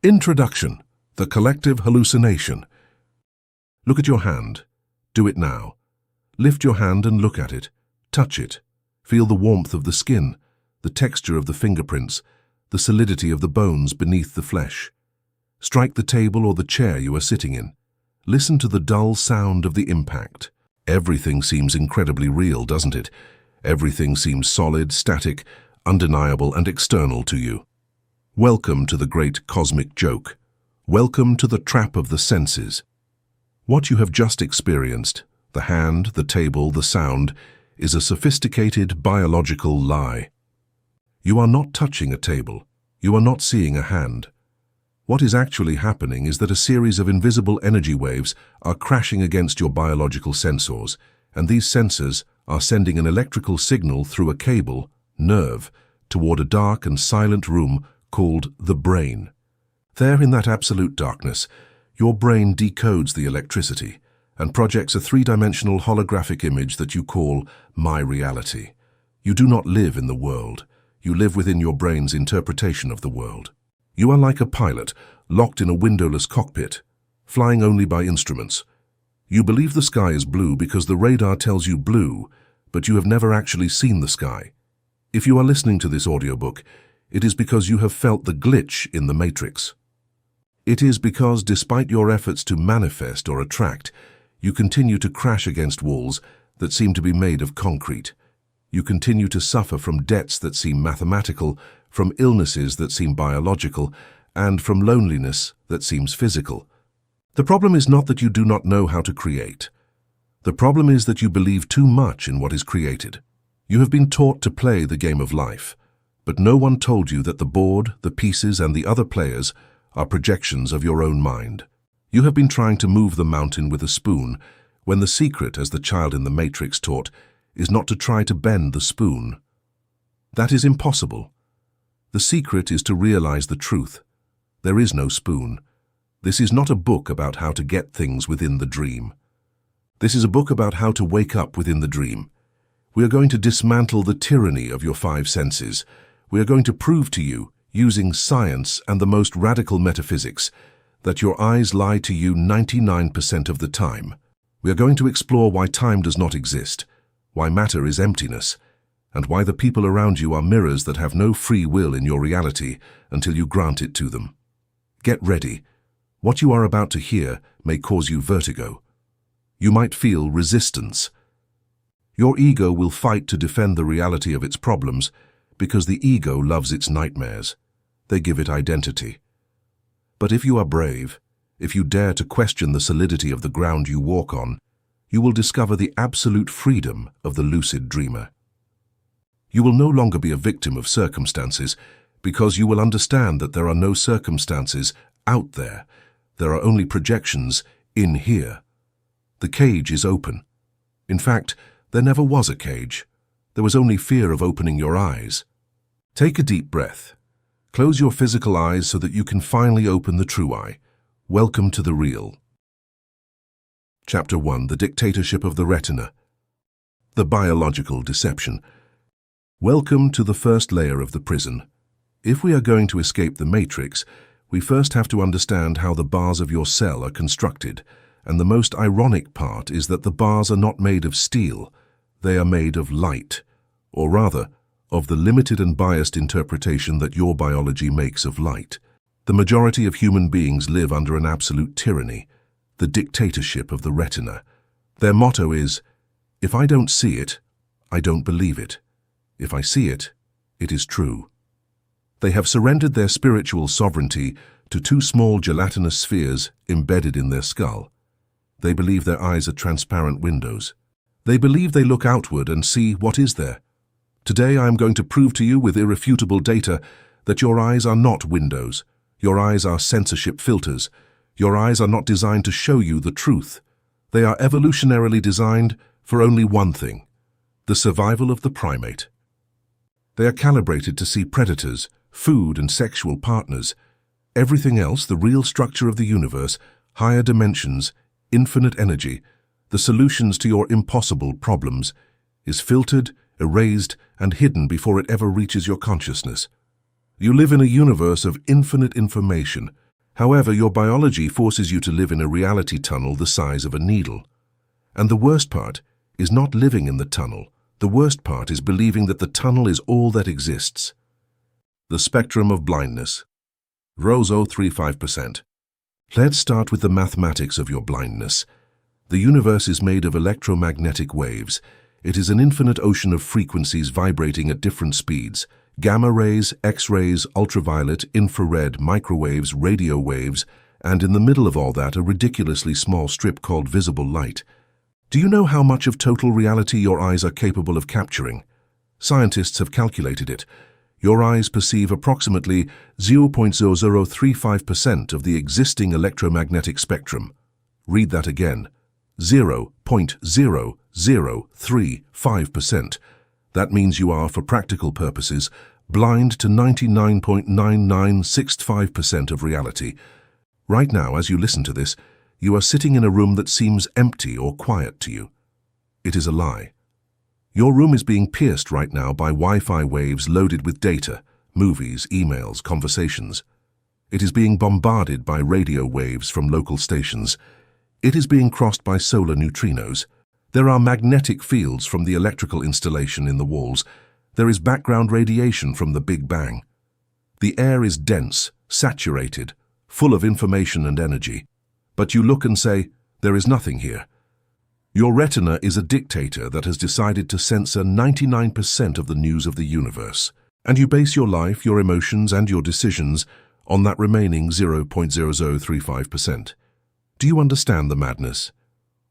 Introduction: The Collective Hallucination. Look at your hand. Do it now. Lift your hand and look at it. Touch it. Feel the warmth of the skin, the texture of the fingerprints, the solidity of the bones beneath the flesh. Strike the table or the chair you are sitting in. Listen to the dull sound of the impact. Everything seems incredibly real, doesn't it? Everything seems solid, static, undeniable, and external to you. Welcome to the great cosmic joke. Welcome to the trap of the senses. What you have just experienced, the hand, the table, the sound, is a sophisticated biological lie. You are not touching a table. You are not seeing a hand. What is actually happening is that a series of invisible energy waves are crashing against your biological sensors, and these sensors are sending an electrical signal through a cable, nerve, toward a dark and silent room called the brain. There, in that absolute darkness, your brain decodes the electricity and projects a three-dimensional holographic image that you call my reality. You do not live in the world. You live within your brain's interpretation of the world. You are like a pilot, locked in a windowless cockpit, flying only by instruments. You believe the sky is blue because the radar tells you blue, but you have never actually seen the sky. If you are listening to this audiobook, it is because you have felt the glitch in the matrix. It is because, despite your efforts to manifest or attract, you continue to crash against walls that seem to be made of concrete. You continue to suffer from debts that seem mathematical, from illnesses that seem biological, and from loneliness that seems physical. The problem is not that you do not know how to create. The problem is that you believe too much in what is created. You have been taught to play the game of life, but no one told you that the board, the pieces, and the other players are projections of your own mind. You have been trying to move the mountain with a spoon, when the secret, as the child in the Matrix taught, is not to try to bend the spoon. That is impossible. The secret is to realize the truth. There is no spoon. This is not a book about how to get things within the dream. This is a book about how to wake up within the dream. We are going to dismantle the tyranny of your five senses. We are going to prove to you, using science and the most radical metaphysics, that your eyes lie to you 99% of the time. We are going to explore why time does not exist, why matter is emptiness, and why the people around you are mirrors that have no free will in your reality until you grant it to them. Get ready. What you are about to hear may cause you vertigo. You might feel resistance. Your ego will fight to defend the reality of its problems because the ego loves its nightmares. They give it identity. But if you are brave, if you dare to question the solidity of the ground you walk on, you will discover the absolute freedom of the lucid dreamer. You will no longer be a victim of circumstances because you will understand that there are no circumstances out there. There are only projections in here. The cage is open. In fact, there never was a cage. There was only fear of opening your eyes. Take a deep breath. Close your physical eyes so that you can finally open the true eye. Welcome to the real. Chapter 1: The Dictatorship of the Retina. The Biological Deception. Welcome to the first layer of the prison. If we are going to escape the matrix, we first have to understand how the bars of your cell are constructed, and the most ironic part is that the bars are not made of steel. They are made of light, or rather, of the limited and biased interpretation that your biology makes of light. The majority of human beings live under an absolute tyranny, the dictatorship of the retina. Their motto is, if I don't see it, I don't believe it. If I see it, it is true. They have surrendered their spiritual sovereignty to two small gelatinous spheres embedded in their skull. They believe their eyes are transparent windows. They believe they look outward and see what is there. Today I am going to prove to you with irrefutable data that your eyes are not windows. Your eyes are censorship filters. Your eyes are not designed to show you the truth. They are evolutionarily designed for only one thing: the survival of the primate. They are calibrated to see predators, food, and sexual partners. Everything else, the real structure of the universe, higher dimensions, infinite energy, the solutions to your impossible problems, is filtered, erased, and hidden before it ever reaches your consciousness. You live in a universe of infinite information, However, your biology forces you to live in a reality tunnel the size of a needle. And the worst part is not living in the tunnel. The worst part is believing that the tunnel is all that exists. The spectrum of blindness. Roso 35%. Let's start with the mathematics of your blindness. The universe is made of electromagnetic waves. It is an infinite ocean of frequencies vibrating at different speeds. Gamma rays, X-rays, ultraviolet, infrared, microwaves, radio waves, and in the middle of all that, a ridiculously small strip called visible light. Do you know how much of total reality your eyes are capable of capturing? Scientists have calculated it. Your eyes perceive approximately 0.0035% of the existing electromagnetic spectrum. Read that again. 0.0035%. That means you are, for practical purposes, blind to 99.9965% of reality. Right now, as you listen to this, you are sitting in a room that seems empty or quiet to you. It is a lie. Your room is being pierced right now by Wi-Fi waves loaded with data, movies, emails, conversations. It is being bombarded by radio waves from local stations. It is being crossed by solar neutrinos. There are magnetic fields from the electrical installation in the walls. There is background radiation from the Big Bang. The air is dense, saturated, full of information and energy. But you look and say, there is nothing here. Your retina is a dictator that has decided to censor 99% of the news of the universe. And you base your life, your emotions, and your decisions on that remaining 0.0035%. Do you understand the madness?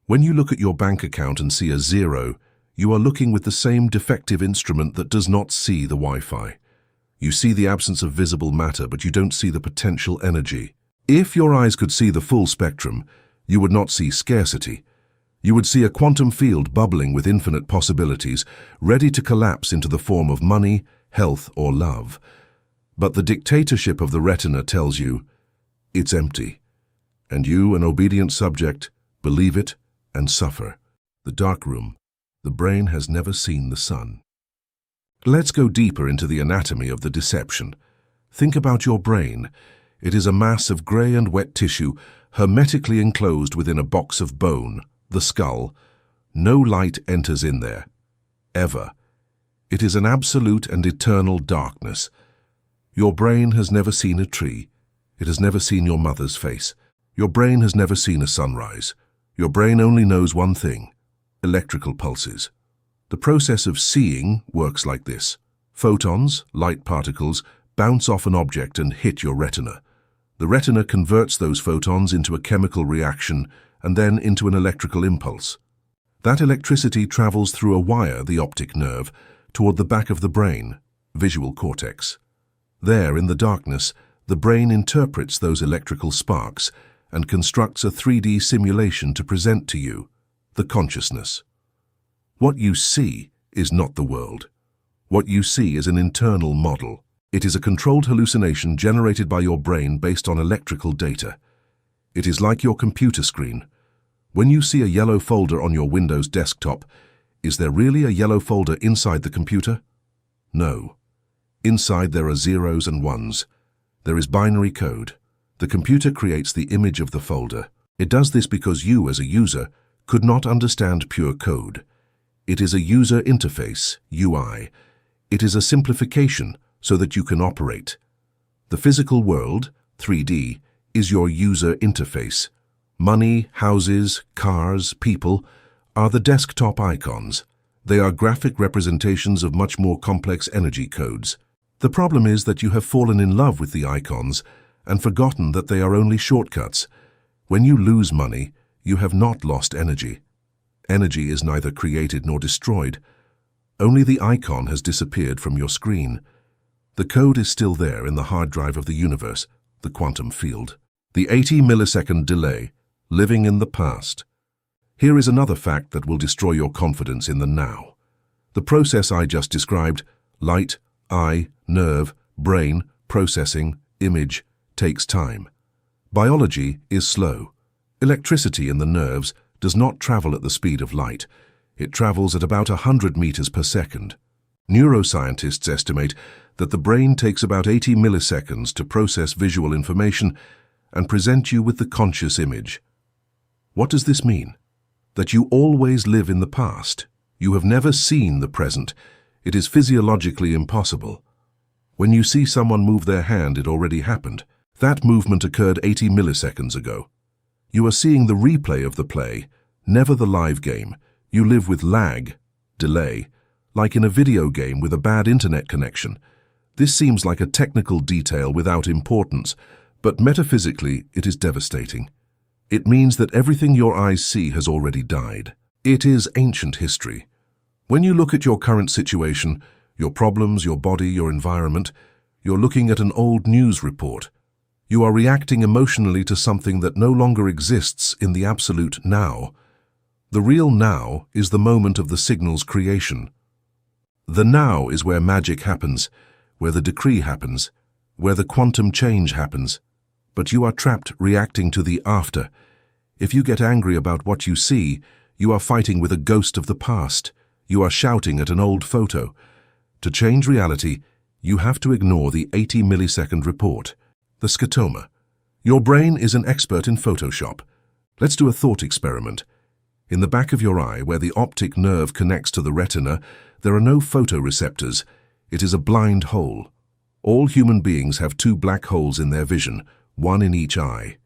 When you look at your bank account and see a zero, you are looking with the same defective instrument that does not see the Wi-Fi. You see the absence of visible matter, but you don't see the potential energy. If your eyes could see the full spectrum, you would not see scarcity. You would see a quantum field bubbling with infinite possibilities, ready to collapse into the form of money, health, or love. But the dictatorship of the retina tells you, it's empty. And you, an obedient subject, believe it and suffer. The dark room. The brain has never seen the sun. Let's go deeper into the anatomy of the deception. Think about your brain. It is a mass of grey and wet tissue, hermetically enclosed within a box of bone, the skull. No light enters in there. Ever. It is an absolute and eternal darkness. Your brain has never seen a tree. It has never seen your mother's face. Your brain has never seen a sunrise. Your brain only knows one thing: electrical pulses. The process of seeing works like this. Photons, light particles, bounce off an object and hit your retina. The retina converts those photons into a chemical reaction and then into an electrical impulse. That electricity travels through a wire, the optic nerve, toward the back of the brain, visual cortex. There, in the darkness, the brain interprets those electrical sparks and constructs a 3D simulation to present to you, the consciousness. What you see is not the world. What you see is an internal model. It is a controlled hallucination generated by your brain based on electrical data. It is like your computer screen. When you see a yellow folder on your Windows desktop, is there really a yellow folder inside the computer? No. Inside there are zeros and ones. There is binary code. The computer creates the image of the folder. It does this because you, as a user, could not understand pure code. It is a user interface, UI. It is a simplification so that you can operate. The physical world, 3D, is your user interface. Money, houses, cars, people are the desktop icons. They are graphic representations of much more complex energy codes. The problem is that you have fallen in love with the icons and forgotten that they are only shortcuts. When you lose money, you have not lost energy. Energy is neither created nor destroyed. Only the icon has disappeared from your screen. The code is still there in the hard drive of the universe, the quantum field. The 80-millisecond delay, living in the past. Here is another fact that will destroy your confidence in the now. The process I just described, light, eye, nerve, brain, processing, image, takes time. Biology is slow. Electricity in the nerves does not travel at the speed of light. It travels at about 100 meters per second. Neuroscientists estimate that the brain takes about 80 milliseconds to process visual information and present you with the conscious image. What does this mean? That you always live in the past. You have never seen the present. It is physiologically impossible. When you see someone move their hand, it already happened. That movement occurred 80 milliseconds ago. You are seeing the replay of the play, never the live game. You live with lag, delay, like in a video game with a bad internet connection. This seems like a technical detail without importance, but metaphysically it is devastating. It means that everything your eyes see has already died. It is ancient history. When you look at your current situation, your problems, your body, your environment, you're looking at an old news report. You are reacting emotionally to something that no longer exists in the absolute now. The real now is the moment of the signal's creation. The now is where magic happens, where the decree happens, where the quantum change happens. But you are trapped reacting to the after. If you get angry about what you see, you are fighting with a ghost of the past. You are shouting at an old photo. To change reality, you have to ignore the 80 millisecond report. The scotoma. Your brain is an expert in Photoshop. Let's do a thought experiment. In the back of your eye, where the optic nerve connects to the retina, there are no photoreceptors. It is a blind hole. All human beings have two black holes in their vision, one in each eye.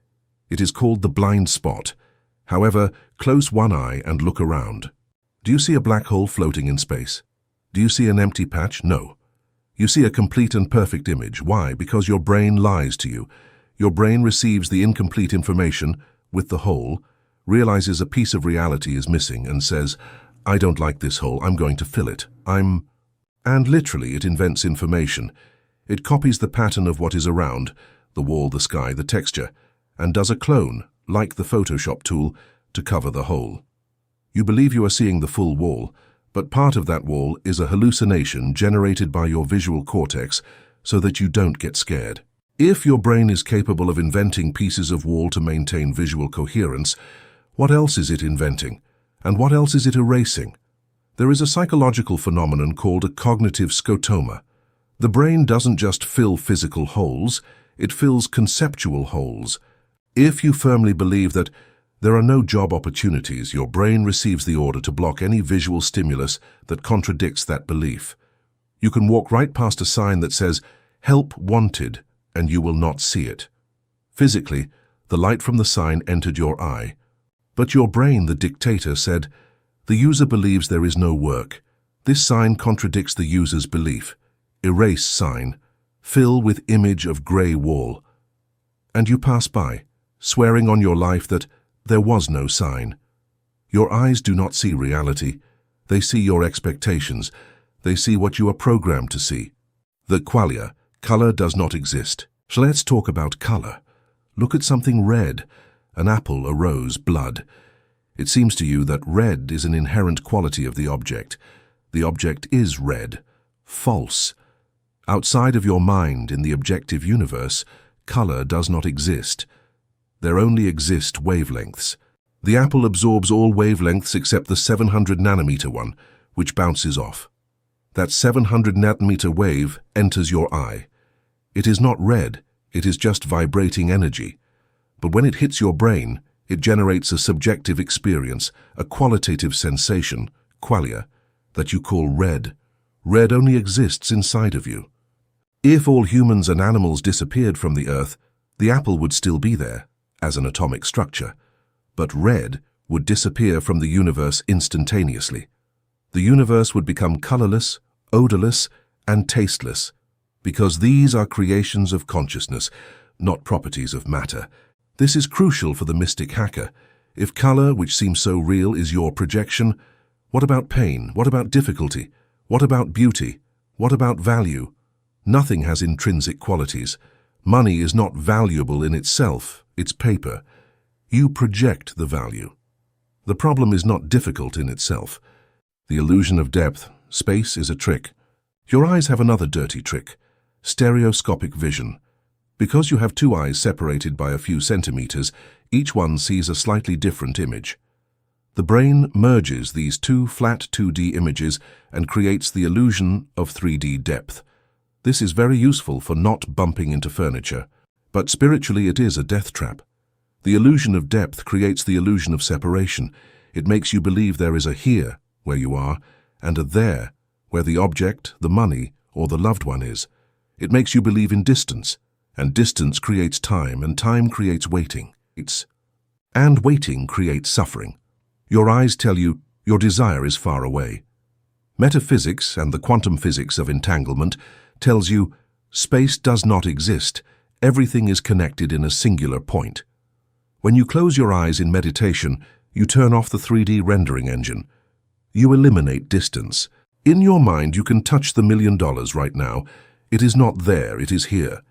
It is called the blind spot. However, close one eye and look around. Do you see a black hole floating in space? Do you see an empty patch? No. You see a complete and perfect image. Why? Because your brain lies to you. Your brain receives the incomplete information with the hole, realizes a piece of reality is missing and says, I don't like this hole, I'm going to fill it. And literally it invents information. It copies the pattern of what is around, the wall, the sky, the texture, and does a clone, like the Photoshop tool, to cover the hole. You believe you are seeing the full wall, but part of that wall is a hallucination generated by your visual cortex so that you don't get scared. If your brain is capable of inventing pieces of wall to maintain visual coherence, what else is it inventing? And what else is it erasing? There is a psychological phenomenon called a cognitive scotoma. The brain doesn't just fill physical holes, it fills conceptual holes. If you firmly believe that there are no job opportunities, your brain receives the order to block any visual stimulus that contradicts that belief. You can walk right past a sign that says, "Help wanted," and you will not see it. Physically, the light from the sign entered your eye. But your brain, the dictator, said, "The user believes there is no work. This sign contradicts the user's belief. Erase sign. Fill with image of grey wall." And you pass by, swearing on your life that there was no sign. Your eyes do not see reality. They see your expectations. They see what you are programmed to see. The qualia, color, does not exist. So let's talk about color. Look at something red, an apple, a rose, blood. It seems to you that red is an inherent quality of the object. The object is red. False. Outside of your mind, in the objective universe, color does not exist. There only exist wavelengths. The apple absorbs all wavelengths except the 700 nanometer one, which bounces off. That 700 nanometer wave enters your eye. It is not red, it is just vibrating energy. But when it hits your brain, it generates a subjective experience, a qualitative sensation, qualia, that you call red. Red only exists inside of you. If all humans and animals disappeared from the earth, the apple would still be there, as an atomic structure, but red would disappear from the universe instantaneously. The universe would become colorless, odorless, and tasteless, because these are creations of consciousness, not properties of matter. This is crucial for the mystic hacker. If color, which seems so real, is your projection, what about pain? What about difficulty? What about beauty? What about value? Nothing has intrinsic qualities. Money is not valuable in itself. It's paper. You project the value. The problem is not difficult in itself. The illusion of depth, space, is a trick. Your eyes have another dirty trick, stereoscopic vision. Because you have two eyes separated by a few centimeters, each one sees a slightly different image. The brain merges these two flat 2D images and creates the illusion of 3D depth. This is very useful for not bumping into furniture. But spiritually it is a death trap. The illusion of depth creates the illusion of separation. It makes you believe there is a here, where you are, and a there, where the object, the money, or the loved one is. It makes you believe in distance, and distance creates time, and time creates waiting. And waiting creates suffering. Your eyes tell you your desire is far away. Metaphysics and the quantum physics of entanglement tells you space does not exist. Everything is connected in a singular point. When you close your eyes in meditation, you turn off the 3D rendering engine. You eliminate distance. In your mind, you can touch the $1 million right now. It is not there, it is here.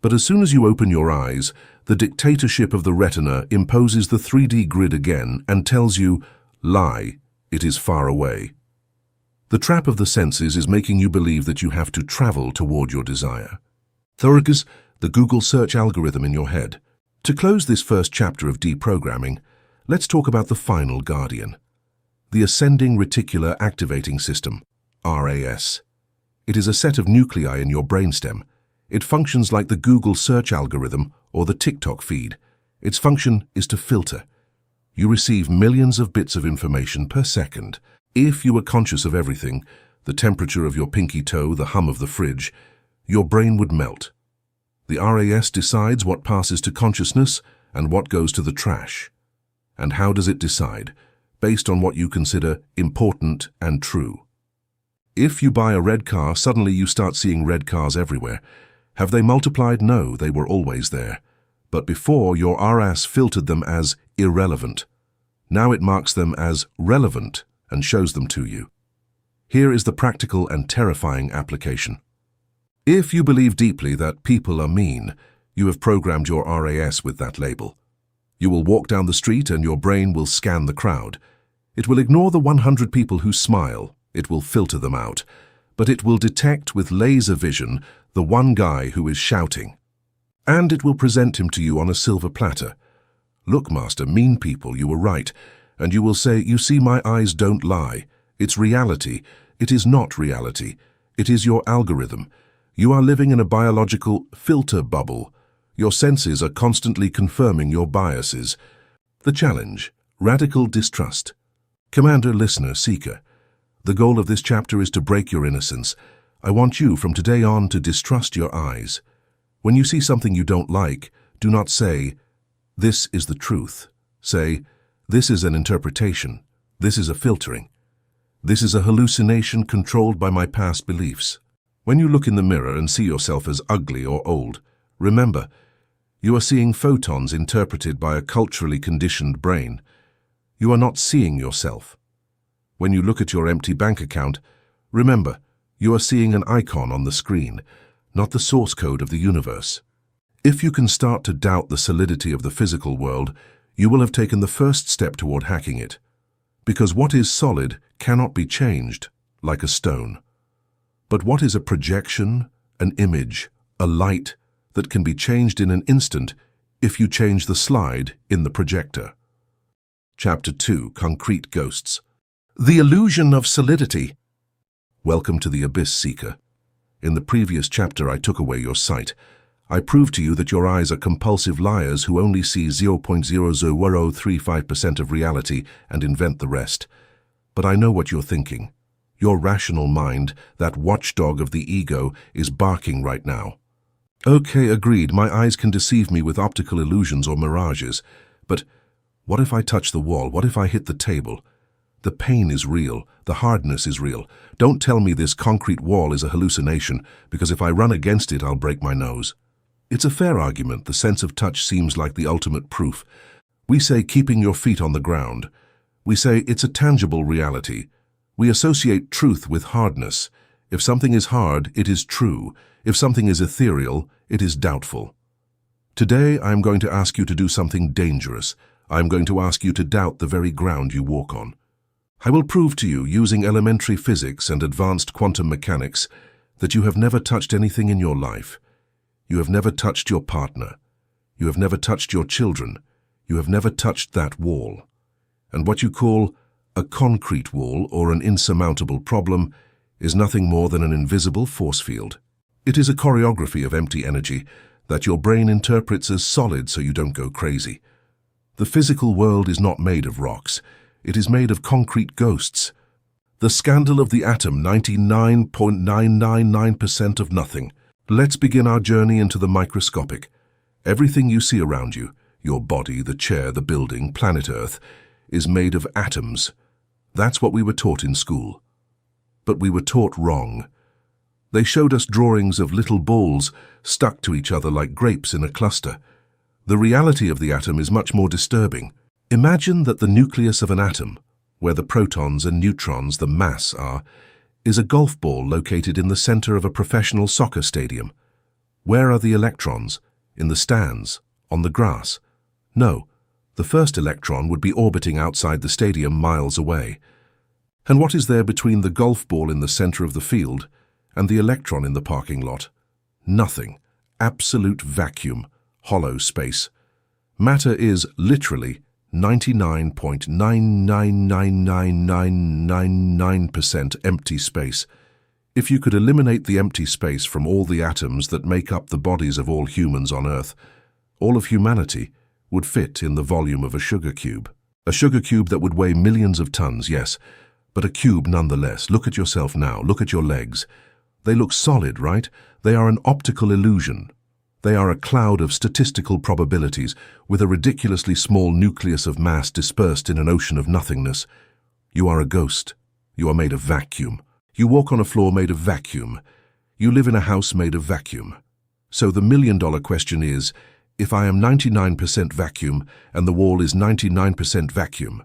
But as soon as you open your eyes, the dictatorship of the retina imposes the 3D grid again and tells you, lie, it is far away. The trap of the senses is making you believe that you have to travel toward your desire. Thoricus, the Google search algorithm in your head. To close this first chapter of deprogramming, let's talk about the final guardian. The Ascending Reticular Activating System, RAS. It is a set of nuclei in your brainstem. It functions like the Google search algorithm or the TikTok feed. Its function is to filter. You receive millions of bits of information per second. If you were conscious of everything, the temperature of your pinky toe, the hum of the fridge, your brain would melt. The RAS decides what passes to consciousness and what goes to the trash. And how does it decide? Based on what you consider important and true. If you buy a red car, suddenly you start seeing red cars everywhere. Have they multiplied? No, they were always there. But before, your RAS filtered them as irrelevant. Now it marks them as relevant and shows them to you. Here is the practical and terrifying application. If you believe deeply that people are mean, you have programmed your RAS with that label. You will walk down the street and your brain will scan the crowd. It will ignore the 100 people who smile. It will filter them out. But it will detect with laser vision the one guy who is shouting. And it will present him to you on a silver platter. Look, master, mean people, you were right. And you will say, you see, my eyes don't lie. It's reality. It is not reality. It is your algorithm. You are living in a biological filter bubble. Your senses are constantly confirming your biases. The challenge: radical distrust. Commander, listener, seeker. The goal of this chapter is to break your innocence. I want you from today on to distrust your eyes. When you see something you don't like, do not say, this is the truth. Say, this is an interpretation. This is a filtering. This is a hallucination controlled by my past beliefs. When you look in the mirror and see yourself as ugly or old, remember, you are seeing photons interpreted by a culturally conditioned brain. You are not seeing yourself. When you look at your empty bank account, remember, you are seeing an icon on the screen, not the source code of the universe. If you can start to doubt the solidity of the physical world, you will have taken the first step toward hacking it. Because what is solid cannot be changed, like a stone. But what is a projection, an image, a light that can be changed in an instant if you change the slide in the projector? Chapter 2, Concrete Ghosts. The Illusion of Solidity. Welcome to the Abyss, Seeker. In the previous chapter, I took away your sight. I proved to you that your eyes are compulsive liars who only see 0.00035% of reality and invent the rest. But I know what you're thinking. Your rational mind, that watchdog of the ego, is barking right now. Okay, agreed, my eyes can deceive me with optical illusions or mirages. But what if I touch the wall? What if I hit the table? The pain is real. The hardness is real. Don't tell me this concrete wall is a hallucination, because if I run against it, I'll break my nose. It's a fair argument. The sense of touch seems like the ultimate proof. We say keeping your feet on the ground. We say it's a tangible reality. We associate truth with hardness. If something is hard, it is true. If something is ethereal, it is doubtful. Today, I am going to ask you to do something dangerous. I am going to ask you to doubt the very ground you walk on. I will prove to you, using elementary physics and advanced quantum mechanics, that you have never touched anything in your life. You have never touched your partner. You have never touched your children. You have never touched that wall. And what you call a concrete wall or an insurmountable problem is nothing more than an invisible force field. It is a choreography of empty energy. that your brain interprets as solid so you don't go crazy. The physical world is not made of rocks. It is made of concrete ghosts. The scandal of the atom, 99.999% of nothing. Let's begin our journey into the microscopic. Everything you see around you, your body, the chair, the building, planet Earth, is made of atoms. That's what we were taught in school. But we were taught wrong. They showed us drawings of little balls stuck to each other like grapes in a cluster. The reality of the atom is much more disturbing. Imagine that the nucleus of an atom, where the protons and neutrons, the mass, are, is a golf ball located in the center of a professional soccer stadium. Where are the electrons? In the stands? On the grass? No, the first electron would be orbiting outside the stadium miles away. And what is there between the golf ball in the center of the field and the electron in the parking lot? Nothing. Absolute vacuum. Hollow space. Matter is literally 99.9999999% empty space. If you could eliminate the empty space from all the atoms that make up the bodies of all humans on Earth, all of humanity would fit in the volume of a sugar cube. A sugar cube that would weigh millions of tons, yes, but a cube nonetheless. Look at yourself now. Look at your legs. They look solid, right? They are an optical illusion. They are a cloud of statistical probabilities with a ridiculously small nucleus of mass dispersed in an ocean of nothingness. You are a ghost. You are made of vacuum. You walk on a floor made of vacuum. You live in a house made of vacuum. So the million-dollar question is, if I am 99% vacuum and the wall is 99% vacuum,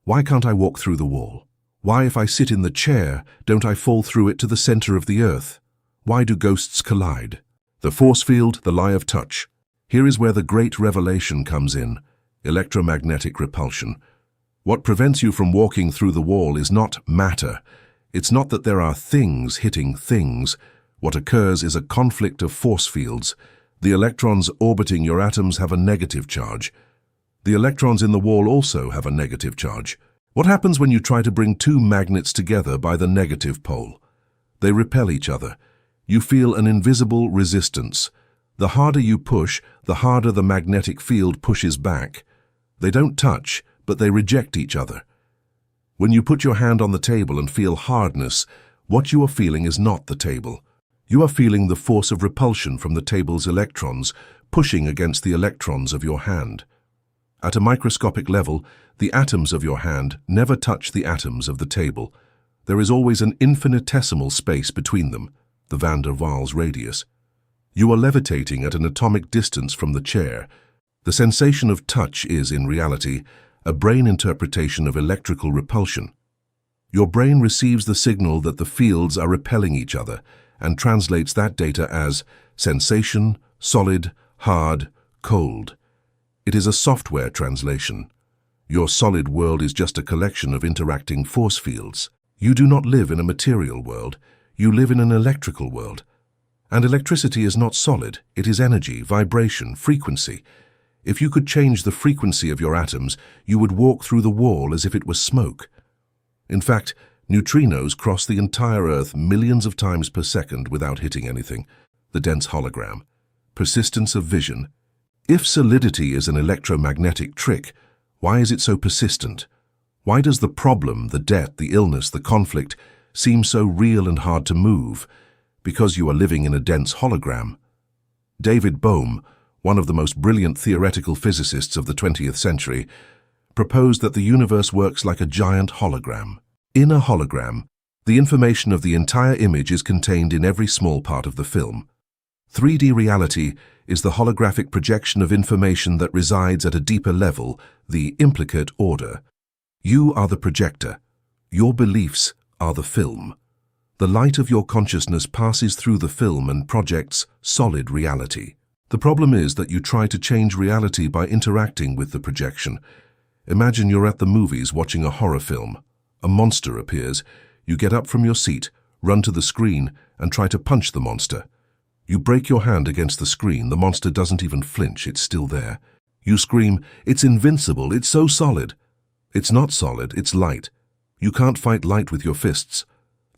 why can't I walk through the wall? Why, if I sit in the chair, don't I fall through it to the center of the earth? Why do ghosts collide? The force field, the lie of touch. Here is where the great revelation comes in. Electromagnetic repulsion. What prevents you from walking through the wall is not matter. It's not that there are things hitting things. What occurs is a conflict of force fields. The electrons orbiting your atoms have a negative charge. The electrons in the wall also have a negative charge. What happens when you try to bring two magnets together by the negative pole? They repel each other. You feel an invisible resistance. The harder you push, the harder the magnetic field pushes back. They don't touch, but they reject each other. When you put your hand on the table and feel hardness, what you are feeling is not the table. You are feeling the force of repulsion from the table's electrons pushing against the electrons of your hand. At a microscopic level, the atoms of your hand never touch the atoms of the table. There is always an infinitesimal space between them, the van der Waals radius. You are levitating at an atomic distance from the chair. The sensation of touch is, in reality, a brain interpretation of electrical repulsion. Your brain receives the signal that the fields are repelling each other and translates that data as sensation, solid, hard, cold. It is a software translation. Your solid world is just a collection of interacting force fields. You do not live in a material world. You live in an electrical world. And electricity is not solid. It is energy, vibration, frequency. If you could change the frequency of your atoms, you would walk through the wall as if it was smoke. In fact, neutrinos cross the entire Earth millions of times per second without hitting anything. The dense hologram. Persistence of vision. If solidity is an electromagnetic trick, why is it so persistent? Why does the problem, the debt, the illness, the conflict seem so real and hard to move? Because you are living in a dense hologram. David Bohm, one of the most brilliant theoretical physicists of the 20th century, proposed that the universe works like a giant hologram. In a hologram, the information of the entire image is contained in every small part of the film. 3D reality is the holographic projection of information that resides at a deeper level, the implicate order. You are the projector. Your beliefs are the film. The light of your consciousness passes through the film and projects solid reality. The problem is that you try to change reality by interacting with the projection. Imagine you're at the movies watching a horror film. A monster appears. You get up from your seat, run to the screen, and try to punch the monster. You break your hand against the screen. The monster doesn't even flinch. It's still there. You scream, "It's invincible. It's so solid." It's not solid. It's light. You can't fight light with your fists.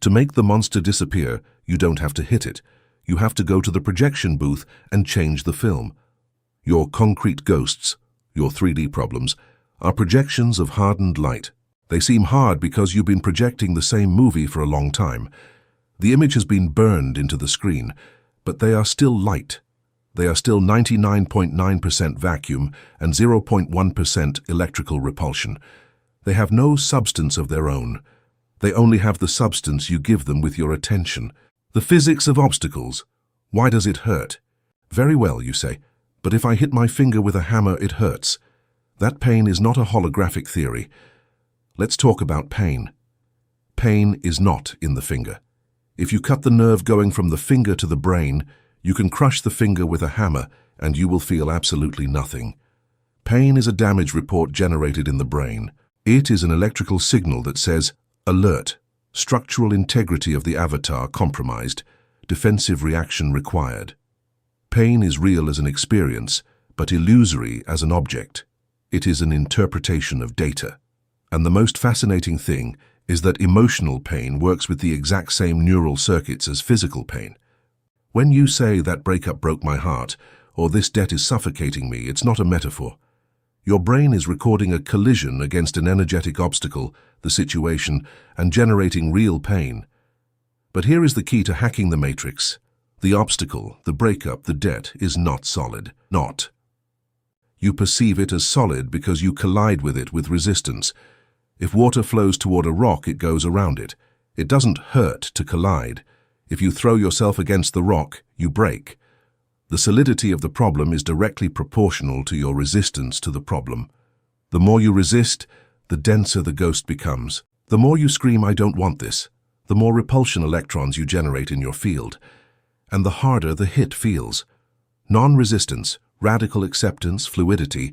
To make the monster disappear, you don't have to hit it. You have to go to the projection booth and change the film. Your concrete ghosts, your 3D problems, are projections of hardened light. They seem hard because you've been projecting the same movie for a long time. The image has been burned into the screen, but they are still light. They are still 99.9% vacuum and 0.1% electrical repulsion. They have no substance of their own. They only have the substance you give them with your attention. The physics of obstacles. Why does it hurt? Very well, you say, but if I hit my finger with a hammer, it hurts. That pain is not a holographic theory. Let's talk about pain. Pain is not in the finger. If you cut the nerve going from the finger to the brain, you can crush the finger with a hammer and you will feel absolutely nothing. Pain is a damage report generated in the brain. It is an electrical signal that says, alert, structural integrity of the avatar compromised, defensive reaction required. Pain is real as an experience, but illusory as an object. It is an interpretation of data. And the most fascinating thing is that emotional pain works with the exact same neural circuits as physical pain. When you say that breakup broke my heart, or this debt is suffocating me, it's not a metaphor. Your brain is recording a collision against an energetic obstacle, the situation, and generating real pain. But here is the key to hacking the matrix. The obstacle, the breakup, the debt is not solid. Not. You perceive it as solid because you collide with it with resistance. If water flows toward a rock, it goes around it. It doesn't hurt to collide. If you throw yourself against the rock, you break. The solidity of the problem is directly proportional to your resistance to the problem. The more you resist, the denser the ghost becomes. The more you scream, I don't want this, the more repulsion electrons you generate in your field. And the harder the hit feels. Non-resistance, radical acceptance, fluidity,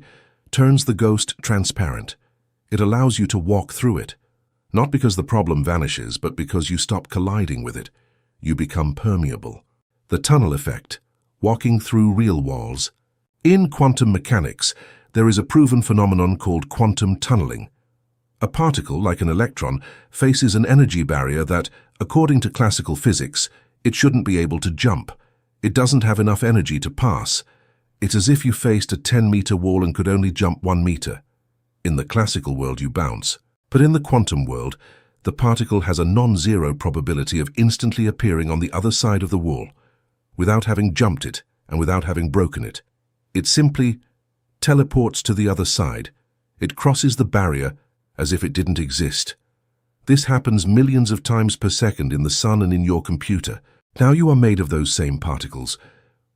turns the ghost transparent. It allows you to walk through it. Not because the problem vanishes, but because you stop colliding with it. You become permeable. The tunnel effect. Walking through real walls. In quantum mechanics, there is a proven phenomenon called quantum tunneling. A particle, like an electron, faces an energy barrier that, according to classical physics, it shouldn't be able to jump. It doesn't have enough energy to pass. It's as if you faced a 10-meter wall and could only jump 1 meter. In the classical world, you bounce. But in the quantum world, the particle has a non-zero probability of instantly appearing on the other side of the wall, without having jumped it and without having broken it. It simply teleports to the other side. It crosses the barrier as if it didn't exist. This happens millions of times per second in the sun and in your computer. Now you are made of those same particles.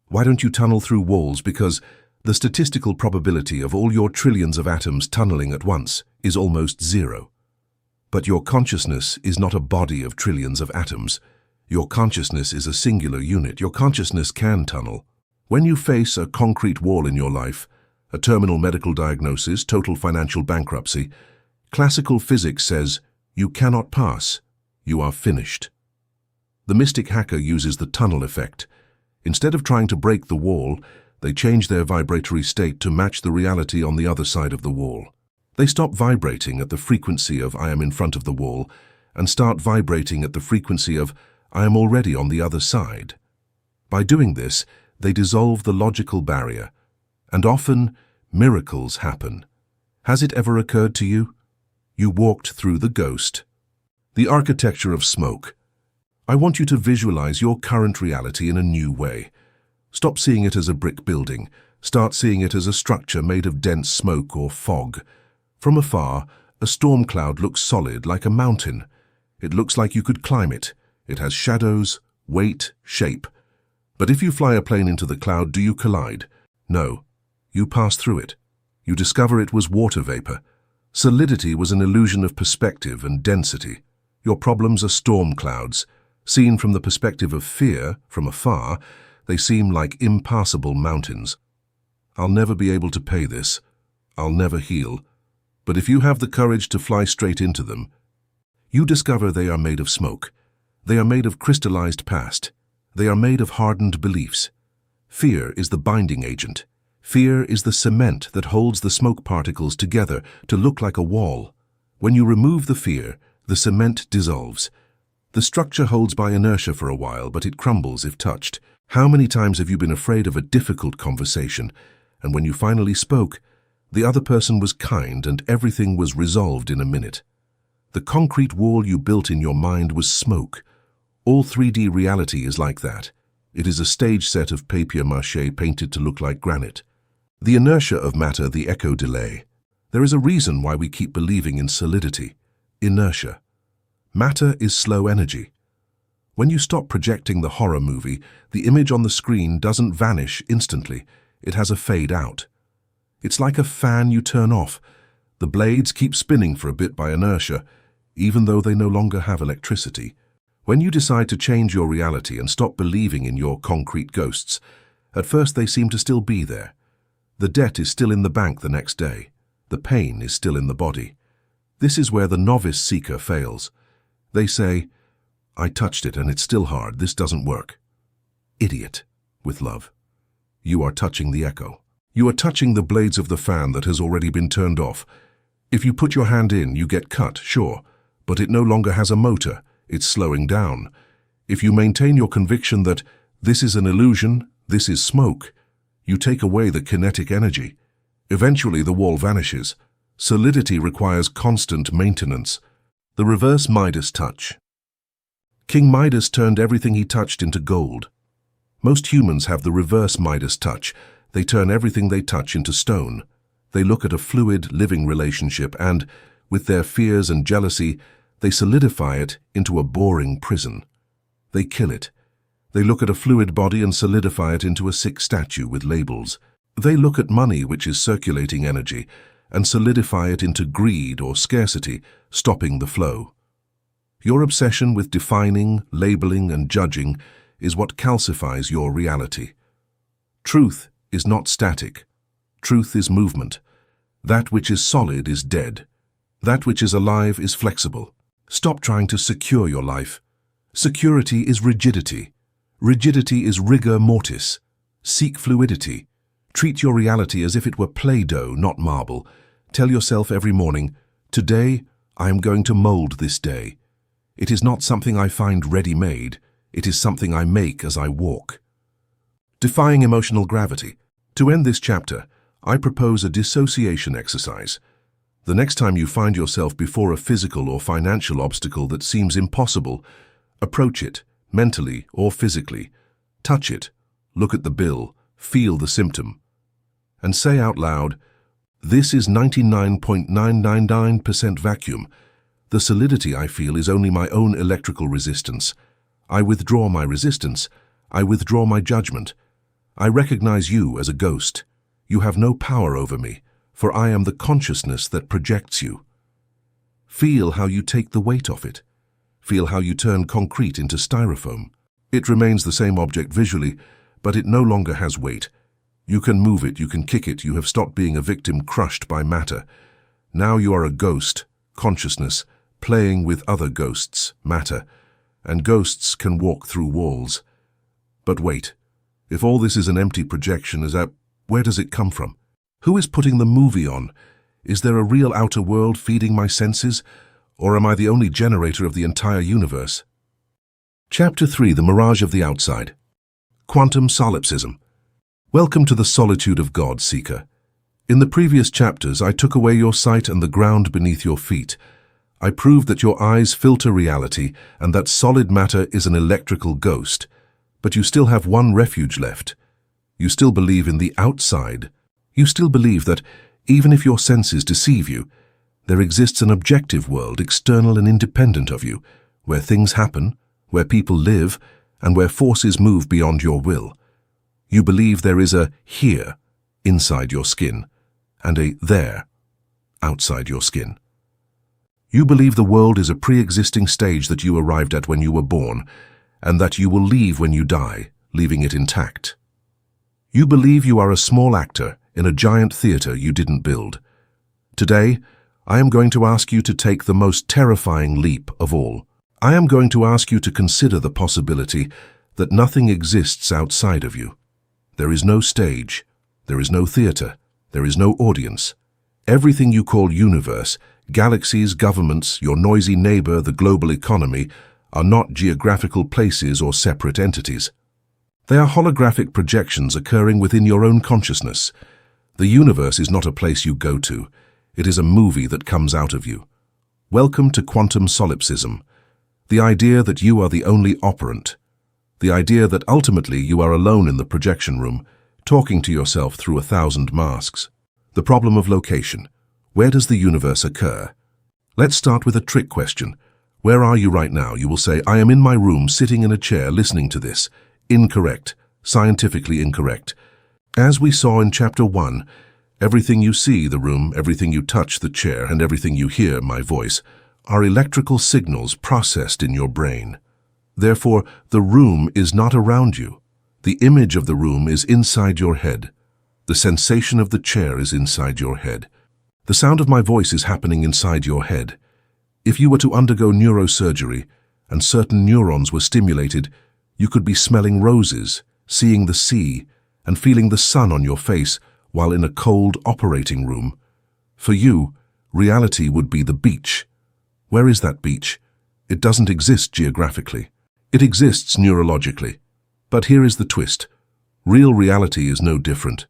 Why don't you tunnel through walls? Because the statistical probability of all your trillions of atoms tunneling at once is almost zero. But your consciousness is not a body of trillions of atoms. Your consciousness is a singular unit. Your consciousness can tunnel. When you face a concrete wall in your life, a terminal medical diagnosis, total financial bankruptcy, classical physics says you cannot pass. You are finished. The mystic hacker uses the tunnel effect. Instead of trying to break the wall, they change their vibratory state to match the reality on the other side of the wall. They stop vibrating at the frequency of I am in front of the wall and start vibrating at the frequency of I am already on the other side. By doing this, they dissolve the logical barrier, and often miracles happen. Has it ever occurred to you? You walked through the ghost. The architecture of smoke. I want you to visualize your current reality in a new way. Stop seeing it as a brick building. Start seeing it as a structure made of dense smoke or fog. From afar, a storm cloud looks solid, like a mountain. It looks like you could climb it. It has shadows, weight, shape. But if you fly a plane into the cloud, do you collide? No. You pass through it. You discover it was water vapor. Solidity was an illusion of perspective and density. Your problems are storm clouds. Seen from the perspective of fear, from afar, they seem like impassable mountains. I'll never be able to pay this. I'll never heal. But if you have the courage to fly straight into them, you discover they are made of smoke. They are made of crystallized past. They are made of hardened beliefs. Fear is the binding agent. Fear is the cement that holds the smoke particles together to look like a wall. When you remove the fear, the cement dissolves. The structure holds by inertia for a while, but it crumbles if touched. How many times have you been afraid of a difficult conversation, and when you finally spoke, the other person was kind and everything was resolved in a minute? The concrete wall you built in your mind was smoke. All 3D reality is like that. It is a stage set of papier-mâché painted to look like granite. The inertia of matter, the echo delay. There is a reason why we keep believing in solidity. Inertia. Matter is slow energy. When you stop projecting the horror movie, the image on the screen doesn't vanish instantly. It has a fade out. It's like a fan you turn off. The blades keep spinning for a bit by inertia, even though they no longer have electricity. When you decide to change your reality and stop believing in your concrete ghosts, at first they seem to still be there. The debt is still in the bank the next day. The pain is still in the body. This is where the novice seeker fails. They say, "I touched it and it's still hard, this doesn't work." Idiot, with love. You are touching the echo. You are touching the blades of the fan that has already been turned off. If you put your hand in, you get cut, sure, but it no longer has a motor, it's slowing down. If you maintain your conviction that this is an illusion, this is smoke, you take away the kinetic energy. Eventually the wall vanishes. Solidity requires constant maintenance. The reverse Midas touch. King Midas turned everything he touched into gold. Most humans have the reverse Midas touch. They turn everything they touch into stone. They look at a fluid, living relationship and, with their fears and jealousy, they solidify it into a boring prison. They kill it. They look at a fluid body and solidify it into a sick statue with labels. They look at money, which is circulating energy, and solidify it into greed or scarcity, stopping the flow. Your obsession with defining, labeling, and judging is what calcifies your reality. Truth is not static. Truth is movement. That which is solid is dead. That which is alive is flexible. Stop trying to secure your life. Security is rigidity. Rigidity is rigor mortis. Seek fluidity. Treat your reality as if it were Play-Doh, not marble. Tell yourself every morning, "Today, I am going to mold this day." It is not something I find ready-made. It is something I make as I walk. Defying emotional gravity. To end this chapter, I propose a dissociation exercise. The next time you find yourself before a physical or financial obstacle that seems impossible, approach it, mentally or physically. Touch it, look at the bill, feel the symptom, and say out loud, "This is 99.999% vacuum. The solidity I feel is only my own electrical resistance. I withdraw my resistance. I withdraw my judgment. I recognize you as a ghost. You have no power over me, for I am the consciousness that projects you." Feel how you take the weight off it. Feel how you turn concrete into styrofoam. It remains the same object visually, but it no longer has weight. You can move it, you can kick it, you have stopped being a victim crushed by matter. Now you are a ghost, consciousness, playing with other ghosts, matter, and ghosts can walk through walls. But wait, if all this is an empty projection, where does it come from? Who is putting the movie on? Is there a real outer world feeding my senses, or am I the only generator of the entire universe? Chapter 3, The Mirage of the Outside. Quantum Solipsism. Welcome to the solitude of God, seeker. In the previous chapters, I took away your sight and the ground beneath your feet. I proved that your eyes filter reality and that solid matter is an electrical ghost. But you still have one refuge left. You still believe in the outside. You still believe that, even if your senses deceive you, there exists an objective world, external and independent of you, where things happen, where people live, and where forces move beyond your will. You believe there is a here, inside your skin, and a there, outside your skin. You believe the world is a pre-existing stage that you arrived at when you were born, and that you will leave when you die, leaving it intact. You believe you are a small actor in a giant theater you didn't build. Today, I am going to ask you to take the most terrifying leap of all. I am going to ask you to consider the possibility that nothing exists outside of you. There is no stage, there is no theater, there is no audience. Everything you call universe, galaxies, governments, your noisy neighbor, the global economy, are not geographical places or separate entities. They are holographic projections occurring within your own consciousness. The universe is not a place you go to. It is a movie that comes out of you. Welcome to quantum solipsism, the idea that you are the only operant, the idea that ultimately you are alone in the projection room, talking to yourself through 1,000 masks. The problem of location. Where does the universe occur? Let's start with a trick question. Where are you right now? You will say, I am in my room, sitting in a chair, listening to this. Incorrect. Scientifically incorrect. As we saw in Chapter 1, everything you see, the room, everything you touch, the chair, and everything you hear, my voice, are electrical signals processed in your brain. Therefore, the room is not around you. The image of the room is inside your head. The sensation of the chair is inside your head. The sound of my voice is happening inside your head. If you were to undergo neurosurgery and certain neurons were stimulated, you could be smelling roses, seeing the sea, and feeling the sun on your face while in a cold operating room. For you, reality would be the beach. Where is that beach? It doesn't exist geographically. It exists neurologically. But here is the twist. Real reality is no different.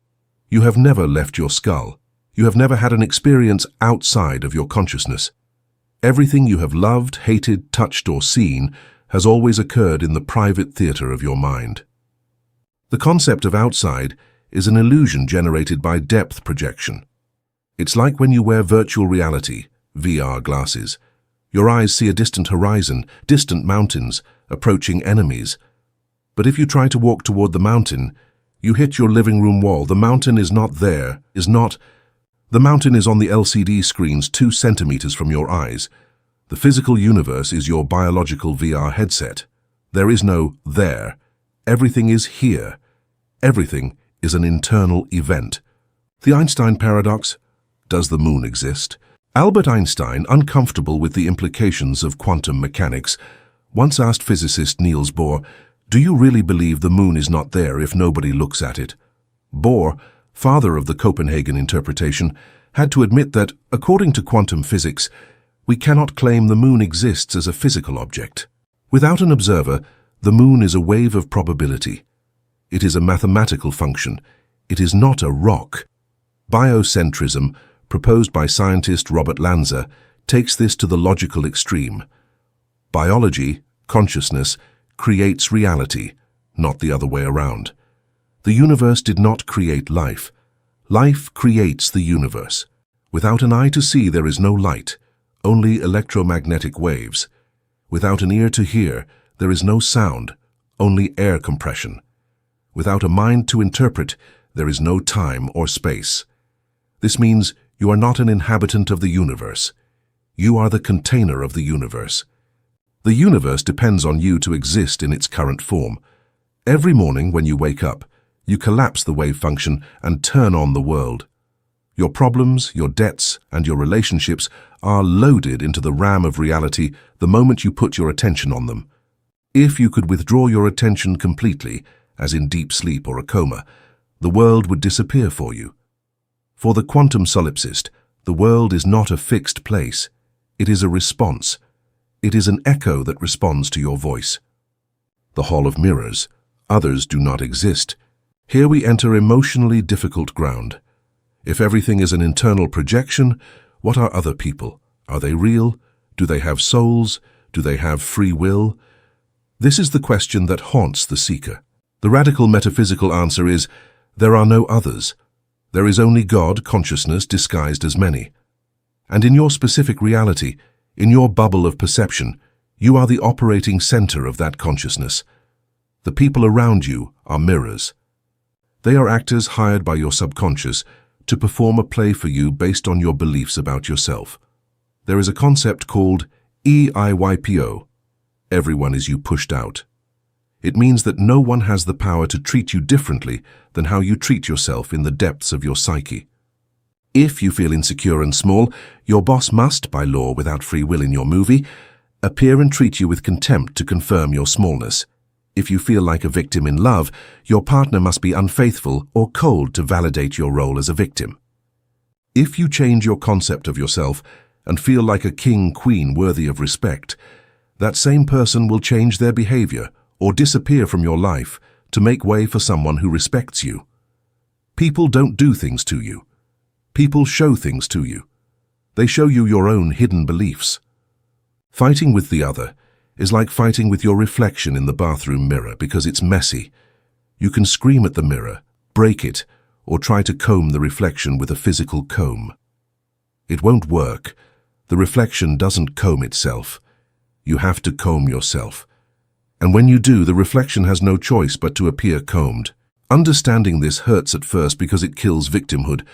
You have never left your skull. You have never had an experience outside of your consciousness. Everything you have loved, hated, touched, or seen has always occurred in the private theater of your mind. The concept of outside is an illusion generated by depth projection. It's like when you wear virtual reality, VR glasses. Your eyes see a distant horizon, distant mountains, approaching enemies. But if you try to walk toward the mountain, you hit your living room wall. The mountain is not there, The mountain is on the LCD screens 2 centimeters from your eyes. The physical universe is your biological VR headset. There is no there. Everything is here. Everything is an internal event. The Einstein paradox. Does the moon exist? Albert Einstein, uncomfortable with the implications of quantum mechanics, once asked physicist Niels Bohr, "Do you really believe the moon is not there if nobody looks at it?" Bohr, father of the Copenhagen interpretation, had to admit that, according to quantum physics, we cannot claim the moon exists as a physical object. Without an observer, the moon is a wave of probability. It is a mathematical function. It is not a rock. Biocentrism, proposed by scientist Robert Lanza, takes this to the logical extreme. Biology, consciousness, creates reality, not the other way around. The universe did not create life. Life creates the universe. Without an eye to see, there is no light, only electromagnetic waves. Without an ear to hear, there is no sound, only air compression. Without a mind to interpret, there is no time or space. This means you are not an inhabitant of the universe. You are the container of the universe. The universe depends on you to exist in its current form. Every morning when you wake up, you collapse the wave function and turn on the world. Your problems, your debts, and your relationships are loaded into the RAM of reality the moment you put your attention on them. If you could withdraw your attention completely, as in deep sleep or a coma, the world would disappear for you. For the quantum solipsist, the world is not a fixed place. It is a response. It is an echo that responds to your voice. The Hall of Mirrors. Others do not exist. Here we enter emotionally difficult ground. If everything is an internal projection, what are other people? Are they real? Do they have souls? Do they have free will? This is the question that haunts the seeker. The radical metaphysical answer is, there are no others. There is only God, consciousness, disguised as many. And in your specific reality, in your bubble of perception, you are the operating center of that consciousness. The people around you are mirrors. They are actors hired by your subconscious to perform a play for you based on your beliefs about yourself. There is a concept called EIYPO. Everyone is you pushed out. It means that no one has the power to treat you differently than how you treat yourself in the depths of your psyche. If you feel insecure and small, your boss must, by law without free will in your movie, appear and treat you with contempt to confirm your smallness. If you feel like a victim in love, your partner must be unfaithful or cold to validate your role as a victim. If you change your concept of yourself and feel like a king-queen worthy of respect, that same person will change their behavior or disappear from your life to make way for someone who respects you. People don't do things to you. People show things to you. They show you your own hidden beliefs. Fighting with the other is like fighting with your reflection in the bathroom mirror because it's messy. You can scream at the mirror, break it, or try to comb the reflection with a physical comb. It won't work. The reflection doesn't comb itself. You have to comb yourself. And when you do, the reflection has no choice but to appear combed. Understanding this hurts at first because it kills victimhood.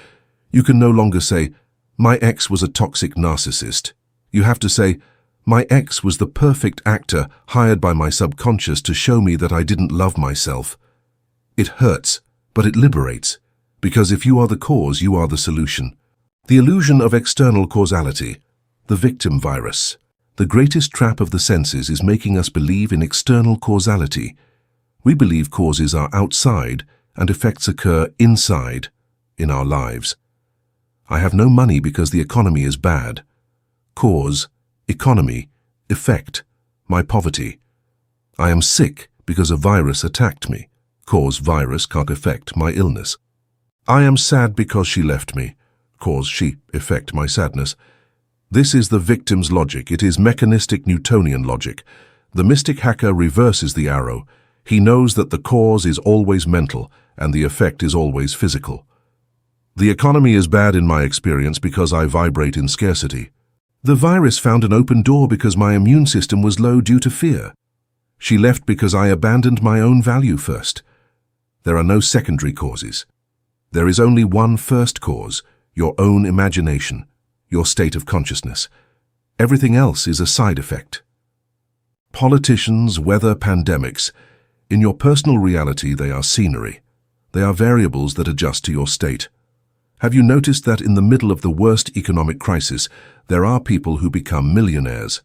You can no longer say, "My ex was a toxic narcissist." You have to say, "My ex was the perfect actor hired by my subconscious to show me that I didn't love myself." It hurts, but it liberates, because if you are the cause, you are the solution. The illusion of external causality, the victim virus. The greatest trap of the senses is making us believe in external causality. We believe causes are outside and effects occur inside, in our lives. I have no money because the economy is bad. Cause, economy, effect, my poverty. I am sick because a virus attacked me. Cause, virus, can't affect my illness. I am sad because she left me. Cause, she, effect, my sadness. This is the victim's logic. It is mechanistic Newtonian logic. The mystic hacker reverses the arrow. He knows that the cause is always mental and the effect is always physical. The economy is bad in my experience because I vibrate in scarcity. The virus found an open door because my immune system was low due to fear. She left because I abandoned my own value first. There are no secondary causes. There is only one first cause, your own imagination, your state of consciousness. Everything else is a side effect. Politicians, weather, pandemics. In your personal reality, they are scenery. They are variables that adjust to your state. Have you noticed that in the middle of the worst economic crisis, there are people who become millionaires?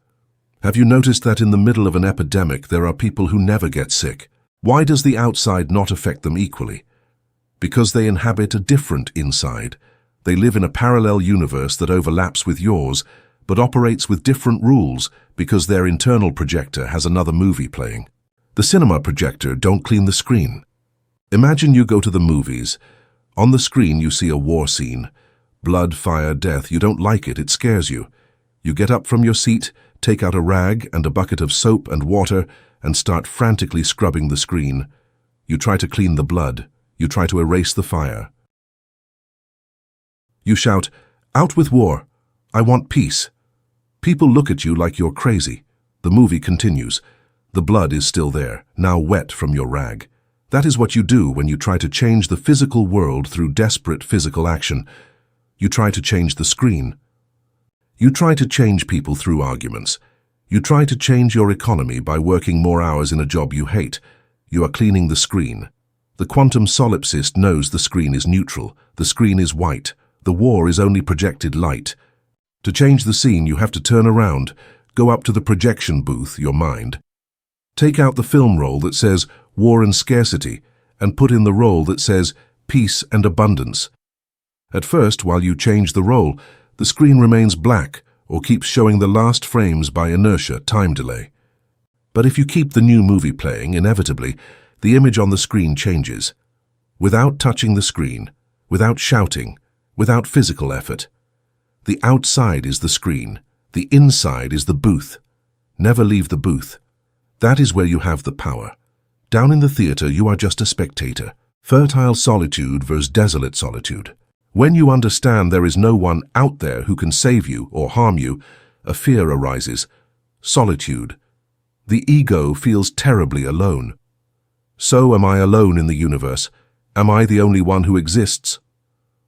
Have you noticed that in the middle of an epidemic, there are people who never get sick? Why does the outside not affect them equally? Because they inhabit a different inside. They live in a parallel universe that overlaps with yours, but operates with different rules because their internal projector has another movie playing. The cinema projector don't clean the screen. Imagine you go to the movies. On the screen you see a war scene. Blood, fire, death. You don't like it. It scares you. You get up from your seat, take out a rag and a bucket of soap and water, and start frantically scrubbing the screen. You try to clean the blood. You try to erase the fire. You shout, "Out with war! I want peace!" People look at you like you're crazy. The movie continues. The blood is still there, now wet from your rag. That is what you do when you try to change the physical world through desperate physical action. You try to change the screen. You try to change people through arguments. You try to change your economy by working more hours in a job you hate. You are cleaning the screen. The quantum solipsist knows the screen is neutral. The screen is white. The war is only projected light. To change the scene, you have to turn around, go up to the projection booth, your mind. Take out the film roll that says war and scarcity and put in the roll that says peace and abundance. At first, while you change the roll, the screen remains black or keeps showing the last frames by inertia, time delay. But if you keep the new movie playing, inevitably, the image on the screen changes. Without touching the screen, without shouting, without physical effort. The outside is the screen. The inside is the booth. Never leave the booth. That is where you have the power. Down in the theater, you are just a spectator. Fertile solitude versus desolate solitude. When you understand there is no one out there who can save you or harm you, a fear arises. Solitude. The ego feels terribly alone. So am I alone in the universe? Am I the only one who exists?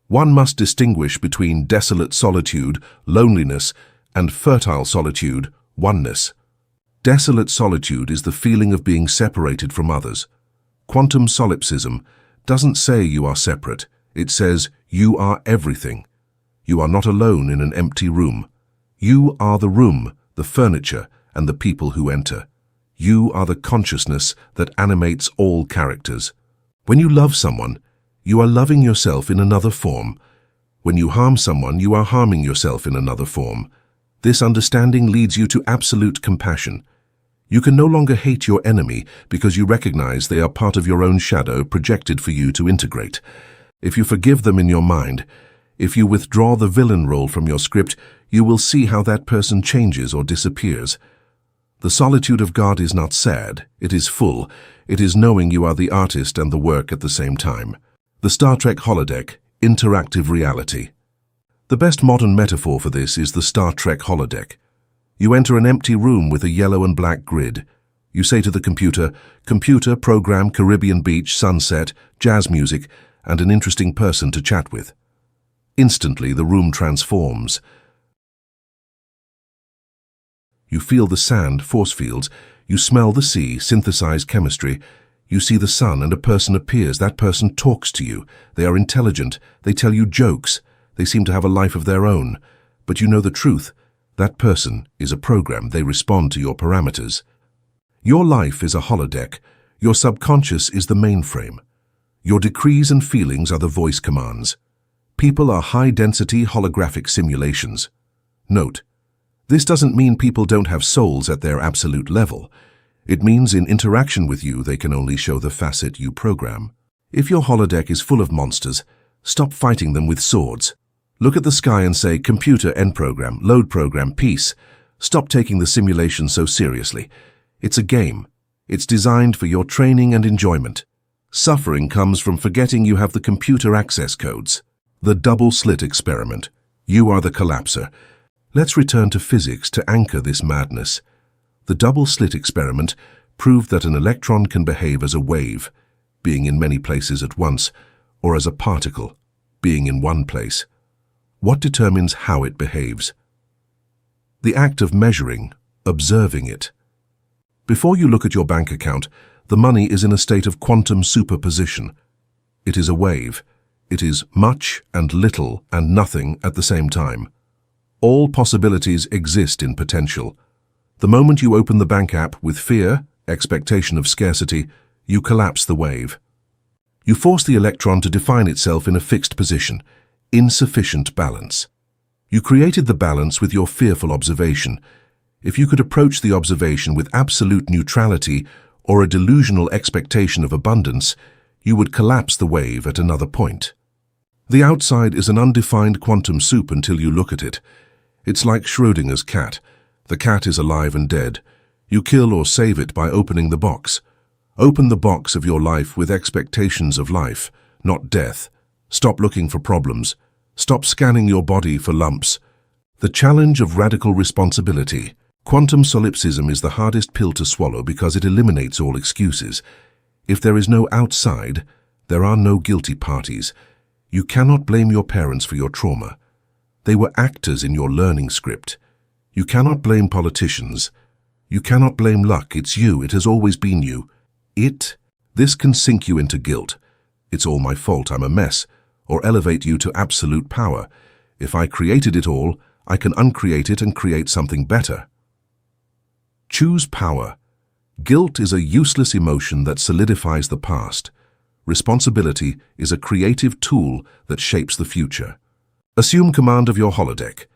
One must distinguish between desolate solitude, loneliness, and fertile solitude, oneness. Desolate solitude is the feeling of being separated from others. Quantum solipsism doesn't say you are separate. It says you are everything. You are not alone in an empty room. You are the room, the furniture, and the people who enter. You are the consciousness that animates all characters. When you love someone, you are loving yourself in another form. When you harm someone, you are harming yourself in another form. This understanding leads you to absolute compassion. You can no longer hate your enemy because you recognize they are part of your own shadow projected for you to integrate. If you forgive them in your mind, if you withdraw the villain role from your script, you will see how that person changes or disappears. The solitude of God is not sad, it is full. It is knowing you are the artist and the work at the same time. The Star Trek holodeck, interactive reality. The best modern metaphor for this is the Star Trek holodeck. You enter an empty room with a yellow and black grid. You say to the computer, "Computer, program Caribbean beach, sunset, jazz music, and an interesting person to chat with." Instantly, the room transforms. You feel the sand, force fields. You smell the sea, synthesize chemistry. You see the sun and a person appears. That person talks to you. They are intelligent. They tell you jokes. They seem to have a life of their own. But you know the truth. That person is a program. They respond to your parameters. Your life is a holodeck. Your subconscious is the mainframe. Your decrees and feelings are the voice commands. People are high-density holographic simulations. Note, this doesn't mean people don't have souls at their absolute level. It means in interaction with you, they can only show the facet you program. If your holodeck is full of monsters, stop fighting them with swords. Look at the sky and say, "Computer, end program, load program, peace." Stop taking the simulation so seriously. It's a game. It's designed for your training and enjoyment. Suffering comes from forgetting you have the computer access codes. The double slit experiment. You are the collapser. Let's return to physics to anchor this madness. The double slit experiment proved that an electron can behave as a wave, being in many places at once, or as a particle, being in one place. What determines how it behaves? The act of measuring, observing it. Before you look at your bank account, the money is in a state of quantum superposition. It is a wave. It is much and little and nothing at the same time. All possibilities exist in potential. The moment you open the bank app with fear, expectation of scarcity, you collapse the wave. You force the electron to define itself in a fixed position, insufficient balance. You created the balance with your fearful observation. If you could approach the observation with absolute neutrality or a delusional expectation of abundance, you would collapse the wave at another point. The outside is an undefined quantum soup until you look at it. It's like Schrödinger's cat. The cat is alive and dead. You kill or save it by opening the box. Open the box of your life with expectations of life, not death. Stop looking for problems. Stop scanning your body for lumps. The challenge of radical responsibility. Quantum solipsism is the hardest pill to swallow because it eliminates all excuses. If there is no outside, there are no guilty parties. You cannot blame your parents for your trauma. They were actors in your learning script. You cannot blame politicians. You cannot blame luck. It's you. It has always been you. This can sink you into guilt. It's all my fault. I'm a mess. Or elevate you to absolute power. If I created it all, I can uncreate it and create something better. Choose power. Guilt is a useless emotion that solidifies the past. Responsibility is a creative tool that shapes the future. Assume command of your holodeck.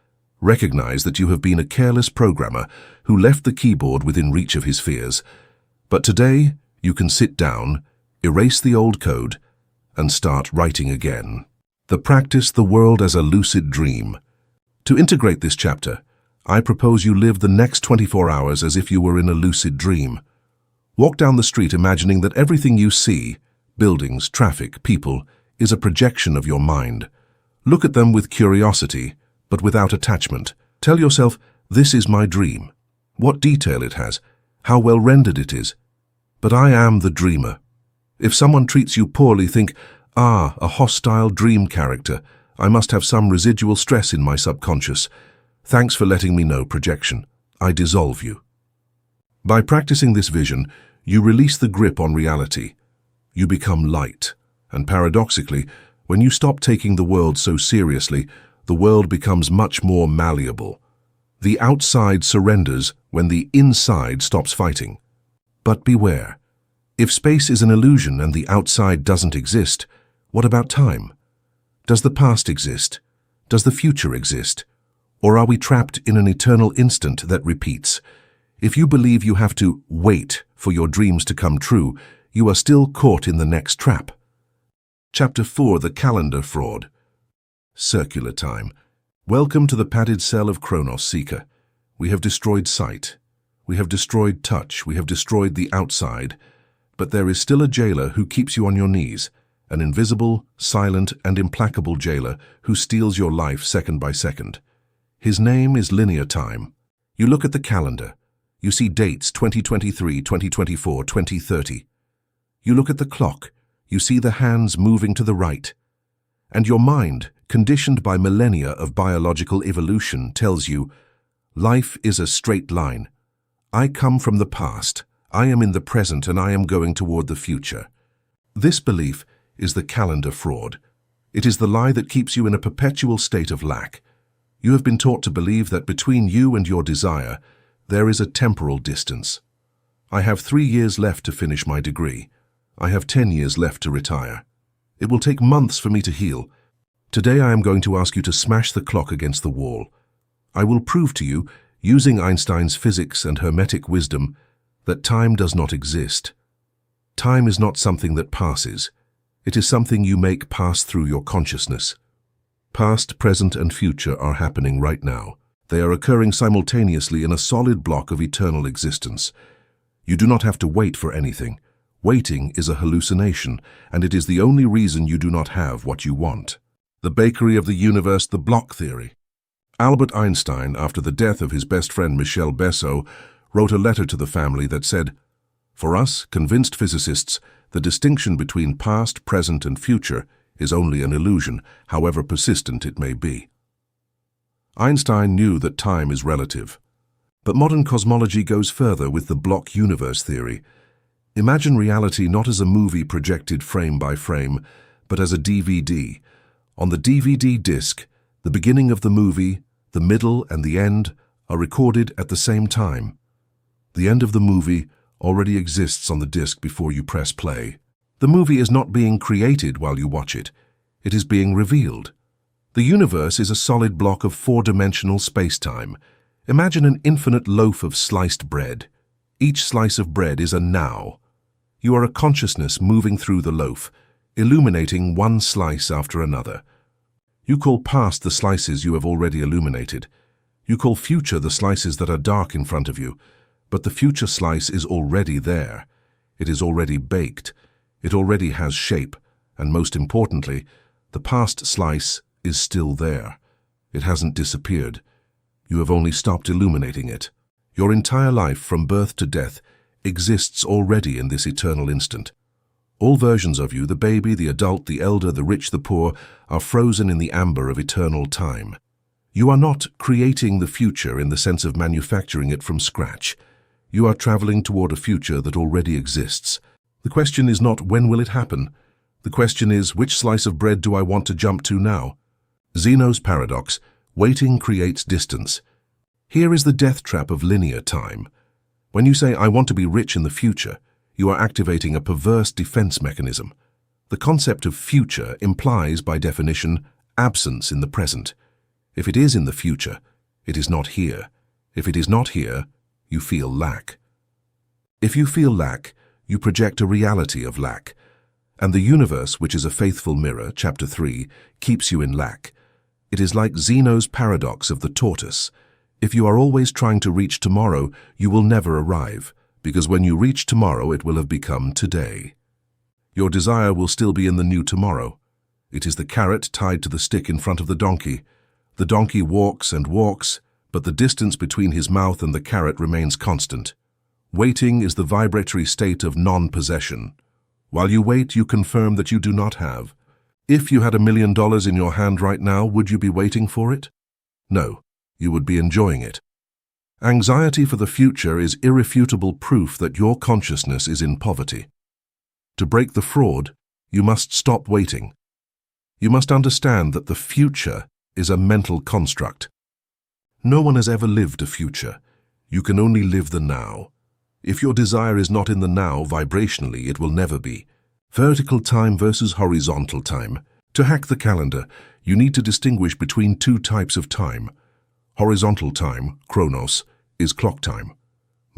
Recognize that you have been a careless programmer who left the keyboard within reach of his fears. But today, you can sit down, erase the old code, and start writing again. Practice the world as a lucid dream. To integrate this chapter, I propose you live the next 24 hours as if you were in a lucid dream. Walk down the street imagining that everything you see, buildings, traffic, people, is a projection of your mind. Look at them with curiosity, but without attachment. Tell yourself, this is my dream. What detail it has, how well rendered it is. But I am the dreamer. If someone treats you poorly, think, a hostile dream character. I must have some residual stress in my subconscious. Thanks for letting me know, projection. I dissolve you. By practicing this vision, you release the grip on reality. You become light. And paradoxically, when you stop taking the world so seriously, the world becomes much more malleable. The outside surrenders when the inside stops fighting. But beware. If space is an illusion and the outside doesn't exist, what about time? Does the past exist? Does the future exist? Or are we trapped in an eternal instant that repeats? If you believe you have to wait for your dreams to come true, you are still caught in the next trap. Chapter 4: The Calendar Fraud. Circular time. Welcome to the padded cell of Chronos, Seeker. We have destroyed sight. We have destroyed touch. We have destroyed the outside. But there is still a jailer who keeps you on your knees, an invisible, silent, and implacable jailer who steals your life second by second. His name is linear time. You look at the calendar. You see dates 2023, 2024, 2030. You look at the clock. You see the hands moving to the right. And your mind, conditioned by millennia of biological evolution, tells you, life is a straight line. I come from the past, I am in the present, and I am going toward the future. This belief is the calendar fraud. It is the lie that keeps you in a perpetual state of lack. You have been taught to believe that between you and your desire, there is a temporal distance. I have 3 years left to finish my degree. I have 10 years left to retire. It will take months for me to heal. Today I am going to ask you to smash the clock against the wall. I will prove to you, using Einstein's physics and Hermetic wisdom, that time does not exist. Time is not something that passes. It is something you make pass through your consciousness. Past, present, and future are happening right now. They are occurring simultaneously in a solid block of eternal existence. You do not have to wait for anything. Waiting is a hallucination, and it is the only reason you do not have what you want. The bakery of the universe, the block theory. Albert Einstein, after the death of his best friend Michel Besso, wrote a letter to the family that said, "For us, convinced physicists, the distinction between past, present, and future is only an illusion, however persistent it may be." Einstein knew that time is relative. But modern cosmology goes further with the block universe theory. Imagine reality not as a movie projected frame by frame, but as a DVD. On the DVD disc, the beginning of the movie, the middle, and the end are recorded at the same time. The end of the movie already exists on the disc before you press play. The movie is not being created while you watch it. It is being revealed. The universe is a solid block of 4-dimensional space-time. Imagine an infinite loaf of sliced bread. Each slice of bread is a now. You are a consciousness moving through the loaf, illuminating one slice after another. You call past the slices you have already illuminated. You call future the slices that are dark in front of you. But the future slice is already there. It is already baked. It already has shape. And most importantly, the past slice is still there. It hasn't disappeared. You have only stopped illuminating it. Your entire life, from birth to death, exists already in this eternal instant. All versions of you, the baby, the adult, the elder, the rich, the poor, are frozen in the amber of eternal time. You are not creating the future in the sense of manufacturing it from scratch. You are traveling toward a future that already exists. The question is not when will it happen. The question is, which slice of bread do I want to jump to now? Zeno's paradox: waiting creates distance. Here is the death trap of linear time. When you say, I want to be rich in the future, you are activating a perverse defense mechanism. The concept of future implies, by definition, absence in the present. If it is in the future, it is not here. If it is not here, you feel lack. If you feel lack, you project a reality of lack. And the universe, which is a faithful mirror, chapter 3, keeps you in lack. It is like Zeno's paradox of the tortoise. If you are always trying to reach tomorrow, you will never arrive, because when you reach tomorrow, it will have become today. Your desire will still be in the new tomorrow. It is the carrot tied to the stick in front of the donkey. The donkey walks and walks, but the distance between his mouth and the carrot remains constant. Waiting is the vibratory state of non-possession. While you wait, you confirm that you do not have. If you had $1 million in your hand right now, would you be waiting for it? No, you would be enjoying it. Anxiety for the future is irrefutable proof that your consciousness is in poverty. To break the fraud, you must stop waiting. You must understand that the future is a mental construct. No one has ever lived a future. You can only live the now. If your desire is not in the now, vibrationally, it will never be. Vertical time versus horizontal time. To hack the calendar, you need to distinguish between 2 types of time. Horizontal time, chronos, is clock time.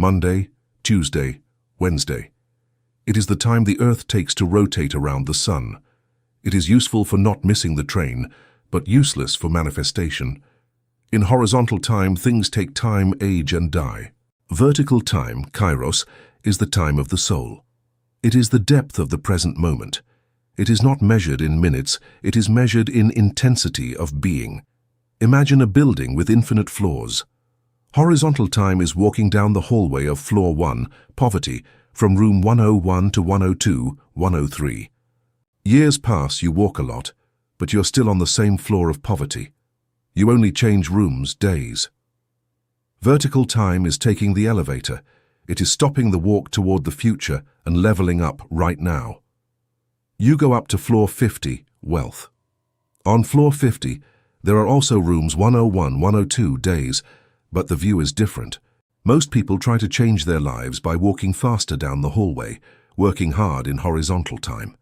Monday, Tuesday, Wednesday. It is the time the Earth takes to rotate around the Sun. It is useful for not missing the train, but useless for manifestation. In horizontal time, things take time, age, and die. Vertical time, kairos, is the time of the soul. It is the depth of the present moment. It is not measured in minutes, it is measured in intensity of being. Imagine a building with infinite floors. Horizontal time is walking down the hallway of floor 1, poverty, from room 101 to 102, 103. Years pass, you walk a lot, but you're still on the same floor of poverty. You only change rooms, days. Vertical time is taking the elevator. It is stopping the walk toward the future and leveling up right now. You go up to floor 50, wealth. On floor 50, there are also rooms 101, 102, days, but the view is different. Most people try to change their lives by walking faster down the hallway, working hard in horizontal time.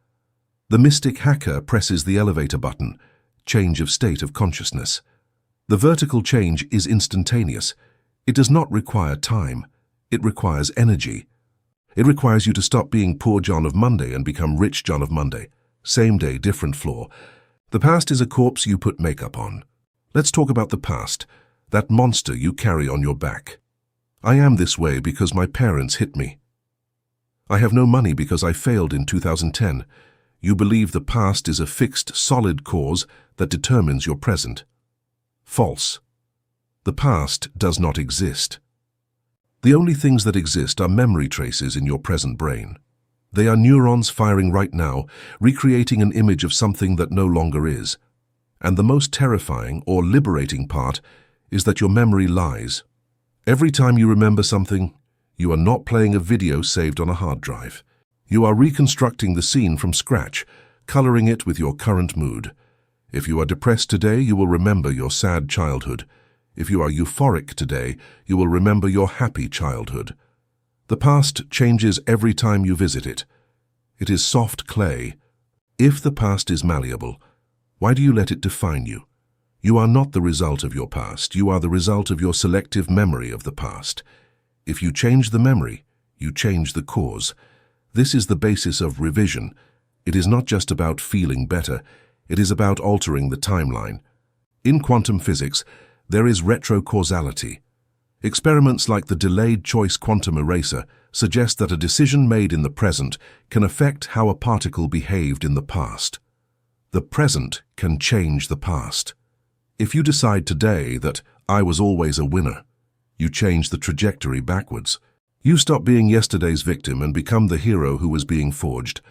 The mystic hacker presses the elevator button, change of state of consciousness. The vertical change is instantaneous. It does not require time. It requires energy. It requires you to stop being poor John of Monday and become rich John of Monday. Same day, different floor. The past is a corpse you put makeup on. Let's talk about the past, that monster you carry on your back. I am this way because my parents hit me. I have no money because I failed in 2010. You believe the past is a fixed, solid cause that determines your present. False. The past does not exist. The only things that exist are memory traces in your present brain. They are neurons firing right now, recreating an image of something that no longer is. And the most terrifying or liberating part is that your memory lies. Every time you remember something, you are not playing a video saved on a hard drive. You are reconstructing the scene from scratch, coloring it with your current mood. If you are depressed today, you will remember your sad childhood. If you are euphoric today, you will remember your happy childhood. The past changes every time you visit it. It is soft clay. If the past is malleable, why do you let it define you? You are not the result of your past. You are the result of your selective memory of the past. If you change the memory, you change the cause. This is the basis of revision. It is not just about feeling better. It is about altering the timeline. In quantum physics, there is retrocausality. Experiments like the delayed choice quantum eraser suggest that a decision made in the present can affect how a particle behaved in the past. The present can change the past. If you decide today that I was always a winner, you change the trajectory backwards. You stop being yesterday's victim and become the hero who was being forged.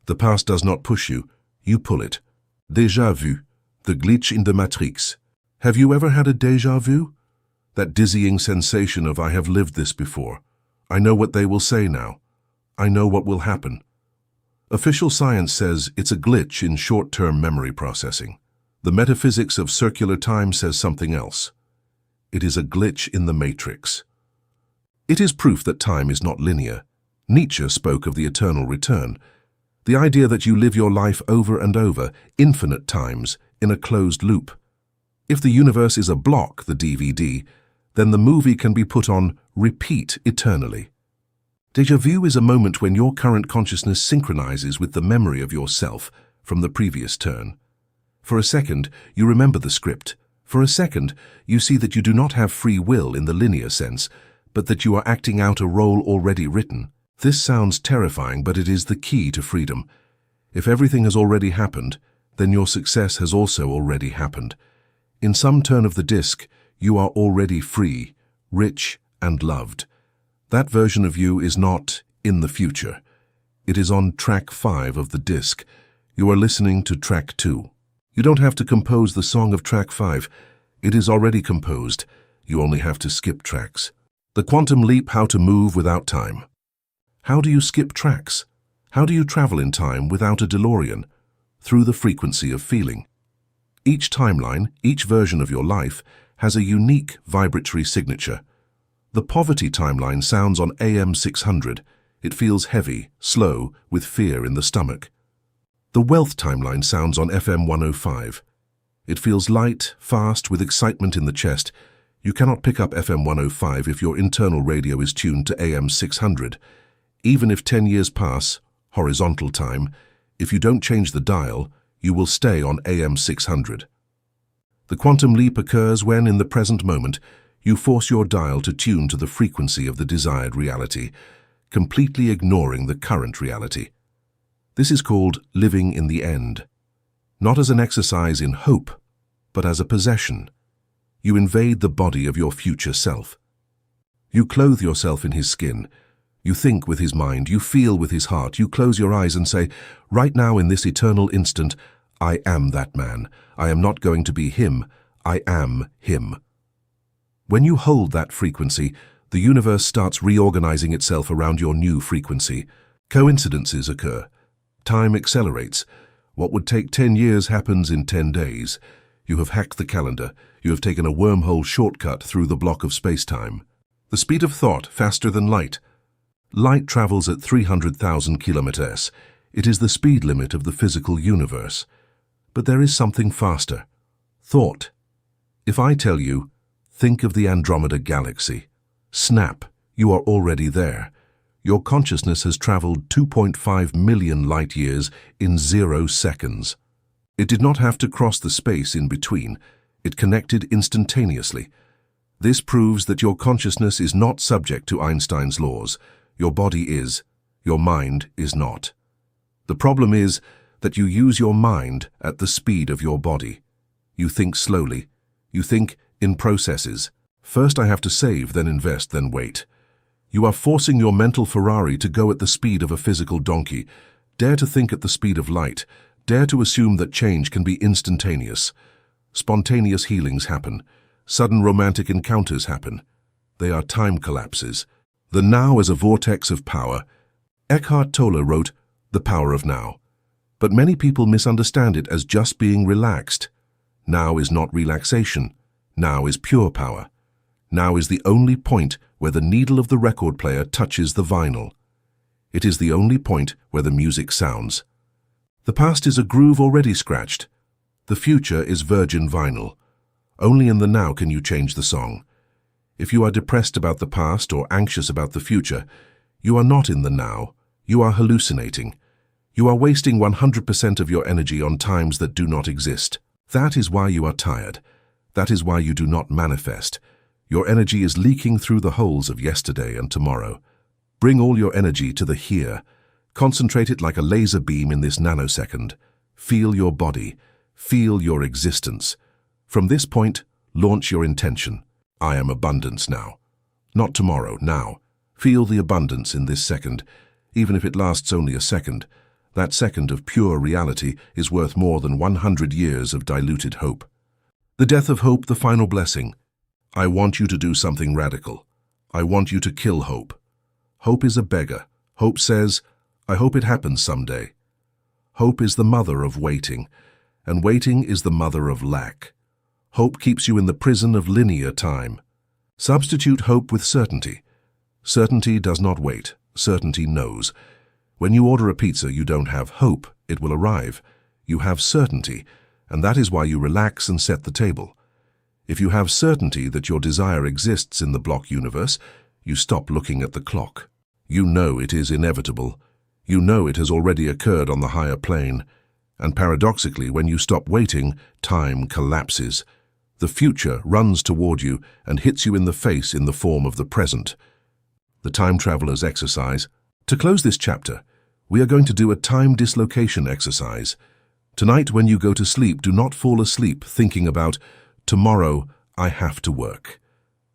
The past does not push you, you pull it. Déjà vu, the glitch in the matrix. Have you ever had a déjà vu? That dizzying sensation of I have lived this before. I know what they will say now. I know what will happen. Official science says it's a glitch in short-term memory processing. The metaphysics of circular time says something else. It is a glitch in the matrix. It is proof that time is not linear. Nietzsche spoke of the eternal return, the idea that you live your life over and over, infinite times, in a closed loop. If the universe is a block, the DVD, then the movie can be put on repeat eternally. Déjà vu is a moment when your current consciousness synchronizes with the memory of yourself from the previous turn. For a second, you remember the script. For a second, you see that you do not have free will in the linear sense, but that you are acting out a role already written. This sounds terrifying, but it is the key to freedom. If everything has already happened, then your success has also already happened. In some turn of the disc, you are already free, rich, and loved. That version of you is not in the future. It is on track 5 of the disc. You are listening to track 2. You don't have to compose the song of track 5. It is already composed. You only have to skip tracks. The quantum leap: how to move without time. How do you skip tracks? How do you travel in time without a DeLorean? Through the frequency of feeling. Each timeline, each version of your life, has a unique vibratory signature. The poverty timeline sounds on AM 600. It feels heavy, slow, with fear in the stomach. The wealth timeline sounds on FM 105. It feels light, fast, with excitement in the chest. You cannot pick up FM 105 if your internal radio is tuned to AM 600. Even if 10 years pass, horizontal time, if you don't change the dial, you will stay on AM 600. The quantum leap occurs when, in the present moment, you force your dial to tune to the frequency of the desired reality, completely ignoring the current reality. This is called living in the end. Not as an exercise in hope, but as a possession. You invade the body of your future self. You clothe yourself in his skin. You think with his mind. You feel with his heart. You close your eyes and say, right now in this eternal instant, I am that man. I am not going to be him. I am him. When you hold that frequency, the universe starts reorganizing itself around your new frequency. Coincidences occur. Time accelerates. What would take 10 years happens in 10 days. You have hacked the calendar. You have taken a wormhole shortcut through the block of space-time. The speed of thought, faster than light. Light travels at 300,000 kilometers. It is the speed limit of the physical universe. But there is something faster. Thought. If I tell you, think of the Andromeda Galaxy. Snap, you are already there. Your consciousness has traveled 2.5 million light-years in 0 seconds. It did not have to cross the space in between. It connected instantaneously. This proves that your consciousness is not subject to Einstein's laws. Your body is. Your mind is not. The problem is that you use your mind at the speed of your body. You think slowly. You think in processes. First I have to save, then invest, then wait. You are forcing your mental Ferrari to go at the speed of a physical donkey. Dare to think at the speed of light. Dare to assume that change can be instantaneous. Spontaneous healings happen. Sudden romantic encounters happen. They are time collapses. The now is a vortex of power. Eckhart Tolle wrote, The Power of Now. But many people misunderstand it as just being relaxed. Now is not relaxation. Now is pure power. Now is the only point where the needle of the record player touches the vinyl. It is the only point where the music sounds. The past is a groove already scratched. The future is virgin vinyl. Only in the now can you change the song. If you are depressed about the past or anxious about the future, you are not in the now. You are hallucinating. You are wasting 100% of your energy on times that do not exist. That is why you are tired. That is why you do not manifest. Your energy is leaking through the holes of yesterday and tomorrow. Bring all your energy to the here. Concentrate it like a laser beam in this nanosecond. Feel your body. Feel your existence. From this point, launch your intention. I am abundance now. Not tomorrow, now. Feel the abundance in this second. Even if it lasts only a second, that second of pure reality is worth more than 100 years of diluted hope. The death of hope, the final blessing. I want you to do something radical. I want you to kill hope. Hope is a beggar. Hope says, I hope it happens someday. Hope is the mother of waiting, and waiting is the mother of lack. Hope keeps you in the prison of linear time. Substitute hope with certainty. Certainty does not wait. Certainty knows. When you order a pizza, you don't have hope it will arrive. You have certainty, and that is why you relax and set the table. If you have certainty that your desire exists in the block universe, you stop looking at the clock. You know it is inevitable. You know it has already occurred on the higher plane. And paradoxically, when you stop waiting, time collapses. The future runs toward you and hits you in the face in the form of the present. The time traveler's exercise. To close this chapter, we are going to do a time dislocation exercise. Tonight, when you go to sleep, do not fall asleep thinking about, tomorrow I have to work.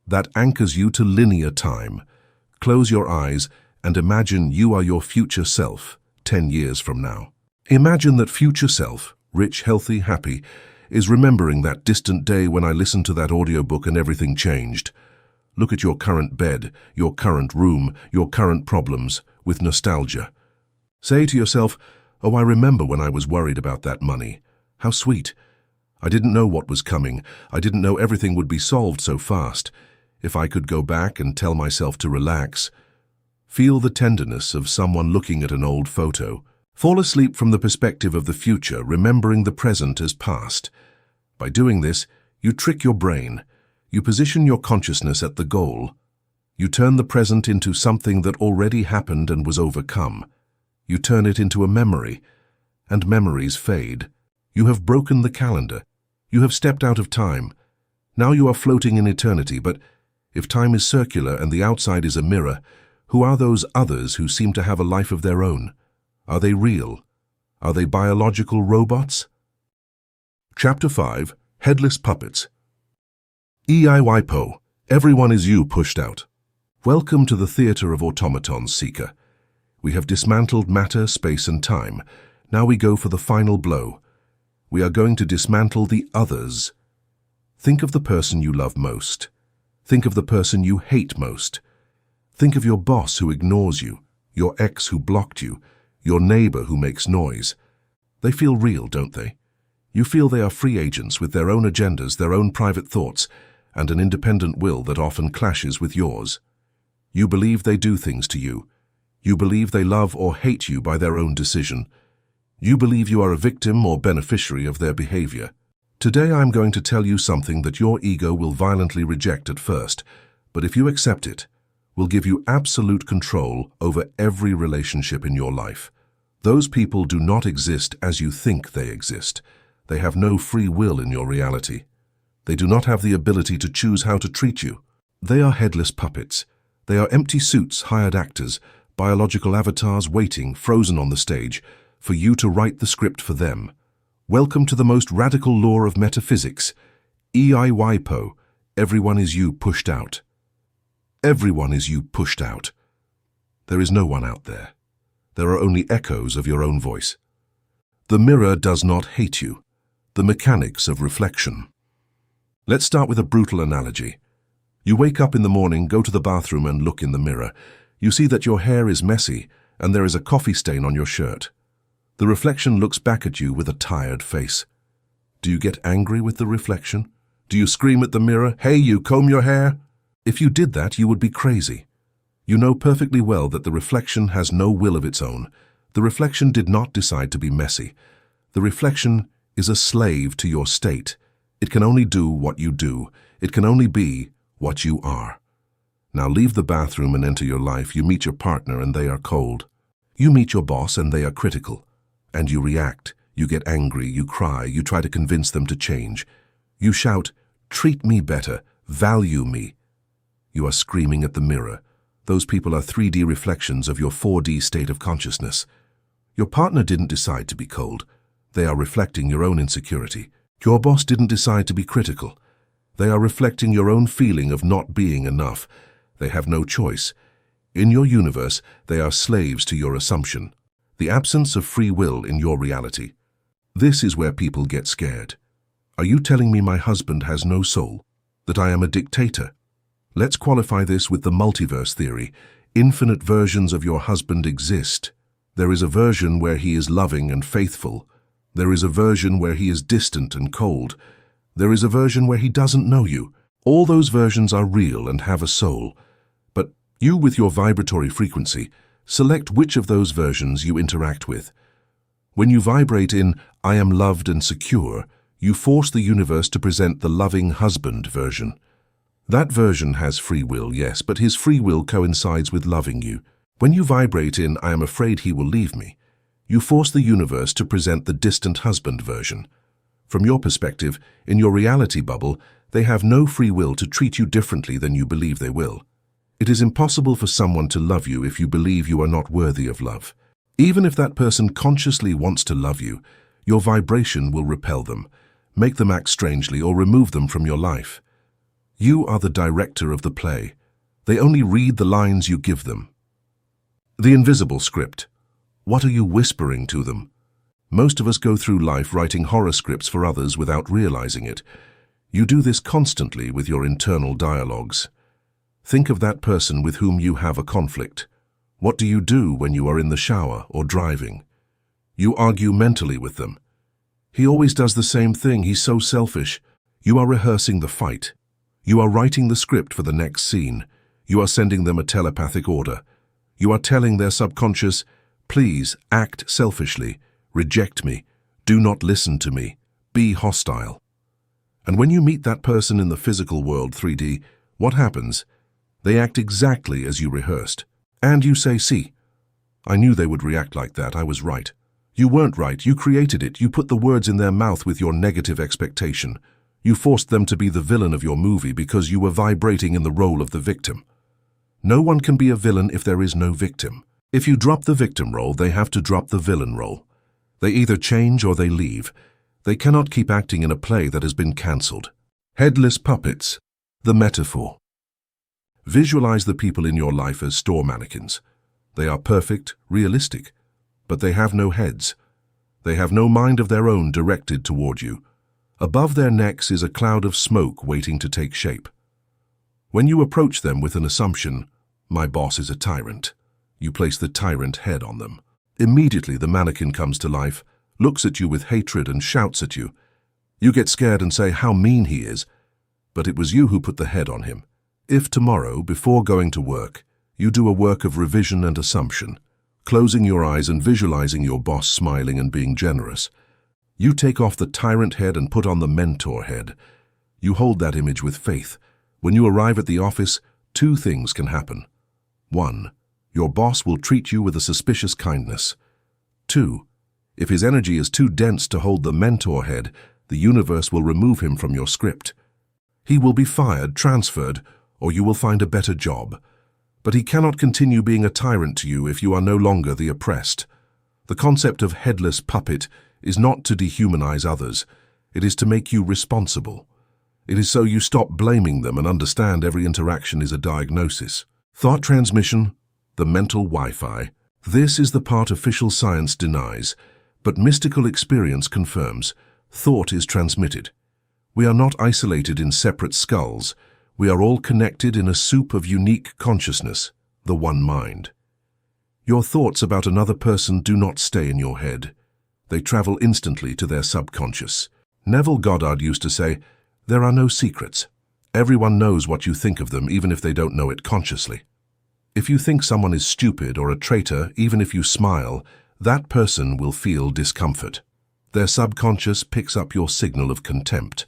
That anchors you to linear time. Close your eyes and imagine you are your future self 10 years from now. Imagine that future self, rich, healthy, happy, is remembering that distant day when I listened to that audiobook and everything changed. Look at your current bed, your current room, your current problems, with nostalgia. Say to yourself, oh, I remember when I was worried about that money. How sweet. I didn't know what was coming. I didn't know everything would be solved so fast. If I could go back and tell myself to relax. Feel the tenderness of someone looking at an old photo. Fall asleep from the perspective of the future, remembering the present as past. By doing this, you trick your brain. You position your consciousness at the goal. You turn the present into something that already happened and was overcome. You turn it into a memory, and memories fade. You have broken the calendar. You have stepped out of time. Now you are floating in eternity, but if time is circular and the outside is a mirror, who are those others who seem to have a life of their own? Are they real? Are they biological robots? Chapter 5. Headless Puppets. EIYPO. Everyone is you pushed out. Welcome to the theater of automatons, Seeker. We have dismantled matter, space, and time. Now we go for the final blow. We are going to dismantle the others. Think of the person you love most. Think of the person you hate most. Think of your boss who ignores you, your ex who blocked you, your neighbor who makes noise. They feel real, don't they? You feel they are free agents with their own agendas, their own private thoughts, and an independent will that often clashes with yours. You believe they do things to you. You believe they love or hate you by their own decision. You believe you are a victim or beneficiary of their behavior. Today I'm going to tell you something that your ego will violently reject at first, but if you accept it, will give you absolute control over every relationship in your life. Those people do not exist as you think they exist. They have no free will in your reality. They do not have the ability to choose how to treat you. They are headless puppets. They are empty suits, hired actors, biological avatars waiting, frozen on the stage, for you to write the script for them. Welcome to the most radical law of metaphysics. EIYPO. Everyone is you pushed out. Everyone is you pushed out. There is no one out there. There are only echoes of your own voice. The mirror does not hate you. The mechanics of reflection. Let's start with a brutal analogy. You wake up in the morning, go to the bathroom and look in the mirror. You see that your hair is messy and there is a coffee stain on your shirt. The reflection looks back at you with a tired face. Do you get angry with the reflection? Do you scream at the mirror, "Hey, you comb your hair"? If you did that, you would be crazy. You know perfectly well that the reflection has no will of its own. The reflection did not decide to be messy. The reflection is a slave to your state. It can only do what you do. It can only be what you are. Now leave the bathroom and enter your life. You meet your partner and they are cold. You meet your boss and they are critical. And you react. You get angry. You cry. You try to convince them to change. You shout, "Treat me better. Value me." You are screaming at the mirror. Those people are 3D reflections of your 4D state of consciousness. Your partner didn't decide to be cold. They are reflecting your own insecurity. Your boss didn't decide to be critical. They are reflecting your own feeling of not being enough. They have no choice. In your universe, they are slaves to your assumption, the absence of free will in your reality. This is where people get scared. Are you telling me my husband has no soul? That I am a dictator? Let's qualify this with the multiverse theory. Infinite versions of your husband exist. There is a version where he is loving and faithful. There is a version where he is distant and cold. There is a version where he doesn't know you. All those versions are real and have a soul. But you, with your vibratory frequency, select which of those versions you interact with. When you vibrate in "I am loved and secure," you force the universe to present the loving husband version. That version has free will, yes, but his free will coincides with loving you. When you vibrate in "I am afraid he will leave me," you force the universe to present the distant husband version. From your perspective, in your reality bubble, they have no free will to treat you differently than you believe they will. It is impossible for someone to love you if you believe you are not worthy of love. Even if that person consciously wants to love you, your vibration will repel them, make them act strangely, or remove them from your life. You are the director of the play. They only read the lines you give them. The invisible script. What are you whispering to them? Most of us go through life writing horror scripts for others without realizing it. You do this constantly with your internal dialogues. Think of that person with whom you have a conflict. What do you do when you are in the shower or driving? You argue mentally with them. He always does the same thing. He's so selfish. You are rehearsing the fight. You are writing the script for the next scene. You are sending them a telepathic order. You are telling their subconscious, "Please act selfishly. Reject me. Do not listen to me. Be hostile." And when you meet that person in the physical world, 3D, what happens? They act exactly as you rehearsed. And you say, see, I knew they would react like that, I was right. You weren't right, you created it, you put the words in their mouth with your negative expectation. You forced them to be the villain of your movie because you were vibrating in the role of the victim. No one can be a villain if there is no victim. If you drop the victim role, they have to drop the villain role. They either change or they leave. They cannot keep acting in a play that has been cancelled. Headless puppets, the metaphor. Visualize the people in your life as store mannequins. They are perfect, realistic, but they have no heads. They have no mind of their own directed toward you. Above their necks is a cloud of smoke waiting to take shape. When you approach them with an assumption, my boss is a tyrant, you place the tyrant head on them. Immediately the mannequin comes to life, looks at you with hatred and shouts at you. You get scared and say how mean he is, but it was you who put the head on him. If tomorrow, before going to work, you do a work of revision and assumption, closing your eyes and visualizing your boss smiling and being generous, you take off the tyrant head and put on the mentor head. You hold that image with faith. When you arrive at the office, two things can happen. 1. Your boss will treat you with a suspicious kindness. 2. If his energy is too dense to hold the mentor head, the universe will remove him from your script. He will be fired, transferred, or you will find a better job. But he cannot continue being a tyrant to you if you are no longer the oppressed. The concept of headless puppet is not to dehumanize others. It is to make you responsible. It is so you stop blaming them and understand every interaction is a diagnosis. Thought transmission, the mental Wi-Fi. This is the part official science denies, but mystical experience confirms. Thought is transmitted. We are not isolated in separate skulls. We are all connected in a soup of unique consciousness, the one mind. Your thoughts about another person do not stay in your head. They travel instantly to their subconscious. Neville Goddard used to say, there are no secrets. Everyone knows what you think of them, even if they don't know it consciously. If you think someone is stupid or a traitor, even if you smile, that person will feel discomfort. Their subconscious picks up your signal of contempt,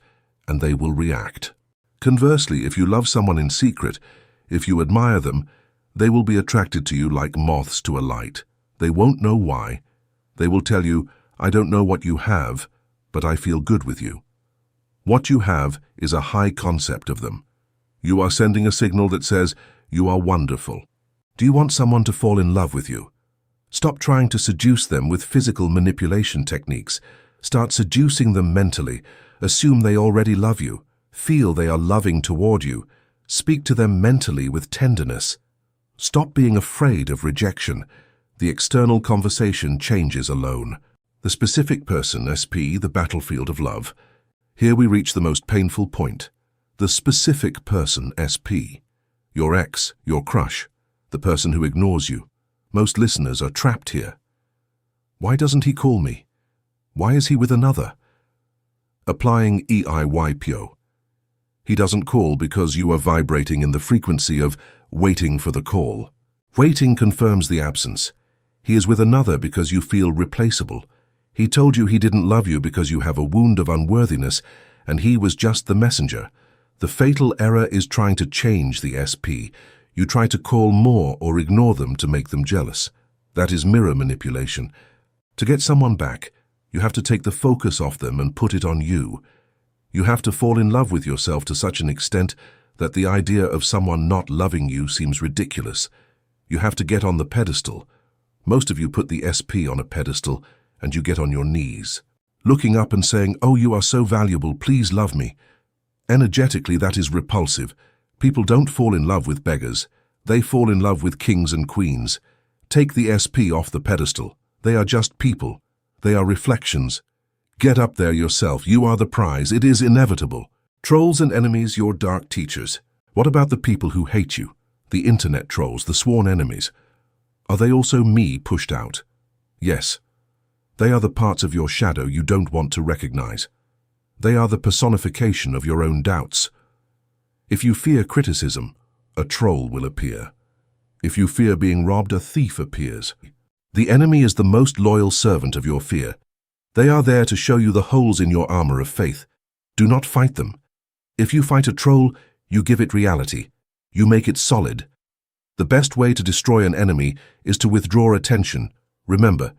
and they will react. Conversely, if you love someone in secret, if you admire them, they will be attracted to you like moths to a light. They won't know why. They will tell you, I don't know what you have, but I feel good with you. What you have is a high concept of them. You are sending a signal that says, you are wonderful. Do you want someone to fall in love with you? Stop trying to seduce them with physical manipulation techniques. Start seducing them mentally. Assume they already love you. Feel they are loving toward you. Speak to them mentally with tenderness. Stop being afraid of rejection. The external conversation changes alone. The specific person, SP, the battlefield of love. Here we reach the most painful point. The specific person, SP. Your ex, your crush, the person who ignores you. Most listeners are trapped here. Why doesn't he call me? Why is he with another? Applying EIYPO. He doesn't call because you are vibrating in the frequency of waiting for the call. Waiting confirms the absence. He is with another because you feel replaceable. He told you he didn't love you because you have a wound of unworthiness, and he was just the messenger. The fatal error is trying to change the SP. You try to call more or ignore them to make them jealous. That is mirror manipulation. To get someone back, you have to take the focus off them and put it on you. You have to fall in love with yourself to such an extent that the idea of someone not loving you seems ridiculous. You have to get on the pedestal. Most of you put the SP on a pedestal and you get on your knees, looking up and saying, oh, you are so valuable, please love me. Energetically, that is repulsive. People don't fall in love with beggars. They fall in love with kings and queens. Take the SP off the pedestal. They are just people. They are reflections. Get up there yourself. You are the prize. It is inevitable. Trolls and enemies, your dark teachers. What about the people who hate you? The internet trolls, the sworn enemies. Are they also me pushed out? Yes. They are the parts of your shadow you don't want to recognize. They are the personification of your own doubts. If you fear criticism, a troll will appear. If you fear being robbed, a thief appears. The enemy is the most loyal servant of your fear. They are there to show you the holes in your armor of faith. Do not fight them. If you fight a troll, you give it reality. You make it solid. The best way to destroy an enemy is to withdraw attention. Remember,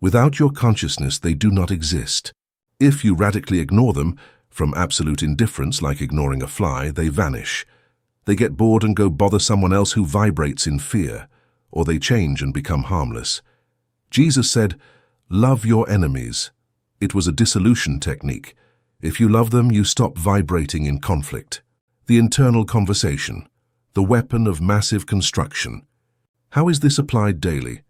without your consciousness, they do not exist. If you radically ignore them, from absolute indifference like ignoring a fly, they vanish. They get bored and go bother someone else who vibrates in fear, or they change and become harmless. Jesus said, "Love your enemies." It was a dissolution technique. If you love them, you stop vibrating in conflict. The internal conversation, the weapon of massive construction. How is this applied daily?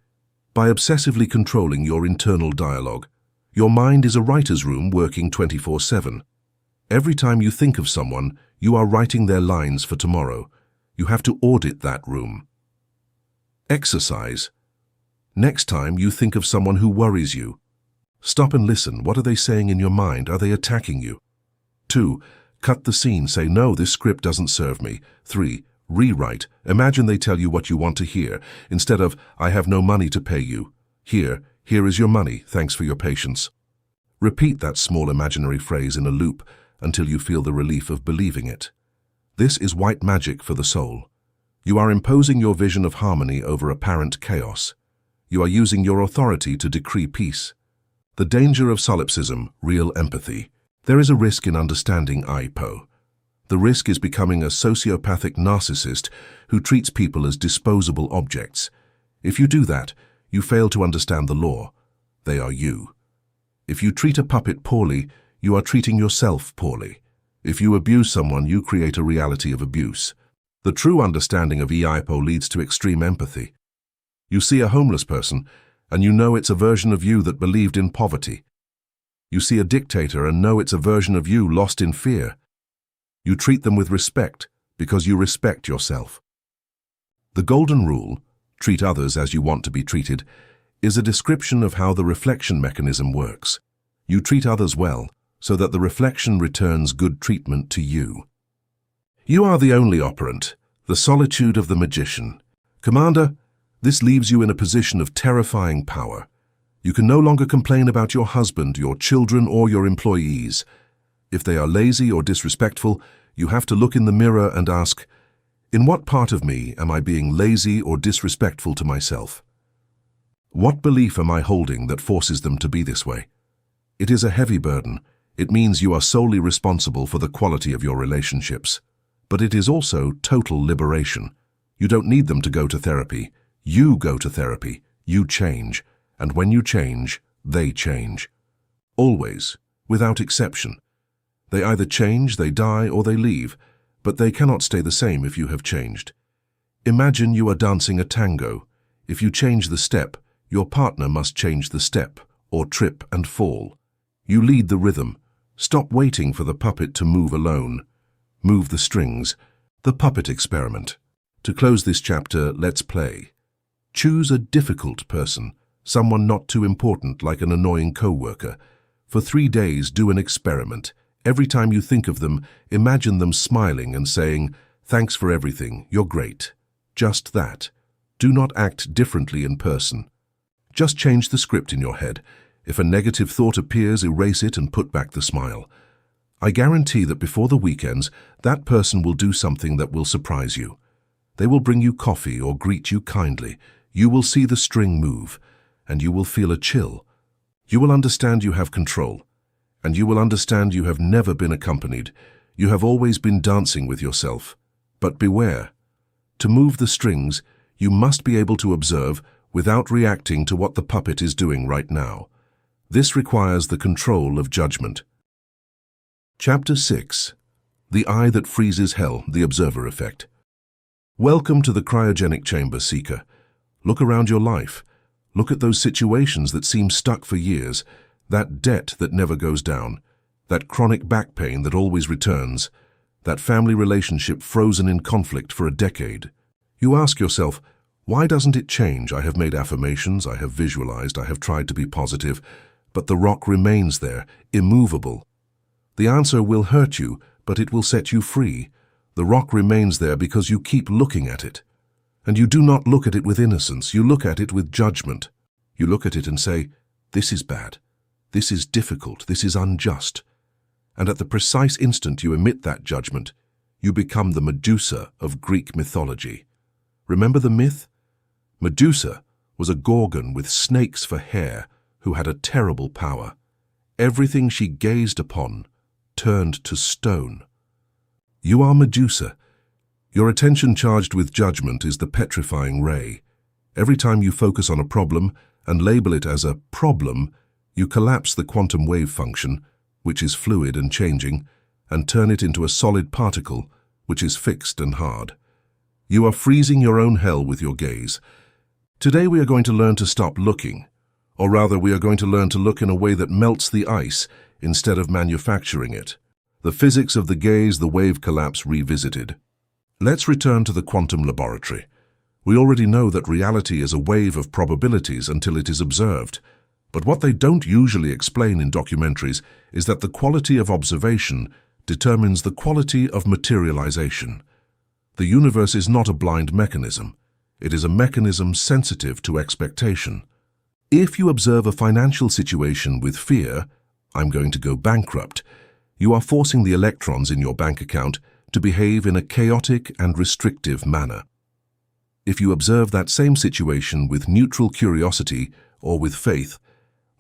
By obsessively controlling your internal dialogue. Your mind is a writer's room working 24/7. Every time you think of someone, you are writing their lines for tomorrow. You have to audit that room. Exercise. Next time you think of someone who worries you, stop and listen. What are they saying in your mind? Are they attacking you? 2. Cut the scene. Say, no, this script doesn't serve me. 3. Rewrite. Imagine they tell you what you want to hear. Instead of, I have no money to pay you. Here is your money. Thanks for your patience. Repeat that small imaginary phrase in a loop until you feel the relief of believing it. This is white magic for the soul. You are imposing your vision of harmony over apparent chaos. You are using your authority to decree peace. The danger of solipsism, real empathy. There is a risk in understanding EIYPO. The risk is becoming a sociopathic narcissist who treats people as disposable objects. If you do that, you fail to understand the law. They are you. If you treat a puppet poorly, you are treating yourself poorly. If you abuse someone, you create a reality of abuse. The true understanding of EIYPO leads to extreme empathy. You see a homeless person, and you know it's a version of you that believed in poverty. You see a dictator and know it's a version of you lost in fear. You treat them with respect because you respect yourself. The golden rule, treat others as you want to be treated, is a description of how the reflection mechanism works. You treat others well so that the reflection returns good treatment to you. You are the only operant, the solitude of the magician. Commander, this leaves you in a position of terrifying power. You can no longer complain about your husband, your children, or your employees. If they are lazy or disrespectful, you have to look in the mirror and ask, in what part of me am I being lazy or disrespectful to myself? What belief am I holding that forces them to be this way? It is a heavy burden. It means you are solely responsible for the quality of your relationships. But it is also total liberation. You don't need them to go to therapy. You go to therapy. You change. And when you change, they change. Always, without exception. They either change, they die, or they leave, but they cannot stay the same if you have changed. Imagine you are dancing a tango. If you change the step, your partner must change the step, or trip and fall. You lead the rhythm. Stop waiting for the puppet to move alone. Move the strings. The puppet experiment. To close this chapter, let's play. Choose a difficult person, someone not too important like an annoying co-worker. For 3 days, do an experiment. Every time you think of them, imagine them smiling and saying, "Thanks for everything, you're great." Just that. Do not act differently in person. Just change the script in your head. If a negative thought appears, erase it and put back the smile. I guarantee that before the weekends, that person will do something that will surprise you. They will bring you coffee or greet you kindly. You will see the string move, and you will feel a chill. You will understand you have control, and you will understand you have never been accompanied. You have always been dancing with yourself. But beware. To move the strings, you must be able to observe without reacting to what the puppet is doing right now. This requires the control of judgment. Chapter 6. The Eye That Freezes Hell, the Observer Effect. Welcome to the cryogenic chamber, seeker. Look around your life. Look at those situations that seem stuck for years, that debt that never goes down, that chronic back pain that always returns, that family relationship frozen in conflict for a decade. You ask yourself, why doesn't it change? I have made affirmations, I have visualized, I have tried to be positive, but the rock remains there, immovable. The answer will hurt you, but it will set you free. The rock remains there because you keep looking at it. And you do not look at it with innocence, you look at it with judgment. You look at it and say, this is bad, this is difficult, this is unjust. And at the precise instant you emit that judgment, you become the Medusa of Greek mythology. Remember the myth? Medusa was a gorgon with snakes for hair who had a terrible power. Everything she gazed upon turned to stone. You are Medusa. Your attention charged with judgment is the petrifying ray. Every time you focus on a problem and label it as a problem, you collapse the quantum wave function, which is fluid and changing, and turn it into a solid particle, which is fixed and hard. You are freezing your own hell with your gaze. Today we are going to learn to stop looking, or rather we are going to learn to look in a way that melts the ice instead of manufacturing it. The physics of the gaze, the wave collapse revisited. Let's return to the quantum laboratory. We already know that reality is a wave of probabilities until it is observed. But what they don't usually explain in documentaries is that the quality of observation determines the quality of materialization. The universe is not a blind mechanism. It is a mechanism sensitive to expectation. If you observe a financial situation with fear, I'm going to go bankrupt, you are forcing the electrons in your bank account to behave in a chaotic and restrictive manner. If you observe that same situation with neutral curiosity or with faith,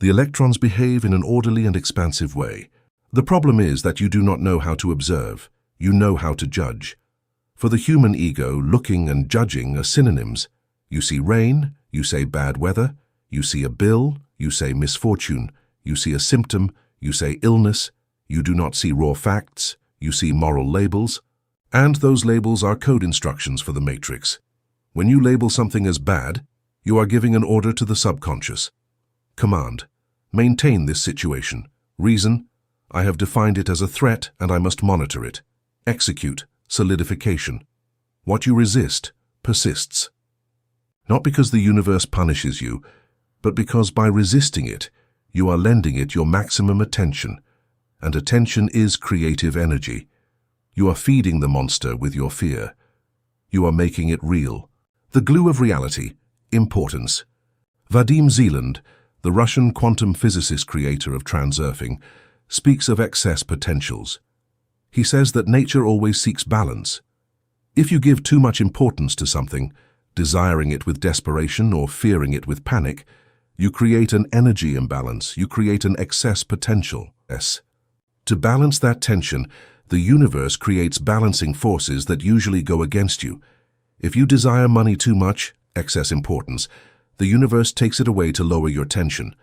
the electrons behave in an orderly and expansive way. The problem is that you do not know how to observe, you know how to judge. For the human ego, looking and judging are synonyms. You see rain, you say bad weather, you see a bill, you say misfortune, you see a symptom, you say illness, you do not see raw facts, you see moral labels, and those labels are code instructions for the matrix. When you label something as bad, you are giving an order to the subconscious. Command: maintain this situation. Reason: I have defined it as a threat and I must monitor it. Execute: solidification. What you resist persists. Not because the universe punishes you, but because by resisting it, you are lending it your maximum attention. And attention is creative energy. You are feeding the monster with your fear. You are making it real. The glue of reality, importance. Vadim Zeland, the Russian quantum physicist creator of transurfing, speaks of excess potentials. He says that nature always seeks balance. If you give too much importance to something, desiring it with desperation or fearing it with panic, you create an energy imbalance, you create an excess potential. To balance that tension, the universe creates balancing forces that usually go against you. If you desire money too much, excess importance, the universe takes it away to lower your tension.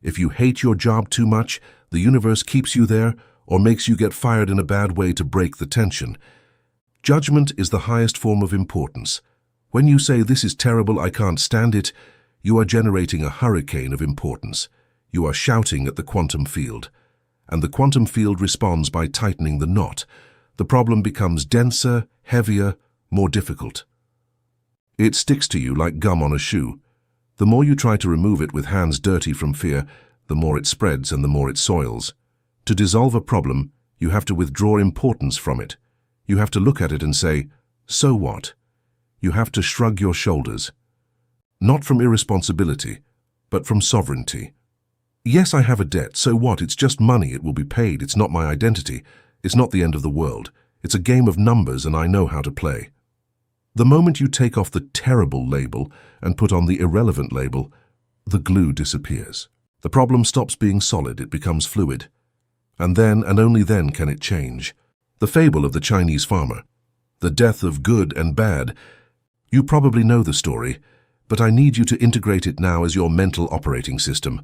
If you hate your job too much, the universe keeps you there or makes you get fired in a bad way to break the tension. Judgment is the highest form of importance. When you say, "This is terrible, I can't stand it," you are generating a hurricane of importance. You are shouting at the quantum field. And the quantum field responds by tightening the knot. The problem becomes denser, heavier, more difficult. It sticks to you like gum on a shoe. The more you try to remove it with hands dirty from fear, the more it spreads and the more it soils. To dissolve a problem, you have to withdraw importance from it. You have to look at it and say, "So what?" You have to shrug your shoulders. Not from irresponsibility, but from sovereignty. Yes, I have a debt, so what? It's just money, it will be paid, it's not my identity, it's not the end of the world. It's a game of numbers and I know how to play. The moment you take off the terrible label and put on the irrelevant label, the glue disappears. The problem stops being solid, it becomes fluid. And then, and only then, can it change. The fable of the Chinese farmer, the death of good and bad. You probably know the story, but I need you to integrate it now as your mental operating system.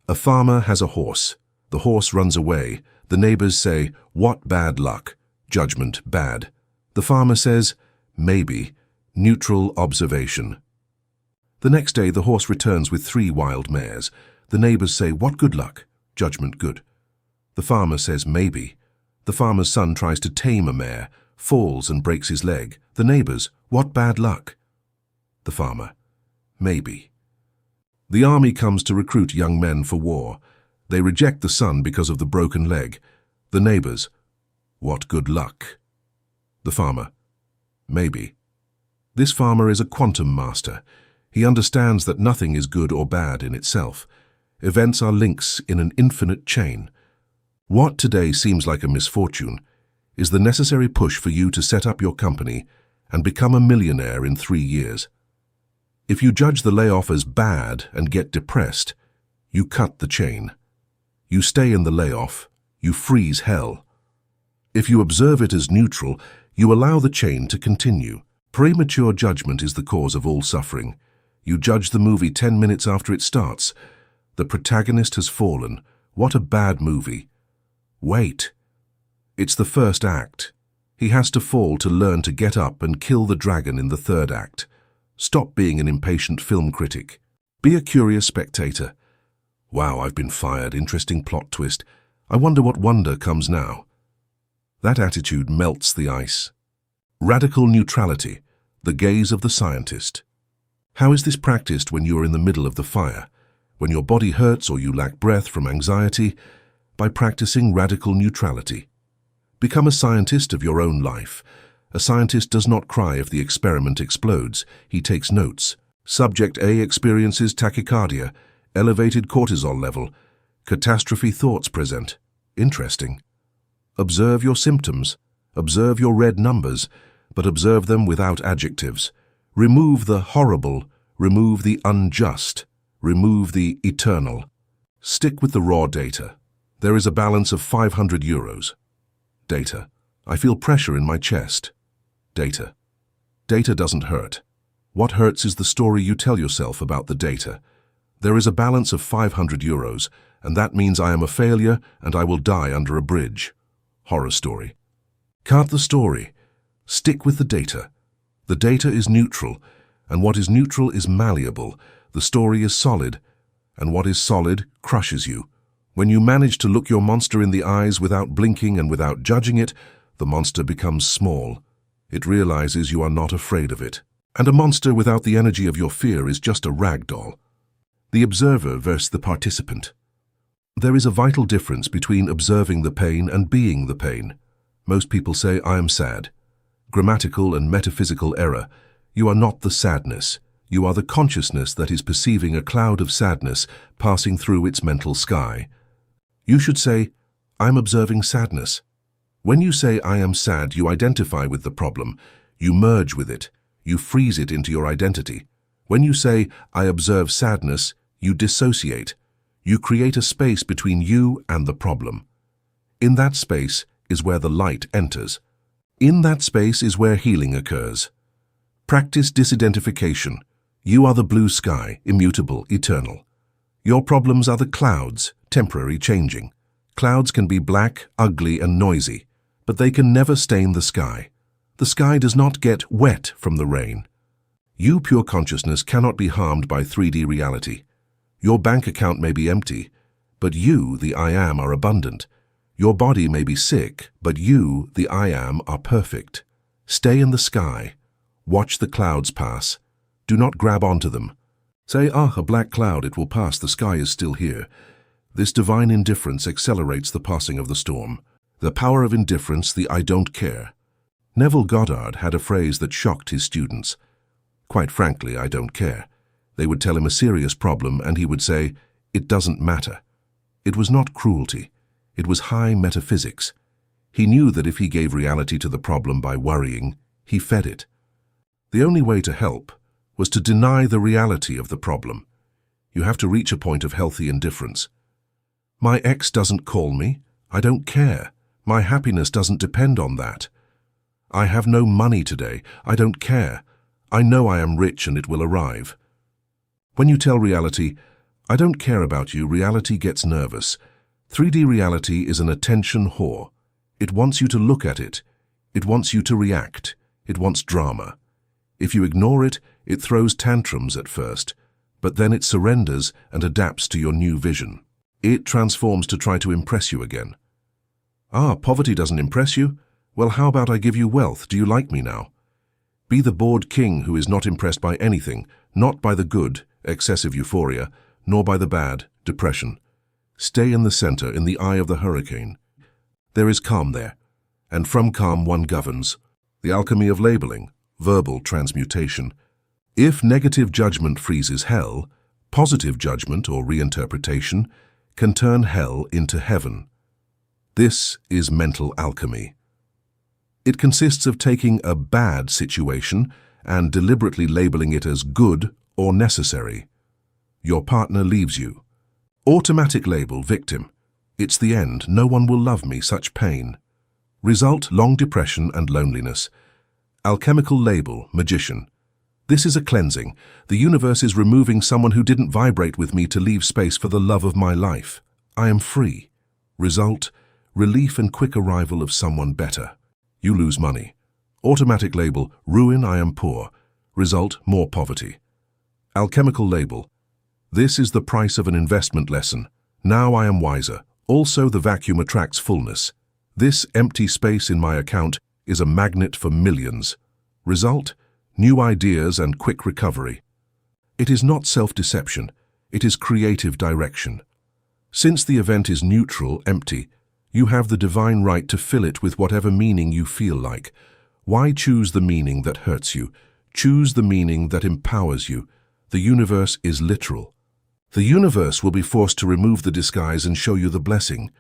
A farmer has a horse. The horse runs away. The neighbors say, "What bad luck." Judgment, bad. The farmer says, "Maybe." Neutral observation. The next day, the horse returns with 3 wild mares. The neighbors say, "What good luck." Judgment, good. The farmer says, "Maybe." The farmer's son tries to tame a mare, falls and breaks his leg. The neighbors, "What bad luck." The farmer, "Maybe." The army comes to recruit young men for war. They reject the son because of the broken leg. The neighbors, "What good luck." The farmer, "Maybe." This farmer is a quantum master. He understands that nothing is good or bad in itself. Events are links in an infinite chain. What today seems like a misfortune is the necessary push for you to set up your company and become a millionaire in 3 years. If you judge the layoff as bad and get depressed, you cut the chain. You stay in the layoff, you freeze hell. If you observe it as neutral, you allow the chain to continue. Premature judgment is the cause of all suffering. You judge the movie 10 minutes after it starts. The protagonist has fallen. What a bad movie. Wait. It's the first act. He has to fall to learn to get up and kill the dragon in the third act. Stop being an impatient film critic. Be a curious spectator. Wow, I've been fired. Interesting plot twist. I wonder what wonder comes now. That attitude melts the ice. Radical neutrality, the gaze of the scientist. How is this practiced when you are in the middle of the fire? When your body hurts or you lack breath from anxiety? By practicing radical neutrality. Become a scientist of your own life. A scientist does not cry if the experiment explodes. He takes notes. Subject A experiences tachycardia, elevated cortisol level. Catastrophe thoughts present. Interesting. Observe your symptoms. Observe your red numbers, but observe them without adjectives. Remove the horrible. Remove the unjust. Remove the eternal. Stick with the raw data. There is a balance of 500 euros. Data. I feel pressure in my chest. Data. Data doesn't hurt. What hurts is the story you tell yourself about the data. There is a balance of 500 euros, and that means I am a failure and I will die under a bridge. Horror story. Cut the story. Stick with the data. The data is neutral, and what is neutral is malleable. The story is solid, and what is solid crushes you. When you manage to look your monster in the eyes without blinking and without judging it, the monster becomes small. It realizes you are not afraid of it. And a monster without the energy of your fear is just a rag doll. The observer versus the participant. There is a vital difference between observing the pain and being the pain. Most people say, I am sad. Grammatical and metaphysical error. You are not the sadness. You are the consciousness that is perceiving a cloud of sadness passing through its mental sky. You should say, I'm observing sadness. When you say, I am sad, you identify with the problem. You merge with it. You freeze it into your identity. When you say, I observe sadness, you dissociate. You create a space between you and the problem. In that space is where the light enters. In that space is where healing occurs. Practice disidentification. You are the blue sky, immutable, eternal. Your problems are the clouds, temporary, changing. Clouds can be black, ugly, and noisy, but they can never stain the sky. The sky does not get wet from the rain. You, pure consciousness, cannot be harmed by 3D reality. Your bank account may be empty, but you, the I Am, are abundant. Your body may be sick, but you, the I Am, are perfect. Stay in the sky. Watch the clouds pass. Do not grab onto them. Say, a black cloud, it will pass, the sky is still here. This divine indifference accelerates the passing of the storm. The power of indifference, the I don't care. Neville Goddard had a phrase that shocked his students. Quite frankly, I don't care. They would tell him a serious problem and he would say, it doesn't matter. It was not cruelty. It was high metaphysics. He knew that if he gave reality to the problem by worrying, he fed it. The only way to help was to deny the reality of the problem. You have to reach a point of healthy indifference. My ex doesn't call me. I don't care. My happiness doesn't depend on that. I have no money today. I don't care. I know I am rich and it will arrive. When you tell reality, I don't care about you, reality gets nervous. 3D reality is an attention whore. It wants you to look at it. It wants you to react. It wants drama. If you ignore it, it throws tantrums at first, but then it surrenders and adapts to your new vision. It transforms to try to impress you again. Poverty doesn't impress you? Well, how about I give you wealth? Do you like me now? Be the bored king who is not impressed by anything, not by the good, excessive euphoria, nor by the bad, depression. Stay in the center, in the eye of the hurricane. There is calm there, and from calm one governs. The alchemy of labeling, verbal transmutation. If negative judgment freezes hell, positive judgment or reinterpretation can turn hell into heaven. This is mental alchemy. It consists of taking a bad situation and deliberately labeling it as good or necessary. Your partner leaves you. Automatic label, victim. It's the end. No one will love me, such pain. Result, long depression and loneliness. Alchemical label, magician. This is a cleansing. The universe is removing someone who didn't vibrate with me to leave space for the love of my life. I am free. Result, relief and quick arrival of someone better. You lose money. Automatic label, ruin, I am poor. Result, more poverty. Alchemical label. This is the price of an investment lesson. Now I am wiser. Also, the vacuum attracts fullness. This empty space in my account is a magnet for millions. Result, new ideas and quick recovery. It is not self-deception. It is creative direction. Since the event is neutral, empty, you have the divine right to fill it with whatever meaning you feel like. Why choose the meaning that hurts you? Choose the meaning that empowers you. The universe is literal. The universe will be forced to remove the disguise and show you the blessing.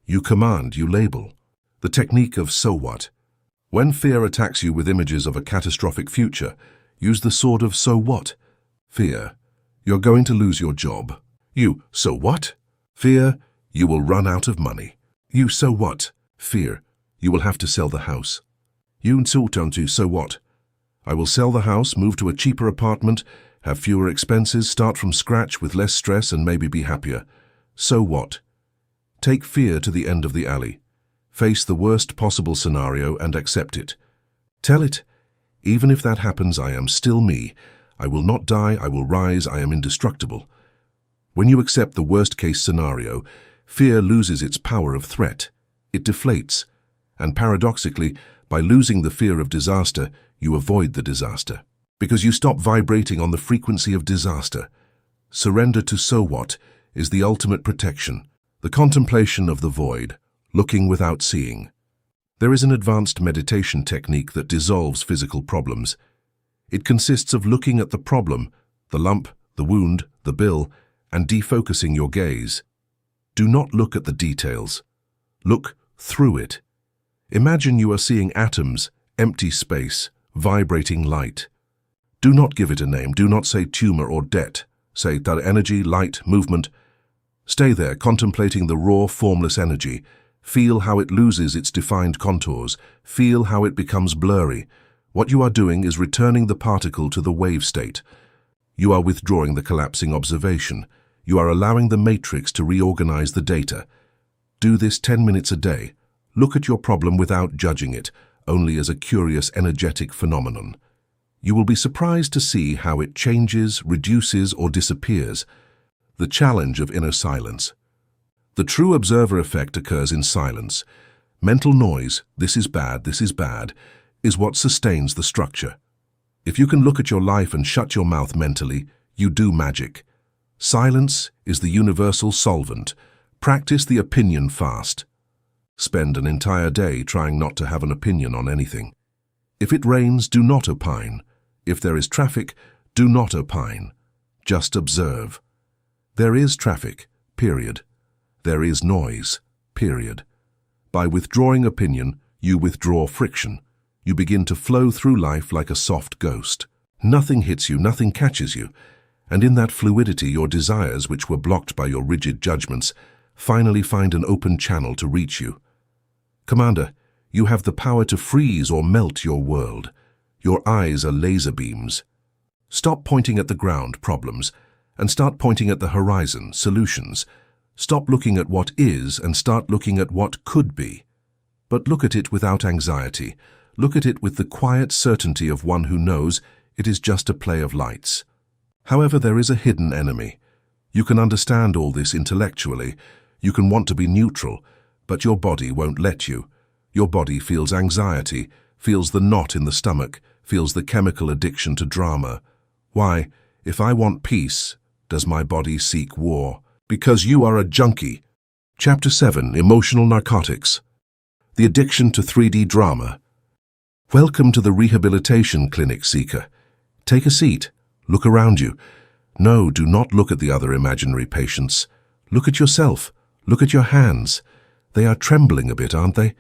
You command, you label. The technique of so what. When fear attacks you with images of a catastrophic future, use the sword of so what. Fear, you're going to lose your job. You, so what? Fear, you will run out of money. You, so what? Fear, you will have to sell the house. You, so what? I will sell the house, move to a cheaper apartment, have fewer expenses, start from scratch with less stress and maybe be happier. So what? Take fear to the end of the alley. Face the worst possible scenario and accept it. Tell it, even if that happens, I am still me. I will not die, I will rise, I am indestructible. When you accept the worst-case scenario, fear loses its power of threat. It deflates. And paradoxically, by losing the fear of disaster, you avoid the disaster. Because you stop vibrating on the frequency of disaster. Surrender to so what is the ultimate protection, the contemplation of the void, looking without seeing. There is an advanced meditation technique that dissolves physical problems. It consists of looking at the problem, the lump, the wound, the bill, and defocusing your gaze. Do not look at the details. Look through it. Imagine you are seeing atoms, empty space, vibrating light. Do not give it a name. Do not say tumor or debt. Say that energy, light, movement. Stay there, contemplating the raw, formless energy. Feel how it loses its defined contours. Feel how it becomes blurry. What you are doing is returning the particle to the wave state. You are withdrawing the collapsing observation. You are allowing the matrix to reorganize the data. Do this 10 minutes a day. Look at your problem without judging it, only as a curious energetic phenomenon. You will be surprised to see how it changes, reduces, or disappears. The challenge of inner silence. The true observer effect occurs in silence. Mental noise, this is bad, is what sustains the structure. If you can look at your life and shut your mouth mentally, you do magic. Silence is the universal solvent. Practice the opinion fast. Spend an entire day trying not to have an opinion on anything. If it rains, do not opine. If there is traffic, do not opine. Just observe. There is traffic, period. There is noise, period. By withdrawing opinion, you withdraw friction. You begin to flow through life like a soft ghost. Nothing hits you, nothing catches you. And in that fluidity, your desires, which were blocked by your rigid judgments, finally find an open channel to reach you. Commander, you have the power to freeze or melt your world. Your eyes are laser beams. Stop pointing at the ground, problems, and start pointing at the horizon, solutions. Stop looking at what is and start looking at what could be. But look at it without anxiety. Look at it with the quiet certainty of one who knows it is just a play of lights. However, there is a hidden enemy. You can understand all this intellectually. You can want to be neutral, but your body won't let you. Your body feels anxiety, feels the knot in the stomach, feels the chemical addiction to drama. Why, if I want peace, does my body seek war? Because you are a junkie. Chapter 7, Emotional Narcotics. The Addiction to 3D Drama. Welcome to the Rehabilitation Clinic, Seeker. Take a seat. Look around you. No, do not look at the other imaginary patients. Look at yourself. Look at your hands. They are trembling a bit, aren't they?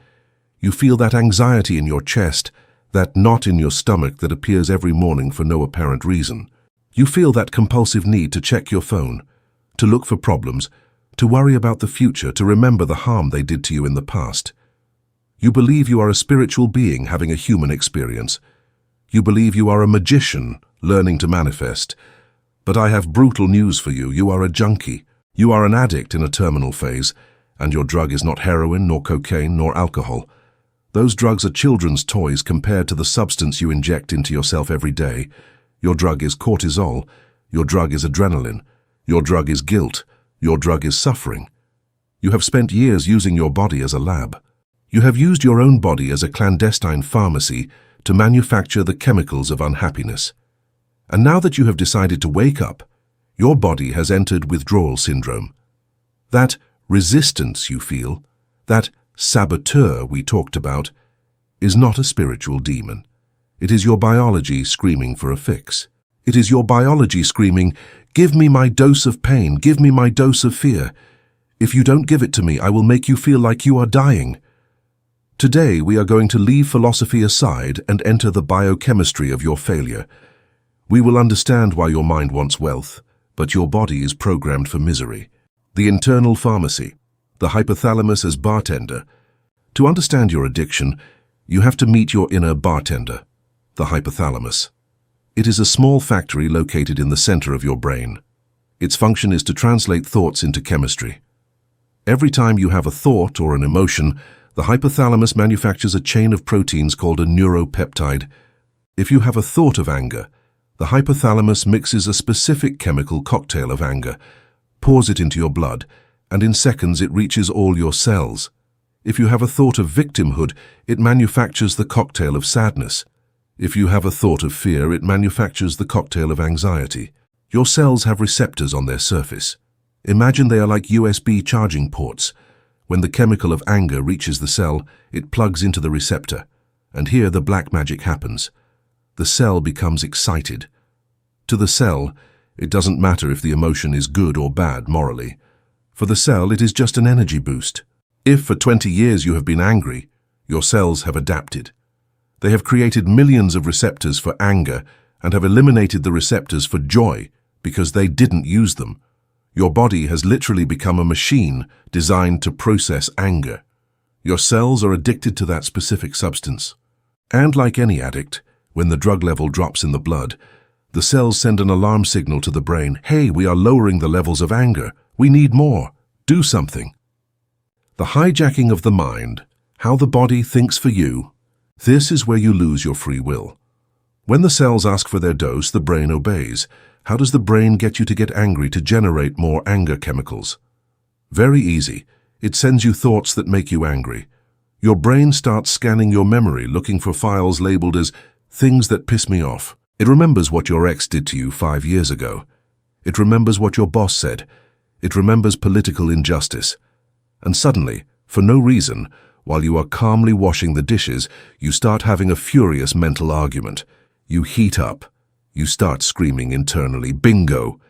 You feel that anxiety in your chest, that knot in your stomach that appears every morning for no apparent reason. You feel that compulsive need to check your phone, to look for problems, to worry about the future, to remember the harm they did to you in the past. You believe you are a spiritual being having a human experience. You believe you are a magician learning to manifest. But I have brutal news for you. You are a junkie. You are an addict in a terminal phase, and your drug is not heroin, nor cocaine, nor alcohol. Those drugs are children's toys compared to the substance you inject into yourself every day. Your drug is cortisol. Your drug is adrenaline. Your drug is guilt. Your drug is suffering. You have spent years using your body as a lab. You have used your own body as a clandestine pharmacy to manufacture the chemicals of unhappiness. And now that you have decided to wake up, your body has entered withdrawal syndrome. That resistance you feel, that saboteur we talked about, is not a spiritual demon. It is your biology screaming for a fix. It is your biology screaming, "Give me my dose of pain, give me my dose of fear. If you don't give it to me, I will make you feel like you are dying." Today, we are going to leave philosophy aside and enter the biochemistry of your failure. We will understand why your mind wants wealth, but your body is programmed for misery. The internal pharmacy, the hypothalamus as bartender. To understand your addiction, you have to meet your inner bartender, the hypothalamus. It is a small factory located in the center of your brain. Its function is to translate thoughts into chemistry. Every time you have a thought or an emotion, the hypothalamus manufactures a chain of proteins called a neuropeptide. If you have a thought of anger, the hypothalamus mixes a specific chemical cocktail of anger, pours it into your blood, and in seconds it reaches all your cells. If you have a thought of victimhood, it manufactures the cocktail of sadness. If you have a thought of fear, it manufactures the cocktail of anxiety. Your cells have receptors on their surface. Imagine they are like USB charging ports. When the chemical of anger reaches the cell, it plugs into the receptor. And here the black magic happens. The cell becomes excited. To the cell, it doesn't matter if the emotion is good or bad morally. For the cell, it is just an energy boost. If for 20 years you have been angry, your cells have adapted. They have created millions of receptors for anger and have eliminated the receptors for joy because they didn't use them. Your body has literally become a machine designed to process anger. Your cells are addicted to that specific substance. And like any addict, when the drug level drops in the blood, the cells send an alarm signal to the brain, "Hey, we are lowering the levels of anger. We need more. Do something." The hijacking of the mind, how the body thinks for you, this is where you lose your free will. When the cells ask for their dose, the brain obeys. How does the brain get you to get angry to generate more anger chemicals? Very easy. It sends you thoughts that make you angry. Your brain starts scanning your memory, looking for files labeled as things that piss me off. It remembers what your ex did to you 5 years ago. It remembers what your boss said. It remembers political injustice. And suddenly, for no reason, while you are calmly washing the dishes, you start having a furious mental argument. You heat up. You start screaming internally, "Bingo!"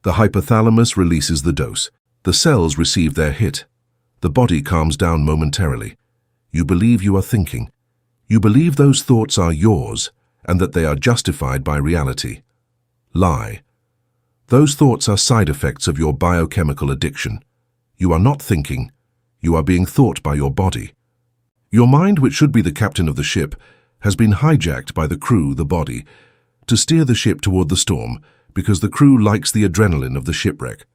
The hypothalamus releases the dose. The cells receive their hit. The body calms down momentarily. You believe you are thinking. You believe those thoughts are yours and that they are justified by reality. Lie. Those thoughts are side effects of your biochemical addiction. You are not thinking. You are being thought by your body. Your mind, which should be the captain of the ship, has been hijacked by the crew, the body, to steer the ship toward the storm because the crew likes the adrenaline of the shipwreck.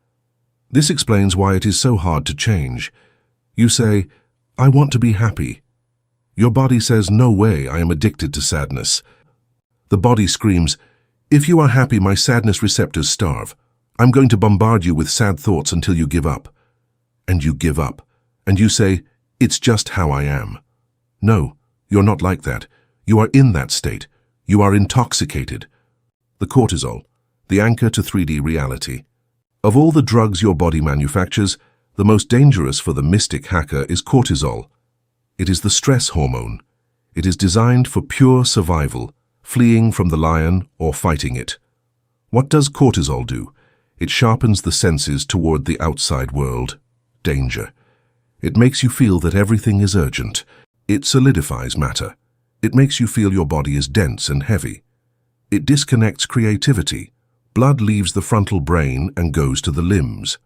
This explains why it is so hard to change. You say, "I want to be happy." Your body says, "No way, I am addicted to sadness." The body screams, "If you are happy, my sadness receptors starve. I'm going to bombard you with sad thoughts until you give up." And you give up. And you say, "It's just how I am." No, you're not like that. You are in that state. You are intoxicated. The cortisol, the anchor to 3D reality. Of all the drugs your body manufactures, the most dangerous for the mystic hacker is cortisol. It is the stress hormone. It is designed for pure survival, fleeing from the lion or fighting it. What does cortisol do? It sharpens the senses toward the outside world, danger. It makes you feel that everything is urgent. It solidifies matter. It makes you feel your body is dense and heavy. It disconnects creativity. Blood leaves the frontal brain and goes to the limbs.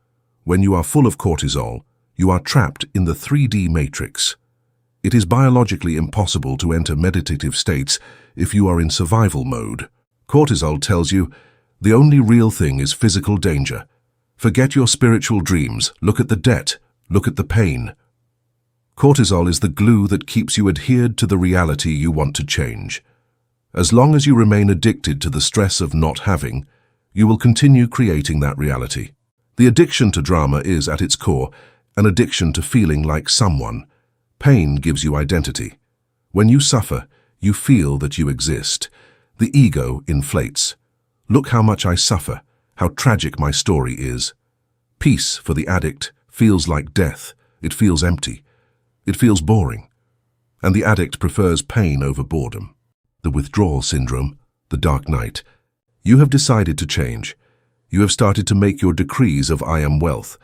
When you are full of cortisol, you are trapped in the 3D matrix. It is biologically impossible to enter meditative states if you are in survival mode. Cortisol tells you, the only real thing is physical danger. Forget your spiritual dreams. Look at the debt. Look at the pain. Cortisol is the glue that keeps you adhered to the reality you want to change. As long as you remain addicted to the stress of not having, you will continue creating that reality. The addiction to drama is, at its core, an addiction to feeling like someone. Pain gives you identity. When you suffer, you feel that you exist. The ego inflates. Look how much I suffer, how tragic my story is. Peace, for the addict, feels like death. It feels empty. It feels boring. And the addict prefers pain over boredom. The withdrawal syndrome, the dark night. You have decided to change. You have started to make your decrees of I am wealth.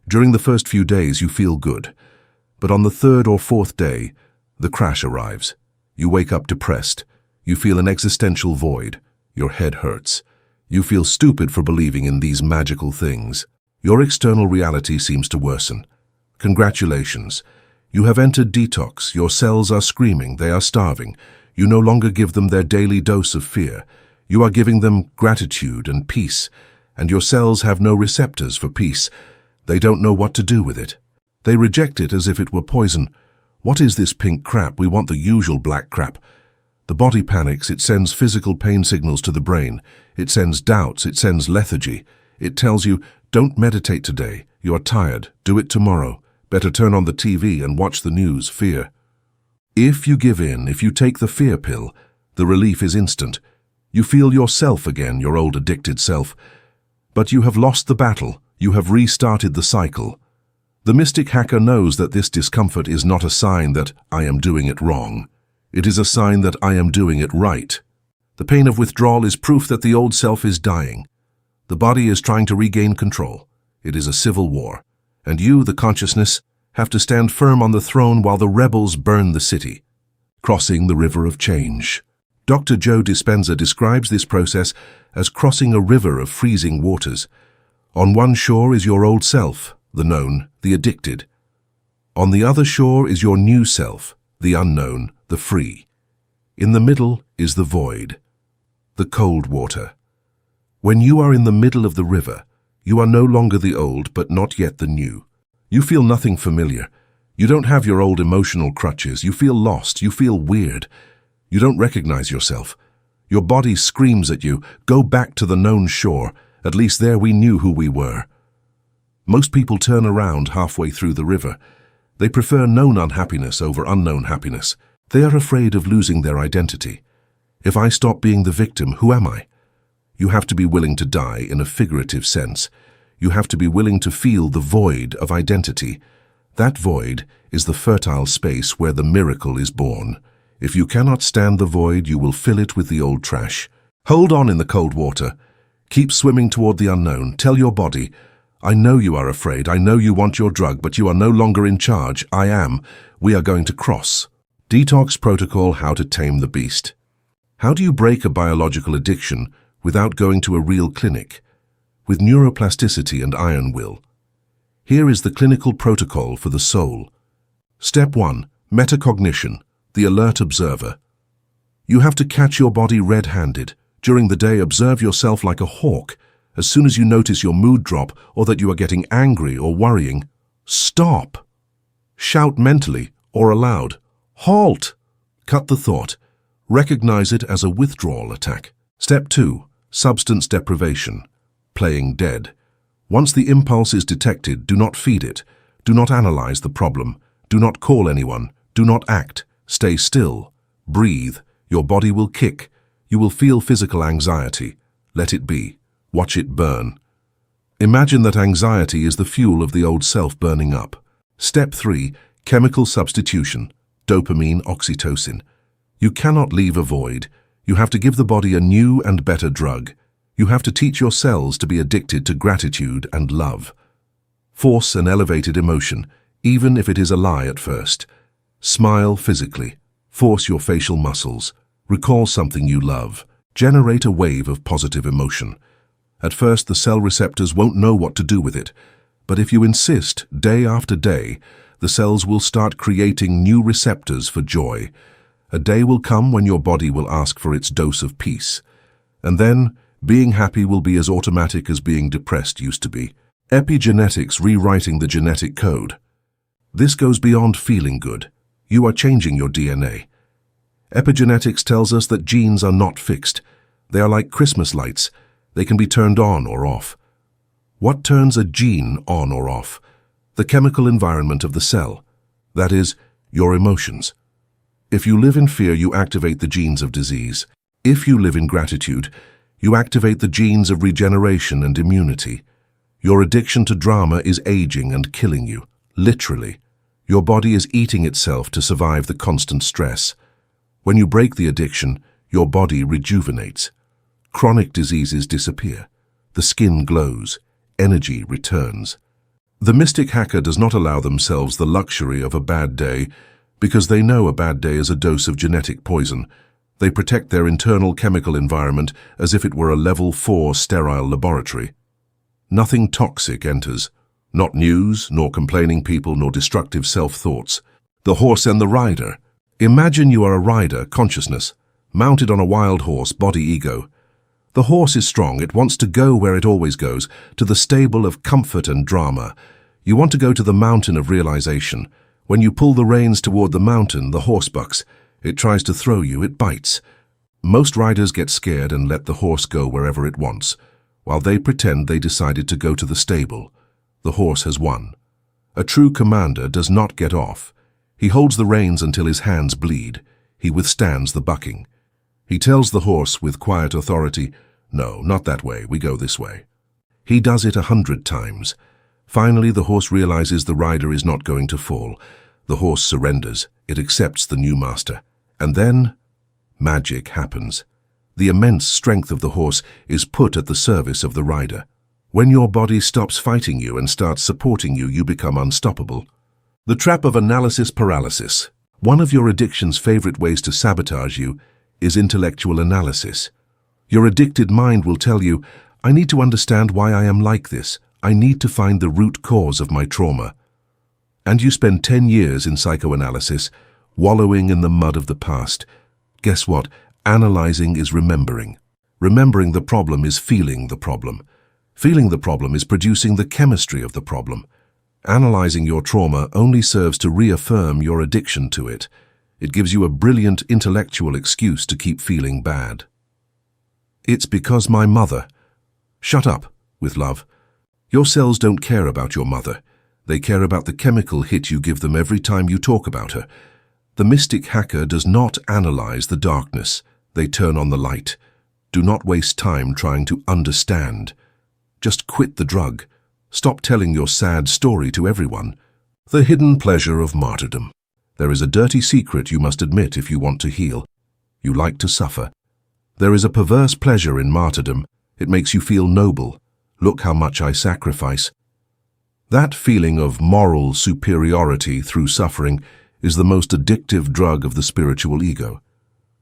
During the first few days, you feel good. But on the third or fourth day, the crash arrives. You wake up depressed. You feel an existential void. Your head hurts. You feel stupid for believing in these magical things. Your external reality seems to worsen. Congratulations. You have entered detox. Your cells are screaming. They are starving. You no longer give them their daily dose of fear. You are giving them gratitude and peace. And your cells have no receptors for peace. They don't know what to do with it. They reject it as if it were poison. What is this pink crap? We want the usual black crap. The body panics. It sends physical pain signals to the brain. It sends doubts. It sends lethargy. It tells you, don't meditate today. You are tired. Do it tomorrow. Better turn on the TV and watch the news. Fear. If you give in, if you take the fear pill, the relief is instant. You feel yourself again, your old addicted self. But you have lost the battle. You have restarted the cycle. The mystic hacker knows that this discomfort is not a sign that I am doing it wrong. It is a sign that I am doing it right. The pain of withdrawal is proof that the old self is dying. The body is trying to regain control. It is a civil war. And you, the consciousness, have to stand firm on the throne while the rebels burn the city. Crossing the river of change. Dr. Joe Dispenza describes this process as crossing a river of freezing waters. On one shore is your old self, the known, the addicted. On the other shore is your new self, the unknown, the free. In the middle is the void, the cold water. When you are in the middle of the river, you are no longer the old but not yet the new. You feel nothing familiar. You don't have your old emotional crutches. You feel lost. You feel weird. You don't recognize yourself. Your body screams at you, go back to the known shore. At least there we knew who we were. Most people turn around halfway through the river. They prefer known unhappiness over unknown happiness. They are afraid of losing their identity. If I stop being the victim, who am I? You have to be willing to die in a figurative sense. You have to be willing to feel the void of identity. That void is the fertile space where the miracle is born. If you cannot stand the void, you will fill it with the old trash. Hold on in the cold water. Keep swimming toward the unknown. Tell your body, I know you are afraid. I know you want your drug, but you are no longer in charge. I am. We are going to cross. Detox protocol, how to tame the beast. How do you break a biological addiction without going to a real clinic? With neuroplasticity and iron will. Here is the clinical protocol for the soul. Step 1. Metacognition, the alert observer. You have to catch your body red-handed. During the day, observe yourself like a hawk. As soon as you notice your mood drop or that you are getting angry or worrying, stop. Shout mentally or aloud, halt. Cut the thought. Recognize it as a withdrawal attack. Step 2. Substance deprivation, playing dead. Once the impulse is detected, do not feed it. Do not analyze the problem. Do not call anyone. Do not act. Stay still. Breathe. Your body will kick. You will feel physical anxiety. Let it be. Watch it burn. Imagine that anxiety is the fuel of the old self burning up. Step 3. Chemical substitution. Dopamine, oxytocin. You cannot leave a void. You have to give the body a new and better drug. You have to teach your cells to be addicted to gratitude and love. Force an elevated emotion. even if it is a lie at first. Smile physically. Force your facial muscles. Recall something you love. Generate a wave of positive emotion. At first, the cell receptors won't know what to do with it, but if you insist day after day, the cells will start creating new receptors for joy. A day will come when your body will ask for its dose of peace. And then, being happy will be as automatic as being depressed used to be. Epigenetics rewriting the genetic code. This goes beyond feeling good. You are changing your DNA. Epigenetics tells us that genes are not fixed. They are like Christmas lights. They can be turned on or off. What turns a gene on or off? The chemical environment of the cell. That is, your emotions. If you live in fear, you activate the genes of disease. If you live in gratitude, you activate the genes of regeneration and immunity. Your addiction to drama is aging and killing you, literally. Your body is eating itself to survive the constant stress. When you break the addiction, your body rejuvenates. Chronic diseases disappear. The skin glows. Energy returns. The mystic hacker does not allow themselves the luxury of a bad day because they know a bad day is a dose of genetic poison. They protect their internal chemical environment as if it were a level 4 sterile laboratory. Nothing toxic enters. Not news, nor complaining people, nor destructive self-thoughts. The horse and the rider. Imagine you are a rider, consciousness, mounted on a wild horse, body ego. The horse is strong. It wants to go where it always goes, to the stable of comfort and drama. You want to go to the mountain of realization. When you pull the reins toward the mountain, the horse bucks. It tries to throw you, it bites. Most riders get scared and let the horse go wherever it wants, while they pretend they decided to go to the stable. The horse has won. A true commander does not get off. He holds the reins until his hands bleed. He withstands the bucking. He tells the horse with quiet authority, "No, not that way, we go this way." He does it 100 times. Finally, the horse realizes the rider is not going to fall. The horse surrenders. It accepts the new master. And then, magic happens. The immense strength of the horse is put at the service of the rider. When your body stops fighting you and starts supporting you, you become unstoppable. The trap of analysis paralysis. One of your addiction's favorite ways to sabotage you is intellectual analysis. Your addicted mind will tell you, "I need to understand why I am like this. I need to find the root cause of my trauma." And you spend 10 years in psychoanalysis, wallowing in the mud of the past. Guess what? Analyzing is remembering. Remembering the problem is feeling the problem. Feeling the problem is producing the chemistry of the problem. Analyzing your trauma only serves to reaffirm your addiction to it. It gives you a brilliant intellectual excuse to keep feeling bad. It's because my mother. Shut up, with love. Your cells don't care about your mother. They care about the chemical hit you give them every time you talk about her. The mystic hacker does not analyze the darkness. They turn on the light. Do not waste time trying to understand. Just quit the drug. Stop telling your sad story to everyone. The hidden pleasure of martyrdom. There is a dirty secret you must admit if you want to heal. You like to suffer. There is a perverse pleasure in martyrdom. It makes you feel noble. Look how much I sacrifice. That feeling of moral superiority through suffering is the most addictive drug of the spiritual ego.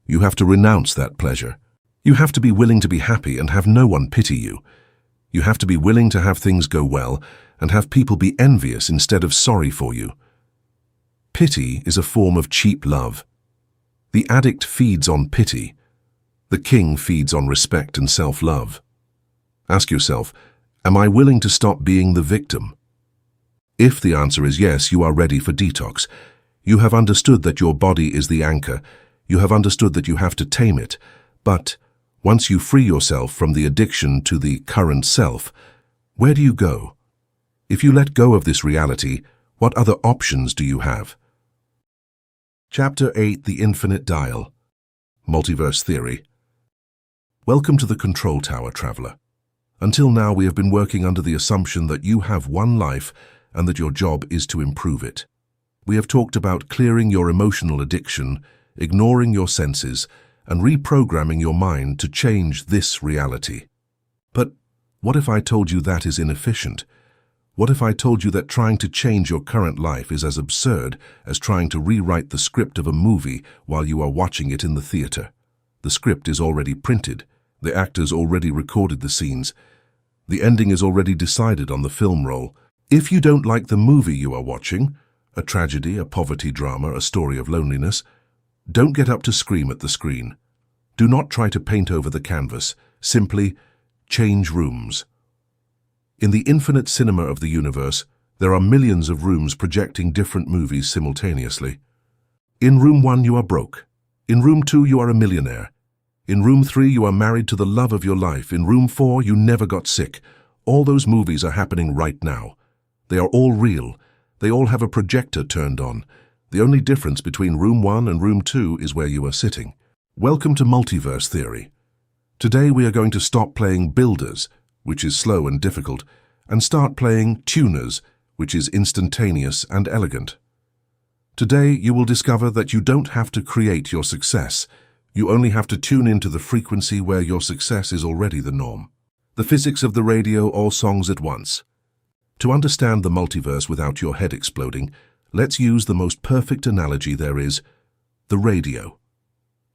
You have to renounce that pleasure. You have to be willing to be happy and have no one pity you. You have to be willing to have things go well and have people be envious instead of sorry for you. Pity is a form of cheap love. The addict feeds on pity. The king feeds on respect and self-love. Ask yourself, am I willing to stop being the victim? If the answer is yes, you are ready for detox. You have understood that your body is the anchor. You have understood that you have to tame it. But once you free yourself from the addiction to the current self, where do you go? If you let go of this reality, what other options do you have? Chapter 8, The Infinite Dial. Multiverse Theory. Welcome to the Control Tower, traveler. Until now, we have been working under the assumption that you have one life and that your job is to improve it. We have talked about clearing your emotional addiction, ignoring your senses, and reprogramming your mind to change this reality. But what if I told you that is inefficient? What if I told you that trying to change your current life is as absurd as trying to rewrite the script of a movie while you are watching it in the theater? The script is already printed. The actors already recorded the scenes. The ending is already decided on the film roll. If you don't like the movie you are watching, a tragedy, a poverty drama, a story of loneliness, don't get up to scream at the screen. Do not try to paint over the canvas. Simply change rooms. In the infinite cinema of the universe, there are millions of rooms projecting different movies simultaneously. In room 1, you are broke. In room 2, you are a millionaire. In room 3, you are married to the love of your life. In room 4, you never got sick. All those movies are happening right now. They are all real. They all have a projector turned on. The only difference between room 1 and room 2 is where you are sitting. Welcome to multiverse theory. Today we are going to stop playing builders, which is slow and difficult, and start playing tuners, which is instantaneous and elegant. Today you will discover that you don't have to create your success. You only have to tune into the frequency where your success is already the norm. The physics of the radio, all songs at once. To understand the multiverse without your head exploding, let's use the most perfect analogy there is, the radio.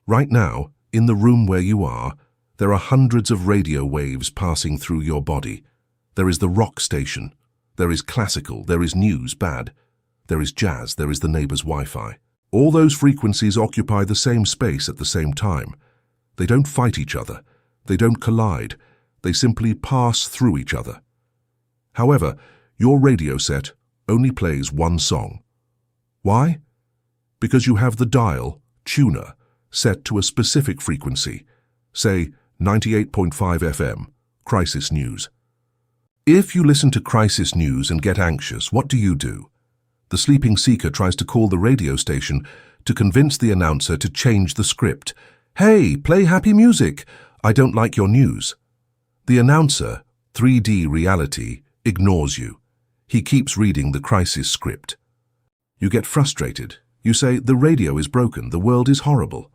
Right now, in the room where you are, there are hundreds of radio waves passing through your body. There is the rock station. There is classical. There is news, bad. There is jazz. There is the neighbor's Wi-Fi. All those frequencies occupy the same space at the same time. They don't fight each other. They don't collide. They simply pass through each other. However, your radio set only plays one song. Why? Because you have the dial, tuner, set to a specific frequency, say 98.5 FM, crisis news. If you listen to crisis news and get anxious, what do? The sleeping seeker tries to call the radio station to convince the announcer to change the script. Hey, play happy music. I don't like your news. The announcer, 3D reality, ignores you. He keeps reading the crisis script. You get frustrated. You say, the radio is broken, the world is horrible.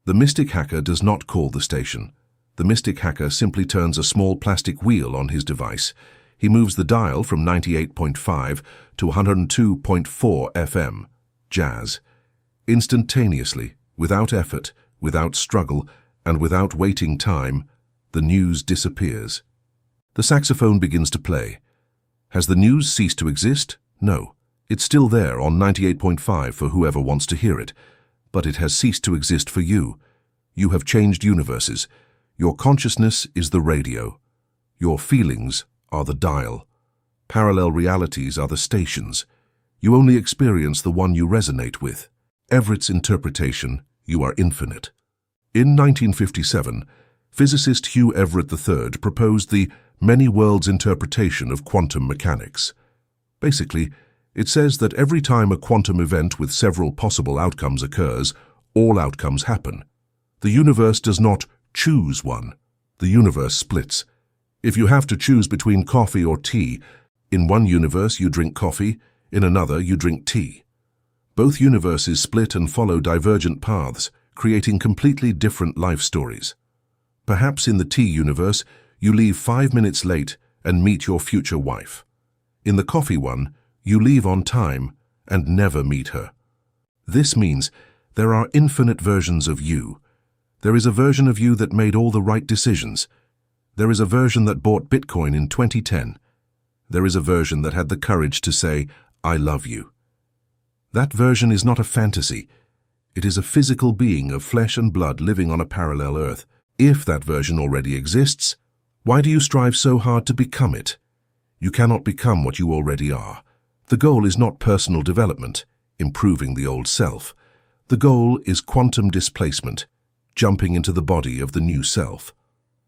The mystic hacker does not call the station. The mystic hacker simply turns a small plastic wheel on his device. He moves the dial from 98.5 to 102.4 FM, jazz. Instantaneously, without effort, without struggle, and without waiting time, the news disappears. The saxophone begins to play. Has the news ceased to exist? No. It's still there on 98.5 for whoever wants to hear it. But it has ceased to exist for you. You have changed universes. Your consciousness is the radio. Your feelings are the dial. Parallel realities are the stations. You only experience the one you resonate with. Everett's interpretation, you are infinite. In 1957, physicist Hugh Everett III proposed the many worlds interpretation of quantum mechanics. Basically, it says that every time a quantum event with several possible outcomes occurs, all outcomes happen. The universe does not choose one. The universe splits. If you have to choose between coffee or tea, in one universe you drink coffee, in another you drink tea. Both universes split and follow divergent paths, creating completely different life stories. Perhaps in the tea universe, you leave 5 minutes late and meet your future wife. In the coffee one, you leave on time and never meet her. This means there are infinite versions of you. There is a version of you that made all the right decisions. There is a version that bought Bitcoin in 2010. There is a version that had the courage to say, I love you. That version is not a fantasy. It is a physical being of flesh and blood living on a parallel Earth. If that version already exists, why do you strive so hard to become it? You cannot become what you already are. The goal is not personal development, improving the old self. The goal is quantum displacement, jumping into the body of the new self.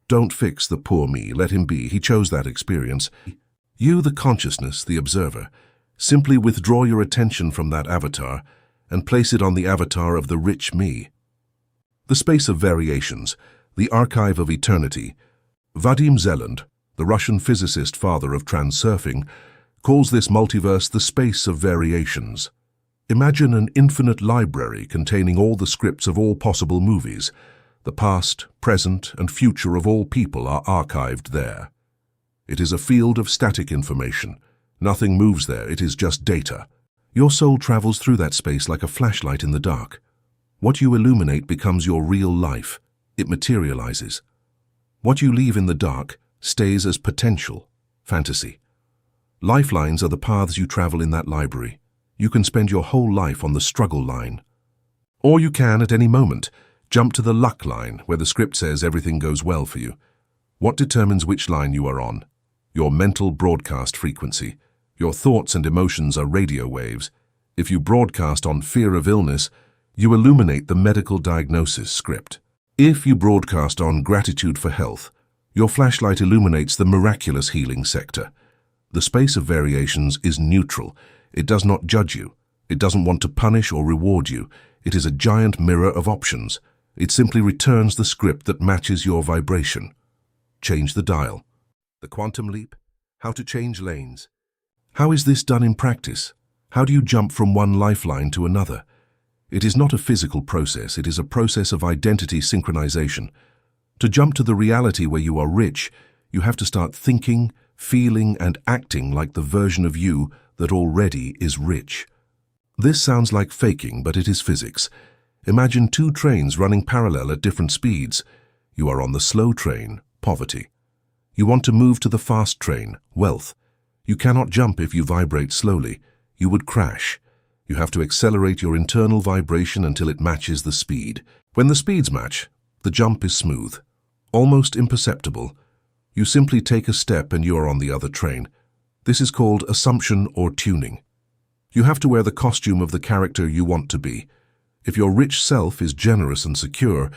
Don't fix the poor me, let him be, he chose that experience. You, the consciousness, the observer, simply withdraw your attention from that avatar and place it on the avatar of the rich me. The space of variations, the archive of eternity. Vadim Zeland, the Russian physicist father of transurfing, calls this multiverse the space of variations. Imagine an infinite library containing all the scripts of all possible movies. The past, present, and future of all people are archived there. It is a field of static information. Nothing moves there, it is just data. Your soul travels through that space like a flashlight in the dark. What you illuminate becomes your real life. It materializes. What you leave in the dark stays as potential, fantasy. Lifelines are the paths you travel in that library. You can spend your whole life on the struggle line. Or you can, at any moment, jump to the luck line, where the script says everything goes well for you. What determines which line you are on? Your mental broadcast frequency. Your thoughts and emotions are radio waves. If you broadcast on fear of illness, you illuminate the medical diagnosis script. If you broadcast on gratitude for health, your flashlight illuminates the miraculous healing sector. The space of variations is neutral. It does not judge you. It doesn't want to punish or reward you. It is a giant mirror of options. It simply returns the script that matches your vibration. Change the dial. The quantum leap. How to change lanes. How is this done in practice? How do you jump from one lifeline to another? It is not a physical process, it is a process of identity synchronization. To jump to the reality where you are rich, you have to start thinking, feeling, and acting like the version of you that already is rich. This sounds like faking, but it is physics. Imagine two trains running parallel at different speeds. You are on the slow train, poverty. You want to move to the fast train, wealth. You cannot jump if you vibrate slowly. You would crash. You have to accelerate your internal vibration until it matches the speed. When the speeds match, the jump is smooth, almost imperceptible. You simply take a step and you are on the other train. This is called assumption or tuning. You have to wear the costume of the character you want to be. If your rich self is generous and secure,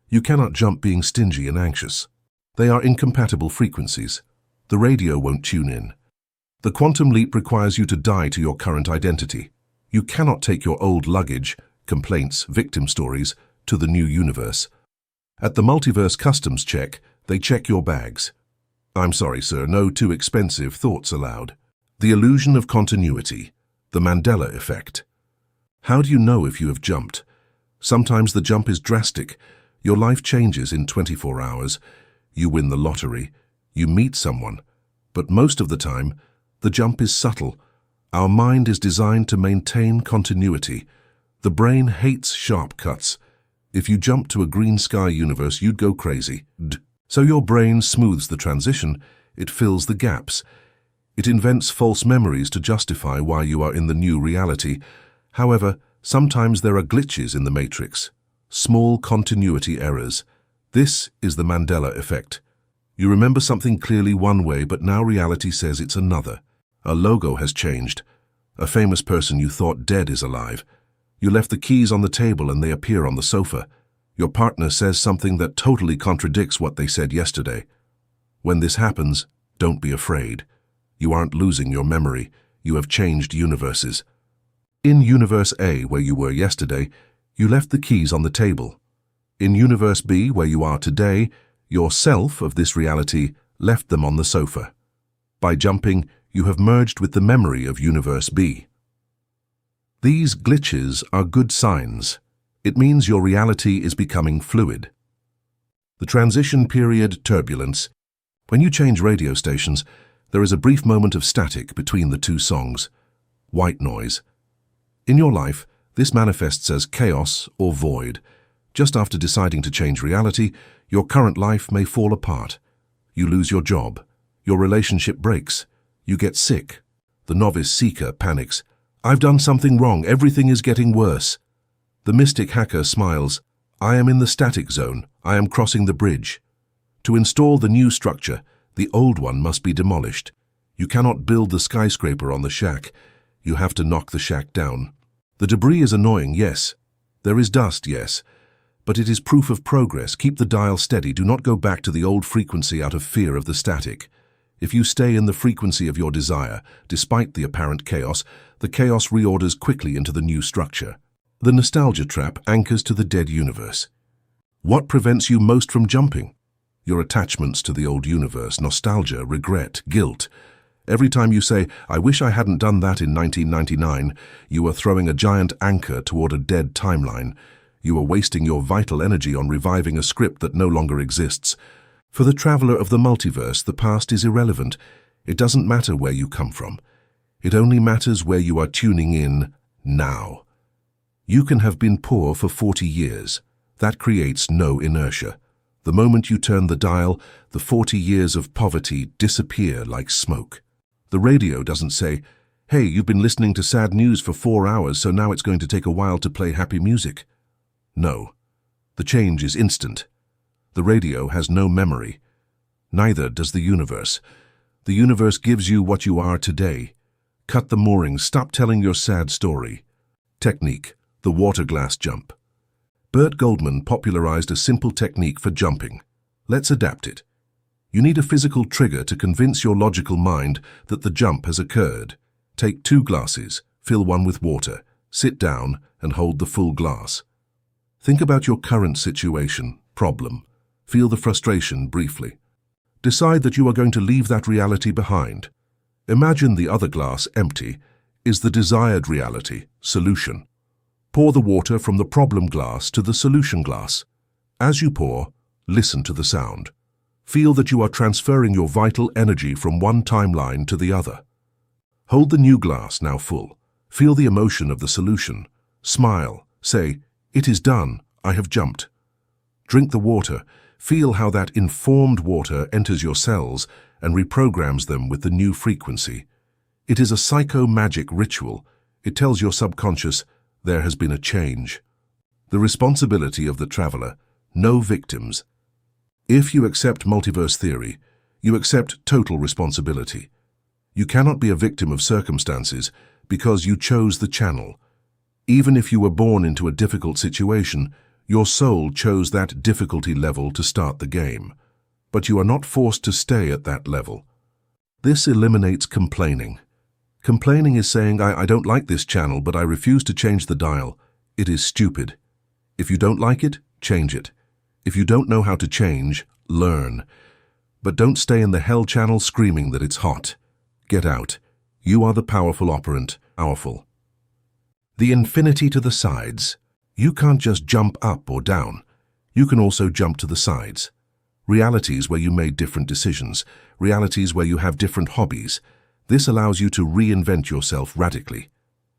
you cannot jump being stingy and anxious. They are incompatible frequencies. The radio won't tune in. The quantum leap requires you to die to your current identity. You cannot take your old luggage, complaints, victim stories, to the new universe. At the Multiverse customs check, they check your bags. I'm sorry, sir, no too expensive thoughts allowed. The illusion of continuity, the Mandela effect. How do you know if you have jumped? Sometimes the jump is drastic. Your life changes in 24 hours. You win the lottery. You meet someone. But most of the time, the jump is subtle. Our mind is designed to maintain continuity. The brain hates sharp cuts. If you jump to a green sky universe, you'd go crazy. So your brain smooths the transition. It fills the gaps. It invents false memories to justify why you are in the new reality. However, sometimes there are glitches in the matrix. Small continuity errors. This is the Mandela effect. You remember something clearly one way, but now reality says it's another. A logo has changed. A famous person you thought dead is alive. You left the keys on the table and they appear on the sofa. Your partner says something that totally contradicts what they said yesterday. When this happens, don't be afraid. You aren't losing your memory. You have changed universes. In Universe A, where you were yesterday, you left the keys on the table. In Universe B, where you are today, your self of this reality left them on the sofa. By jumping, you have merged with the memory of Universe B. These glitches are good signs. It means your reality is becoming fluid. The transition period turbulence. When you change radio stations, there is a brief moment of static between the two songs. White noise. In your life, this manifests as chaos or void. Just after deciding to change reality, your current life may fall apart. You lose your job. Your relationship breaks. You get sick. The novice seeker panics. I've done something wrong. Everything is getting worse. The mystic hacker smiles. I am in the static zone. I am crossing the bridge. To install the new structure, the old one must be demolished. You cannot build the skyscraper on the shack. You have to knock the shack down. The debris is annoying, yes. There is dust, yes. But it is proof of progress. Keep the dial steady. Do not go back to the old frequency out of fear of the static. If you stay in the frequency of your desire, despite the apparent chaos, the chaos reorders quickly into the new structure. The nostalgia trap anchors to the dead universe. What prevents you most from jumping? Your attachments to the old universe, nostalgia, regret, guilt. Every time you say, I wish I hadn't done that in 1999, you are throwing a giant anchor toward a dead timeline. You are wasting your vital energy on reviving a script that no longer exists. For the traveler of the multiverse, the past is irrelevant. It doesn't matter where you come from. It only matters where you are tuning in now. You can have been poor for 40 years. That creates no inertia. The moment you turn the dial, the 40 years of poverty disappear like smoke. The radio doesn't say, "Hey, you've been listening to sad news for 4 hours, so now it's going to take a while to play happy music." No. The change is instant. The radio has no memory. Neither does the universe. The universe gives you what you are today. Cut the moorings, stop telling your sad story. Technique, the water glass jump. Bert Goldman popularized a simple technique for jumping. Let's adapt it. You need a physical trigger to convince your logical mind that the jump has occurred. Take 2 glasses, fill one with water, sit down and hold the full glass. Think about your current situation, problem. Feel the frustration briefly. Decide that you are going to leave that reality behind. Imagine the other glass empty is the desired reality, solution. Pour the water from the problem glass to the solution glass. As you pour, listen to the sound. Feel that you are transferring your vital energy from one timeline to the other. Hold the new glass now full. Feel the emotion of the solution. Smile. Say, "It is done. I have jumped." Drink the water. Feel how that informed water enters your cells and reprograms them with the new frequency. It is a psycho-magic ritual. It tells your subconscious there has been a change. The responsibility of the traveler. No victims. If you accept multiverse theory, you accept total responsibility. You cannot be a victim of circumstances because you chose the channel. Even if you were born into a difficult situation, your soul chose that difficulty level to start the game. But you are not forced to stay at that level. This eliminates complaining. Complaining is saying, I don't like this channel, but I refuse to change the dial. It is stupid. If you don't like it, change it. If you don't know how to change, learn. But don't stay in the hell channel screaming that it's hot. Get out. You are the powerful operant, powerful. The infinity to the sides. You can't just jump up or down. You can also jump to the sides. Realities where you made different decisions. Realities where you have different hobbies. This allows you to reinvent yourself radically.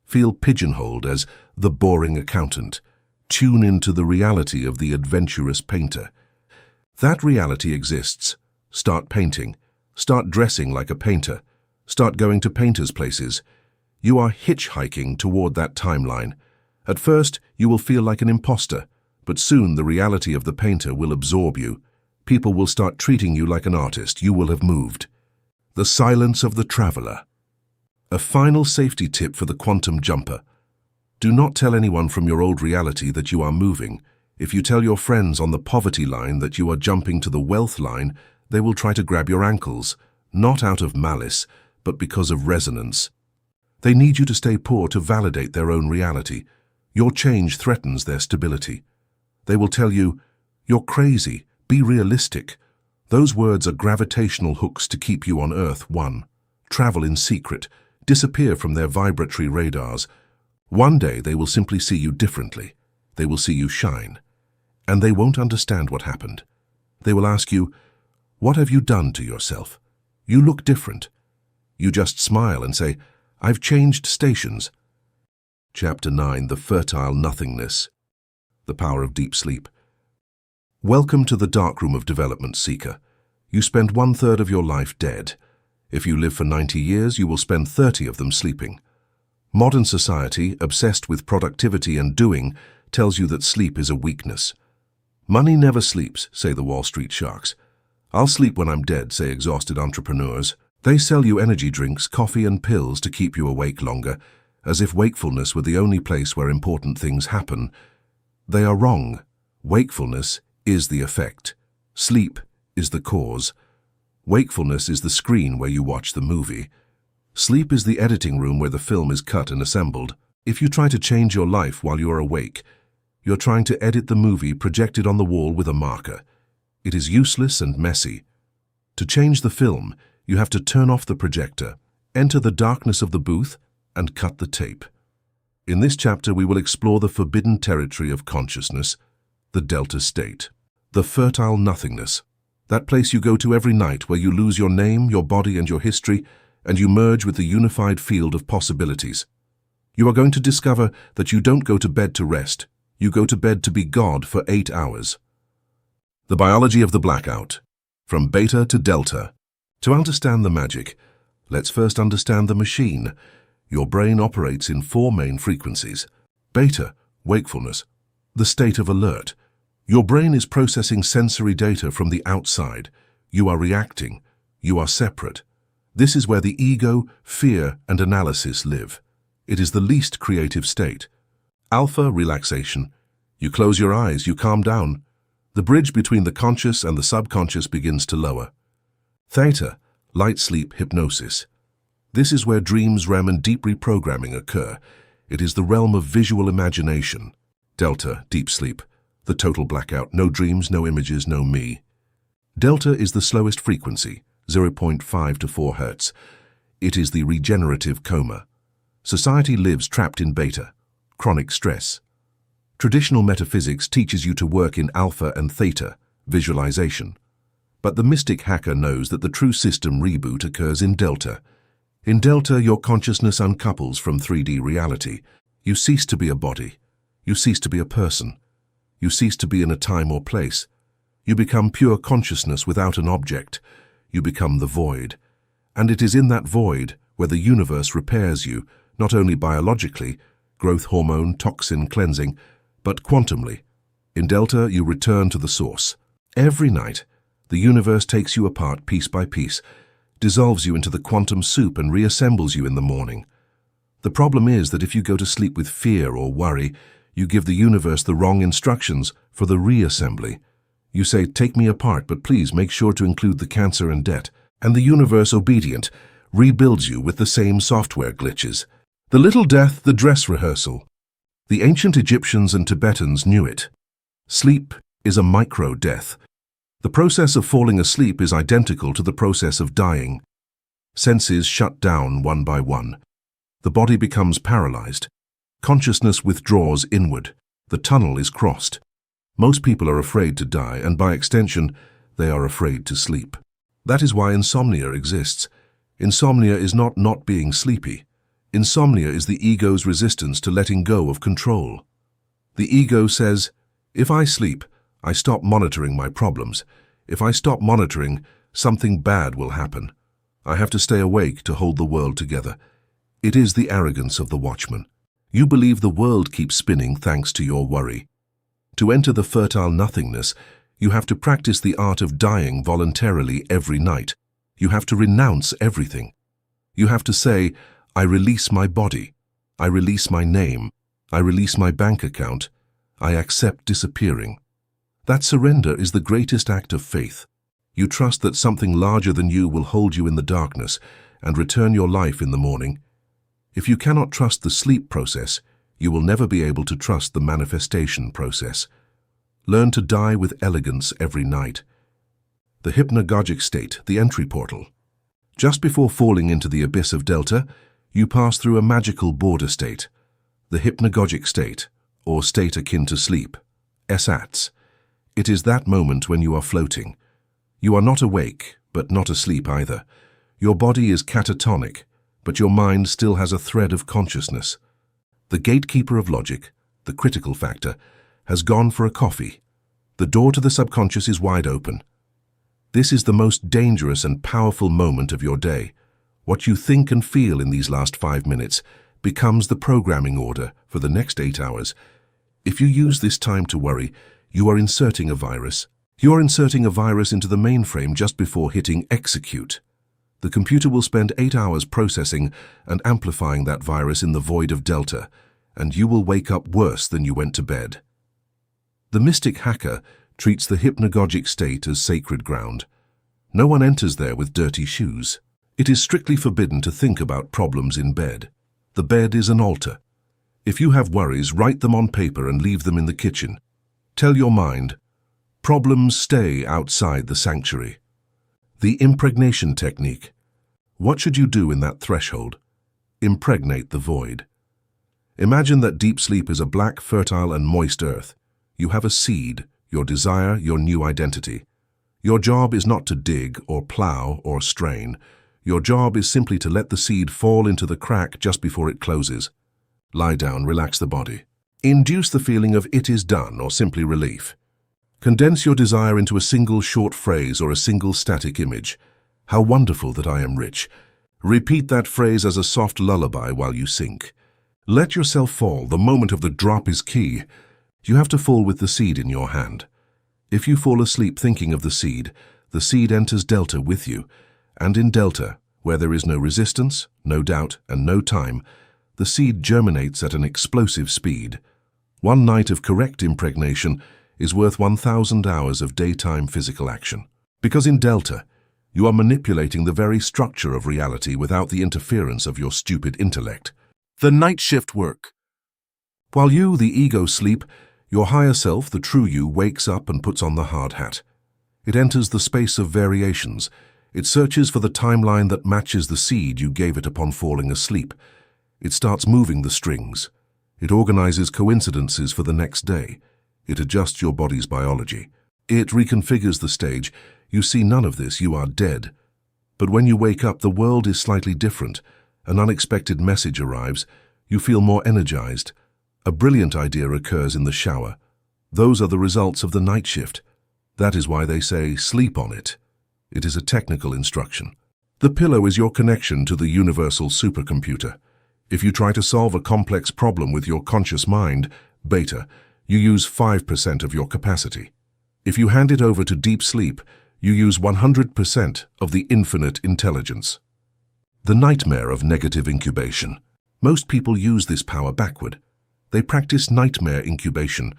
Feel pigeonholed as the boring accountant. Tune into the reality of the adventurous painter. That reality exists. Start painting. Start dressing like a painter. Start going to painters' places. You are hitchhiking toward that timeline. At first, you will feel like an imposter, but soon the reality of the painter will absorb you. People will start treating you like an artist. You will have moved. The silence of the traveler. A final safety tip for the quantum jumper. Do not tell anyone from your old reality that you are moving. If you tell your friends on the poverty line that you are jumping to the wealth line, they will try to grab your ankles, not out of malice, but because of resonance. They need you to stay poor to validate their own reality. Your change threatens their stability. They will tell you, "You're crazy, be realistic." Those words are gravitational hooks to keep you on Earth 1. Travel in secret, disappear from their vibratory radars. One day they will simply see you differently. They will see you shine. And they won't understand what happened. They will ask you, "What have you done to yourself? You look different." You just smile and say, "I've changed stations." Chapter 9, The Fertile Nothingness. The Power of Deep Sleep. Welcome to the darkroom of development, seeker. You spend 1/3 of your life dead. If you live for 90 years, you will spend 30 of them sleeping. Modern society, obsessed with productivity and doing, tells you that sleep is a weakness. Money never sleeps, say the Wall Street sharks. I'll sleep when I'm dead, say exhausted entrepreneurs. They sell you energy drinks, coffee and pills to keep you awake longer, as if wakefulness were the only place where important things happen. They are wrong. Wakefulness is the effect. Sleep is the cause. Wakefulness is the screen where you watch the movie. Sleep is the editing room where the film is cut and assembled. If you try to change your life while you are awake, you're trying to edit the movie projected on the wall with a marker. It is useless and messy. To change the film, you have to turn off the projector, enter the darkness of the booth, and cut the tape. In this chapter, we will explore the forbidden territory of consciousness, the delta state, the fertile nothingness, that place you go to every night where you lose your name, your body, and your history, and you merge with the unified field of possibilities. You are going to discover that you don't go to bed to rest, you go to bed to be God for 8 hours. The biology of the blackout, from beta to delta. To understand the magic, let's first understand the machine. Your brain operates in 4 main frequencies. Beta, wakefulness, the state of alert. Your brain is processing sensory data from the outside. You are reacting. You are separate. This is where the ego, fear, and analysis live. It is the least creative state. Alpha, relaxation. You close your eyes, you calm down. The bridge between the conscious and the subconscious begins to lower. Theta, light sleep, hypnosis. This is where dreams, REM, and deep reprogramming occur. It is the realm of visual imagination. Delta, deep sleep. The total blackout, no dreams, no images, no me. Delta is the slowest frequency, 0.5 to 4 Hz. It is the regenerative coma. Society lives trapped in beta, chronic stress. Traditional metaphysics teaches you to work in alpha and theta, visualization. But the mystic hacker knows that the true system reboot occurs in delta. In delta, your consciousness uncouples from 3D reality. You cease to be a body. You cease to be a person. You cease to be in a time or place. You become pure consciousness without an object. You become the void. And it is in that void where the universe repairs you, not only biologically, growth hormone, toxin cleansing, but quantumly. In delta, you return to the source. Every night, the universe takes you apart piece by piece, dissolves you into the quantum soup and reassembles you in the morning. The problem is that if you go to sleep with fear or worry, you give the universe the wrong instructions for the reassembly. You say, take me apart, but please make sure to include the cancer and debt. And the universe, obedient, rebuilds you with the same software glitches. The little death, the dress rehearsal. The ancient Egyptians and Tibetans knew it. Sleep is a micro-death. The process of falling asleep is identical to the process of dying. Senses shut down one by one. The body becomes paralyzed. Consciousness withdraws inward. The tunnel is crossed. Most people are afraid to die, and by extension, they are afraid to sleep. That is why insomnia exists. Insomnia is not being sleepy. Insomnia is the ego's resistance to letting go of control. The ego says, if I sleep, I stop monitoring my problems. If I stop monitoring, something bad will happen. I have to stay awake to hold the world together. It is the arrogance of the watchman. You believe the world keeps spinning thanks to your worry. To enter the fertile nothingness, you have to practice the art of dying voluntarily every night. You have to renounce everything. You have to say, I release my body. I release my name. I release my bank account. I accept disappearing. That surrender is the greatest act of faith. You trust that something larger than you will hold you in the darkness and return your life in the morning. If you cannot trust the sleep process, you will never be able to trust the manifestation process. Learn to die with elegance every night. The hypnagogic state, the entry portal. Just before falling into the abyss of delta, you pass through a magical border state, the hypnagogic state, or state akin to sleep, ersatz. It is that moment when you are floating. You are not awake, but not asleep either. Your body is catatonic, but your mind still has a thread of consciousness. The gatekeeper of logic, the critical factor, has gone for a coffee. The door to the subconscious is wide open. This is the most dangerous and powerful moment of your day. What you think and feel in these last 5 minutes becomes the programming order for the next 8 hours. If you use this time to worry, you are inserting a virus. You are inserting a virus into the mainframe just before hitting execute. The computer will spend 8 hours processing and amplifying that virus in the void of delta, and you will wake up worse than you went to bed. The mystic hacker treats the hypnagogic state as sacred ground. No one enters there with dirty shoes. It is strictly forbidden to think about problems in bed. The bed is an altar. If you have worries, write them on paper and leave them in the kitchen. Tell your mind, problems stay outside the sanctuary. The impregnation technique. What should you do in that threshold? Impregnate the void. Imagine that deep sleep is a black, fertile, and moist earth. You have a seed, your desire, your new identity. Your job is not to dig or plow or strain. Your job is simply to let the seed fall into the crack just before it closes. Lie down, relax the body. Induce the feeling of "it is done" or simply relief. Condense your desire into a single short phrase or a single static image. How wonderful that I am rich. Repeat that phrase as a soft lullaby while you sink. Let yourself fall. The moment of the drop is key. You have to fall with the seed in your hand. If you fall asleep thinking of the seed enters delta with you, and in delta, where there is no resistance, no doubt, and no time, the seed germinates at an explosive speed. One night of correct impregnation is worth 1,000 hours of daytime physical action. Because in delta, you are manipulating the very structure of reality without the interference of your stupid intellect. The night shift work. While you, the ego, sleep, your higher self, the true you, wakes up and puts on the hard hat. It enters the space of variations. It searches for the timeline that matches the seed you gave it upon falling asleep. It starts moving the strings. It organizes coincidences for the next day. It adjusts your body's biology. It reconfigures the stage. You see none of this, you are dead. But when you wake up, the world is slightly different. An unexpected message arrives. You feel more energized. A brilliant idea occurs in the shower. Those are the results of the night shift. That is why they say, sleep on it. It is a technical instruction. The pillow is your connection to the universal supercomputer. If you try to solve a complex problem with your conscious mind, beta, you use 5% of your capacity. If you hand it over to deep sleep, you use 100% of the infinite intelligence. The nightmare of negative incubation. Most people use this power backward. They practice nightmare incubation.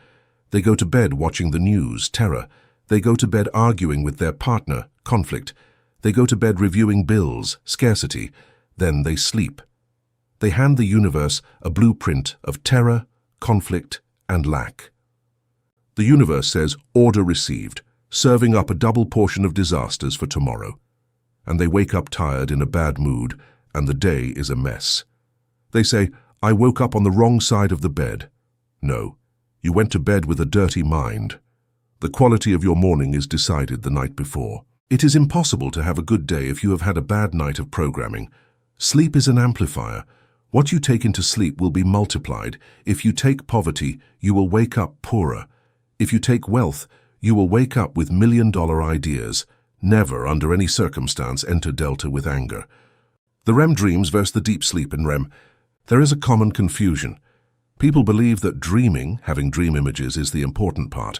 They go to bed watching the news, terror. They go to bed arguing with their partner, conflict. They go to bed reviewing bills, scarcity. Then they sleep. They hand the universe a blueprint of terror, conflict, and lack. The universe says, order received, serving up a double portion of disasters for tomorrow. And they wake up tired in a bad mood, and the day is a mess. They say, I woke up on the wrong side of the bed. No, you went to bed with a dirty mind. The quality of your morning is decided the night before. It is impossible to have a good day if you have had a bad night of programming. Sleep is an amplifier. What you take into sleep will be multiplied. If you take poverty, you will wake up poorer. If you take wealth, you will wake up with million-dollar ideas. Never, under any circumstance, enter delta with anger. The REM dreams versus the deep sleep in REM. There is a common confusion. People believe that dreaming, having dream images, is the important part.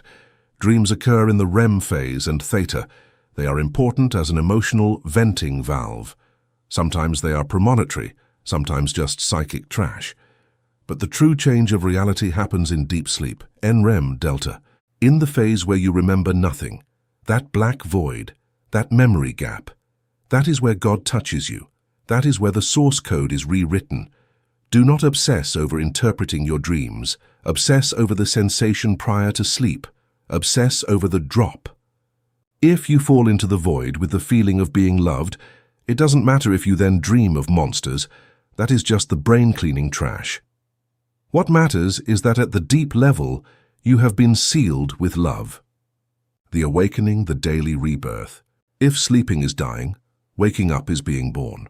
Dreams occur in the REM phase and theta. They are important as an emotional venting valve. Sometimes they are premonitory, sometimes just psychic trash. But the true change of reality happens in deep sleep, NREM delta, in the phase where you remember nothing. That black void, that memory gap, that is where God touches you. That is where the source code is rewritten. Do not obsess over interpreting your dreams. Obsess over the sensation prior to sleep. Obsess over the drop. If you fall into the void with the feeling of being loved, it doesn't matter if you then dream of monsters. That is just the brain-cleaning trash. What matters is that at the deep level, you have been sealed with love. The awakening, the daily rebirth. If sleeping is dying, waking up is being born.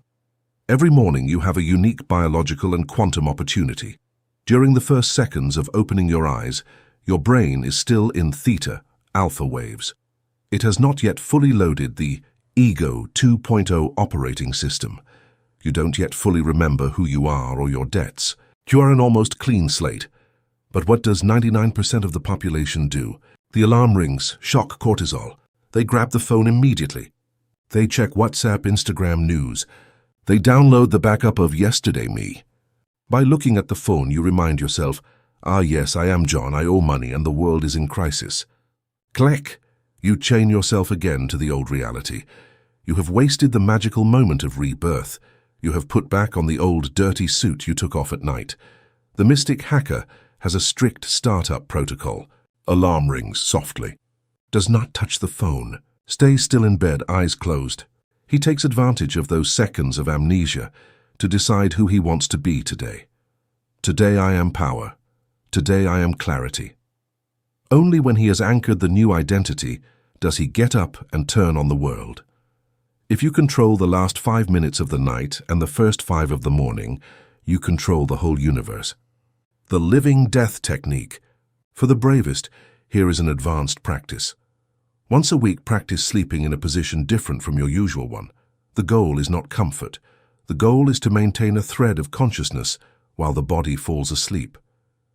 Every morning you have a unique biological and quantum opportunity. During the first seconds of opening your eyes, your brain is still in theta, alpha waves. It has not yet fully loaded the Ego 2.0 operating system. You don't yet fully remember who you are or your debts. You are an almost clean slate. But what does 99% of the population do? The alarm rings, shock cortisol. They grab the phone immediately. They check WhatsApp, Instagram, news. They download the backup of yesterday me. By looking at the phone, you remind yourself, ah yes, I am John, I owe money and the world is in crisis. Click! You chain yourself again to the old reality. You have wasted the magical moment of rebirth. You have put back on the old dirty suit you took off at night. The mystic hacker has a strict startup protocol. Alarm rings softly. Does not touch the phone. Stay still in bed, eyes closed. He takes advantage of those seconds of amnesia to decide who he wants to be today. Today I am power. Today I am clarity. Only when he has anchored the new identity does he get up and turn on the world. If you control the last 5 minutes of the night and the first 5 of the morning, you control the whole universe. The living death technique. For the bravest, here is an advanced practice. Once a week, practice sleeping in a position different from your usual one. The goal is not comfort. The goal is to maintain a thread of consciousness while the body falls asleep.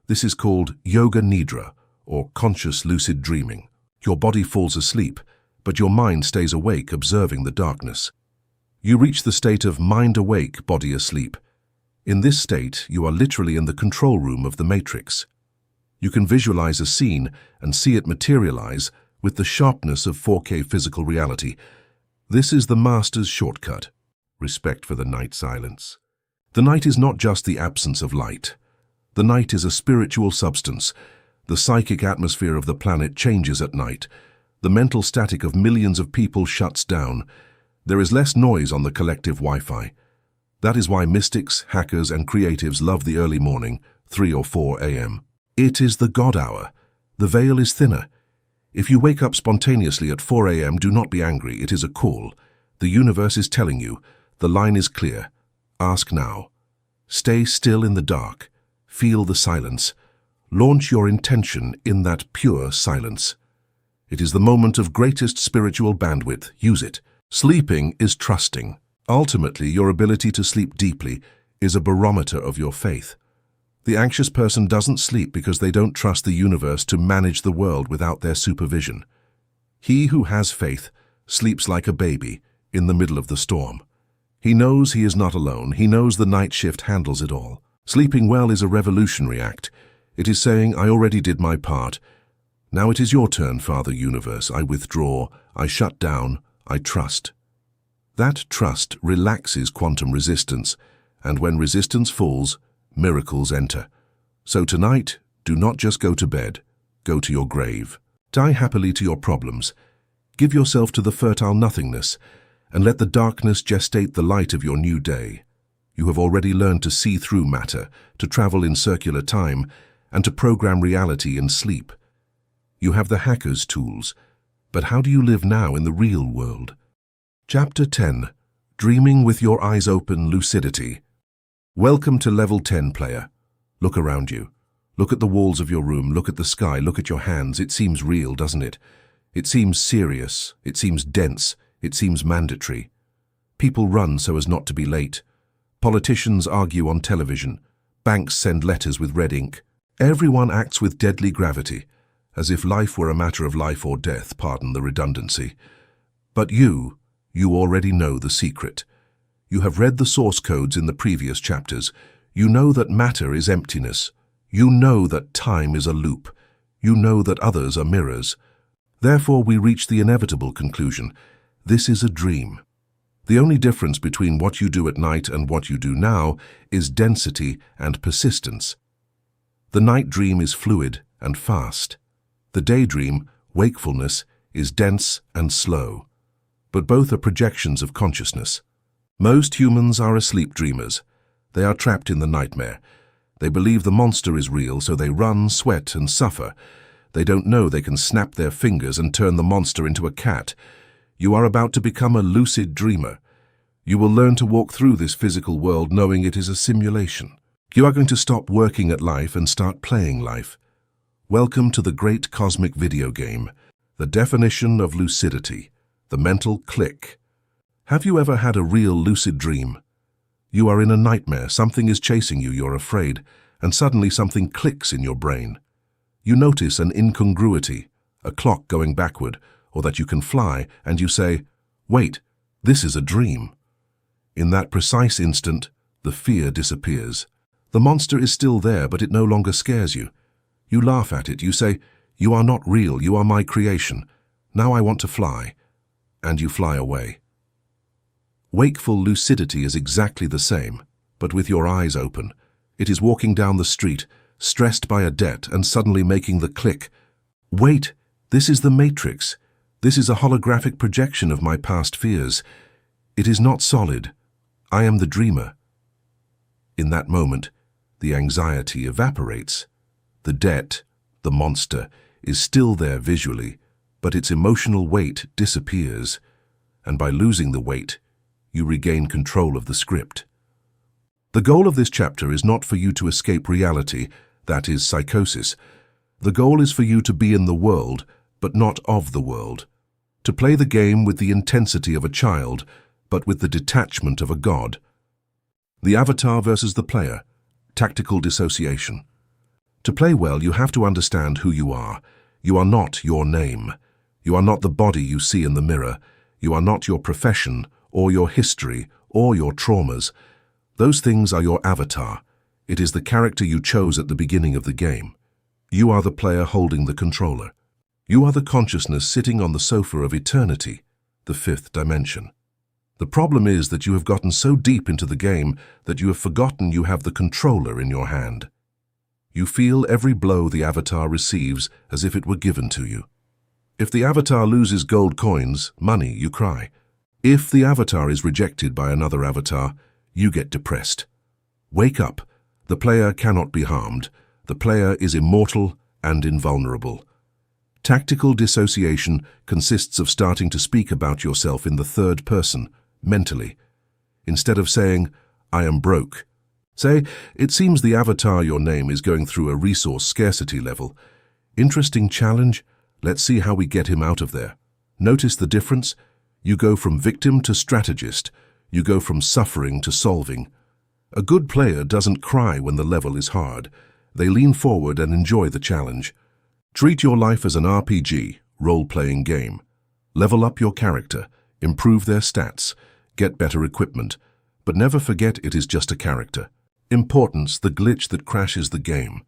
This is called yoga nidra, or conscious lucid dreaming. Your body falls asleep, but your mind stays awake, observing the darkness. You reach the state of mind awake, body asleep. In this state, you are literally in the control room of the matrix. You can visualize a scene and see it materialize with the sharpness of 4K physical reality. This is the master's shortcut. Respect for the night silence. The night is not just the absence of light. The night is a spiritual substance. The psychic atmosphere of the planet changes at night. The mental static of millions of people shuts down. There is less noise on the collective Wi-Fi. That is why mystics, hackers, and creatives love the early morning, 3 or 4 a.m. It is the God hour. The veil is thinner. If you wake up spontaneously at 4 a.m., do not be angry. It is a call. The universe is telling you. The line is clear. Ask now. Stay still in the dark. Feel the silence. Launch your intention in that pure silence. It is the moment of greatest spiritual bandwidth. Use it. Sleeping is trusting. Ultimately, your ability to sleep deeply is a barometer of your faith. The anxious person doesn't sleep because they don't trust the universe to manage the world without their supervision. He who has faith sleeps like a baby in the middle of the storm. He knows he is not alone. He knows the night shift handles it all. Sleeping well is a revolutionary act. It is saying, I already did my part. Now it is your turn, Father Universe. I withdraw, I shut down, I trust. That trust relaxes quantum resistance, and when resistance falls, miracles enter. So tonight, do not just go to bed, go to your grave. Die happily to your problems. Give yourself to the fertile nothingness, and let the darkness gestate the light of your new day. You have already learned to see through matter, to travel in circular time, and to program reality in sleep. You have the hacker's tools, but how do you live now in the real world? Chapter 10. Dreaming with your eyes open, Lucidity. Welcome to Level 10, player. Look around you. Look at the walls of your room, look at the sky, look at your hands. It seems real, doesn't it? It seems serious, it seems dense, it seems mandatory. People run so as not to be late. Politicians argue on television. Banks send letters with red ink. Everyone acts with deadly gravity, as if life were a matter of life or death, pardon the redundancy. But you already know the secret. You have read the source codes in the previous chapters. You know that matter is emptiness. You know that time is a loop. You know that others are mirrors. Therefore, we reach the inevitable conclusion. This is a dream. The only difference between what you do at night and what you do now is density and persistence. The night dream is fluid and fast. The daydream, wakefulness, is dense and slow. But both are projections of consciousness. Most humans are asleep dreamers. They are trapped in the nightmare. They believe the monster is real, so they run, sweat, and suffer. They don't know they can snap their fingers and turn the monster into a cat. You are about to become a lucid dreamer. You will learn to walk through this physical world knowing it is a simulation. You are going to stop working at life and start playing life. Welcome to the great cosmic video game, the definition of lucidity, the mental click. Have you ever had a real lucid dream? You are in a nightmare, something is chasing you, you're afraid, and suddenly something clicks in your brain. You notice an incongruity, a clock going backward, or that you can fly, and you say, wait, this is a dream. In that precise instant, the fear disappears. The monster is still there, but it no longer scares you. You laugh at it, you say, you are not real, you are my creation. Now I want to fly. And you fly away. Wakeful lucidity is exactly the same, but with your eyes open. It is walking down the street, stressed by a debt, and suddenly making the click. Wait, this is the Matrix. This is a holographic projection of my past fears. It is not solid. I am the dreamer. In that moment, the anxiety evaporates. The debt, the monster, is still there visually, but its emotional weight disappears. and by losing the weight, you regain control of the script. The goal of this chapter is not for you to escape reality, that is psychosis. The goal is for you to be in the world, but not of the world. To play the game with the intensity of a child, but with the detachment of a god. The avatar versus the player. Tactical dissociation. To play well, you have to understand who you are. You are not your name. You are not the body you see in the mirror. You are not your profession, or your history, or your traumas. Those things are your avatar. It is the character you chose at the beginning of the game. You are the player holding the controller. You are the consciousness sitting on the sofa of eternity, the fifth dimension. The problem is that you have gotten so deep into the game that you have forgotten you have the controller in your hand. You feel every blow the avatar receives as if it were given to you. If the avatar loses gold coins, money, you cry. If the avatar is rejected by another avatar, you get depressed. Wake up. The player cannot be harmed. The player is immortal and invulnerable. Tactical dissociation consists of starting to speak about yourself in the third person, mentally. Instead of saying, I am broke, say, it seems the avatar your name is going through a resource scarcity level. Interesting challenge. Let's see how we get him out of there. Notice the difference? You go from victim to strategist. You go from suffering to solving. A good player doesn't cry when the level is hard. They lean forward and enjoy the challenge. Treat your life as an RPG, role-playing game. Level up your character, improve their stats, get better equipment, but never forget it is just a character. Importance, the glitch that crashes the game.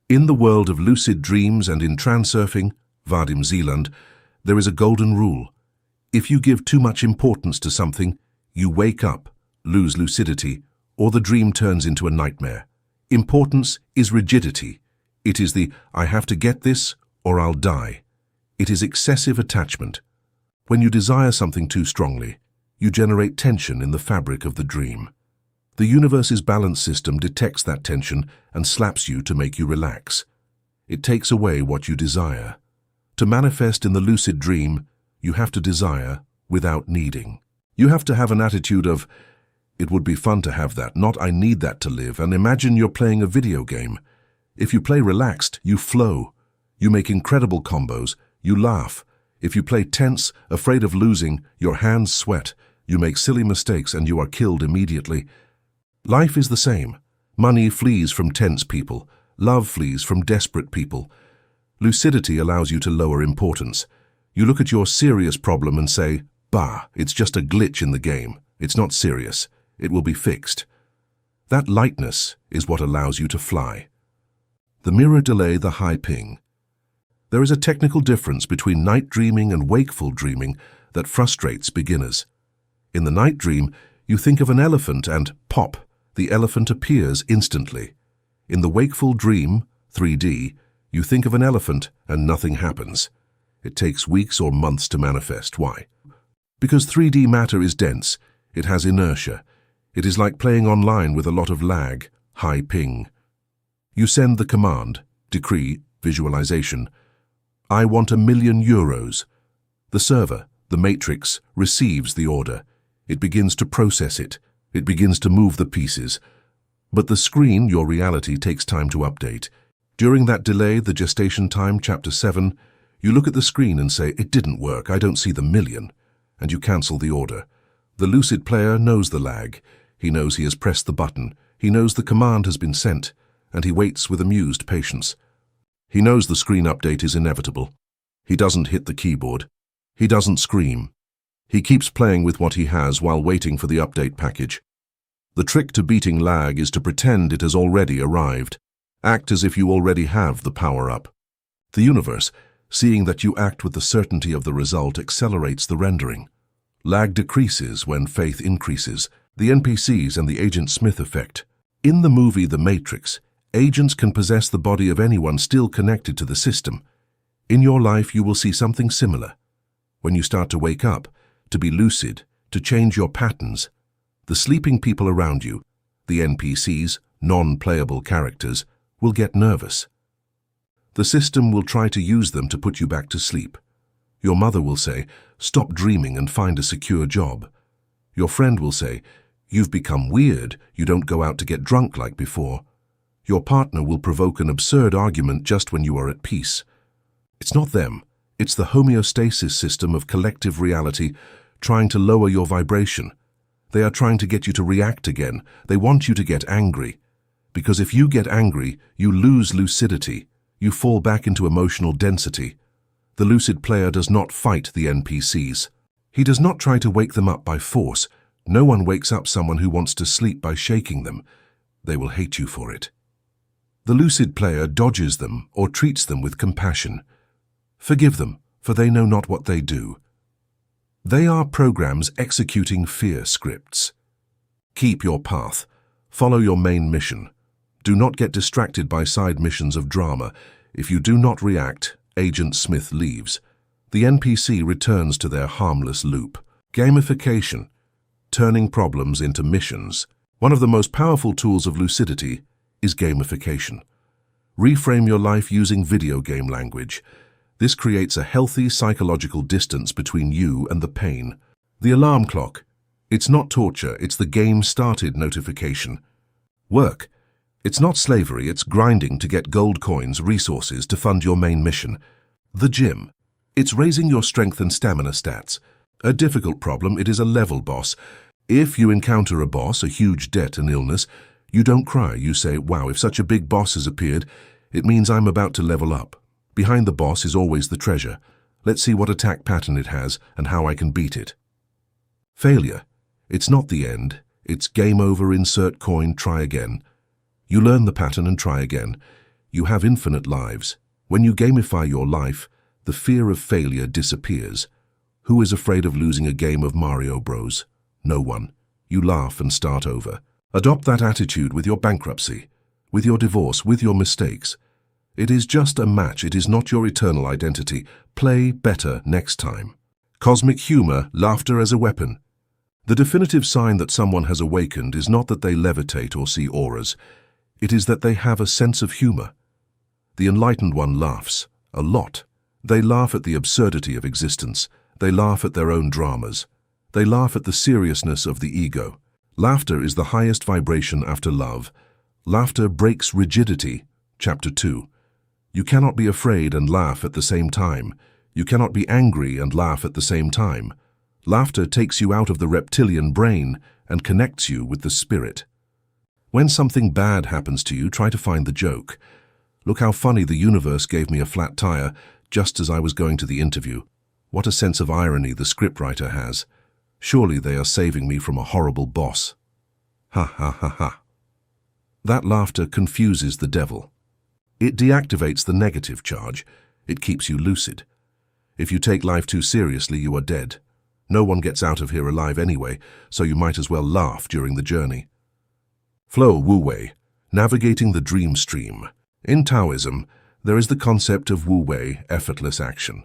In the world of lucid dreams and in transurfing, Vadim Zealand, there is a golden rule. If you give too much importance to something, you wake up, lose lucidity, or the dream turns into a nightmare. Importance is rigidity. It is the, I have to get this or I'll die. It is excessive attachment. When you desire something too strongly, you generate tension in the fabric of the dream. The universe's balance system detects that tension and slaps you to make you relax. It takes away what you desire. To manifest in the lucid dream, you have to desire without needing. You have to have an attitude of, it would be fun to have that, not I need that to live, and imagine you're playing a video game. If you play relaxed, you flow. You make incredible combos. You laugh. If you play tense, afraid of losing, your hands sweat. You make silly mistakes and you are killed immediately. Life is the same. Money flees from tense people. Love flees from desperate people. Lucidity allows you to lower importance. You look at your serious problem and say, bah, it's just a glitch in the game. It's not serious. It will be fixed. That lightness is what allows you to fly. The mirror delay, the high ping. There is a technical difference between night dreaming and wakeful dreaming that frustrates beginners. In the night dream, you think of an elephant and pop, the elephant appears instantly. In the wakeful dream, 3D, you think of an elephant and nothing happens. It takes weeks or months to manifest. Why? Because 3D matter is dense. It has inertia. It is like playing online with a lot of lag, high ping. You send the command, decree, visualization. I want €1,000,000. The server, the matrix, receives the order. It begins to process it. It begins to move the pieces. But the screen, your reality, takes time to update. During that delay, the gestation time, chapter 7, you look at the screen and say, it didn't work, I don't see the million, and you cancel the order. The lucid player knows the lag. He knows he has pressed the button. He knows the command has been sent, and he waits with amused patience. He knows the screen update is inevitable. He doesn't hit the keyboard. He doesn't scream. He keeps playing with what he has while waiting for the update package. The trick to beating lag is to pretend it has already arrived. Act as if you already have the power-up. The universe, seeing that you act with the certainty of the result, accelerates the rendering. Lag decreases when faith increases. The NPCs and the Agent Smith effect. In the movie The Matrix, agents can possess the body of anyone still connected to the system. In your life, you will see something similar. When you start to wake up, to be lucid, to change your patterns, the sleeping people around you, the NPCs, non-playable characters, will get nervous. The system will try to use them to put you back to sleep. Your mother will say, "Stop dreaming and find a secure job." Your friend will say, "You've become weird, you don't go out to get drunk like before." Your partner will provoke an absurd argument just when you are at peace. It's not them, it's the homeostasis system of collective reality trying to lower your vibration. They are trying to get you to react again. They want you to get angry. Because if you get angry, you lose lucidity. You fall back into emotional density. The lucid player does not fight the NPCs. He does not try to wake them up by force. No one wakes up someone who wants to sleep by shaking them. They will hate you for it. The lucid player dodges them or treats them with compassion. Forgive them, for they know not what they do. They are programs executing fear scripts. Keep your path. Follow your main mission. Do not get distracted by side missions of drama. If you do not react, Agent Smith leaves. The NPC returns to their harmless loop. Gamification. Turning problems into missions. One of the most powerful tools of lucidity is gamification. Reframe your life using video game language. This creates a healthy psychological distance between you and the pain. The alarm clock. It's not torture, it's the game started notification. Work. It's not slavery, it's grinding to get gold coins, resources to fund your main mission. The gym. It's raising your strength and stamina stats. A difficult problem, it is a level boss. If you encounter a boss, a huge debt and illness, you don't cry, you say, "Wow, if such a big boss has appeared, it means I'm about to level up." Behind the boss is always the treasure. Let's see what attack pattern it has and how I can beat it. Failure. It's not the end. It's game over, insert coin, try again. You learn the pattern and try again. You have infinite lives. When you gamify your life, the fear of failure disappears. Who is afraid of losing a game of Mario Bros? No one. You laugh and start over. Adopt that attitude with your bankruptcy, with your divorce, with your mistakes. It is just a match, it is not your eternal identity. Play better next time. Cosmic humor, laughter as a weapon. The definitive sign that someone has awakened is not that they levitate or see auras. It is that they have a sense of humor. The enlightened one laughs, a lot. They laugh at the absurdity of existence. They laugh at their own dramas. They laugh at the seriousness of the ego. Laughter is the highest vibration after love. Laughter breaks rigidity. Chapter 2. You cannot be afraid and laugh at the same time. You cannot be angry and laugh at the same time. Laughter takes you out of the reptilian brain and connects you with the spirit. When something bad happens to you, try to find the joke. Look how funny the universe gave me a flat tire just as I was going to the interview. What a sense of irony the scriptwriter has. Surely they are saving me from a horrible boss. Ha ha ha ha. That laughter confuses the devil. It deactivates the negative charge. It keeps you lucid. If you take life too seriously, you are dead. No one gets out of here alive anyway, so you might as well laugh during the journey. Flow Wu Wei, navigating the dream stream. In Taoism, there is the concept of Wu Wei, effortless action.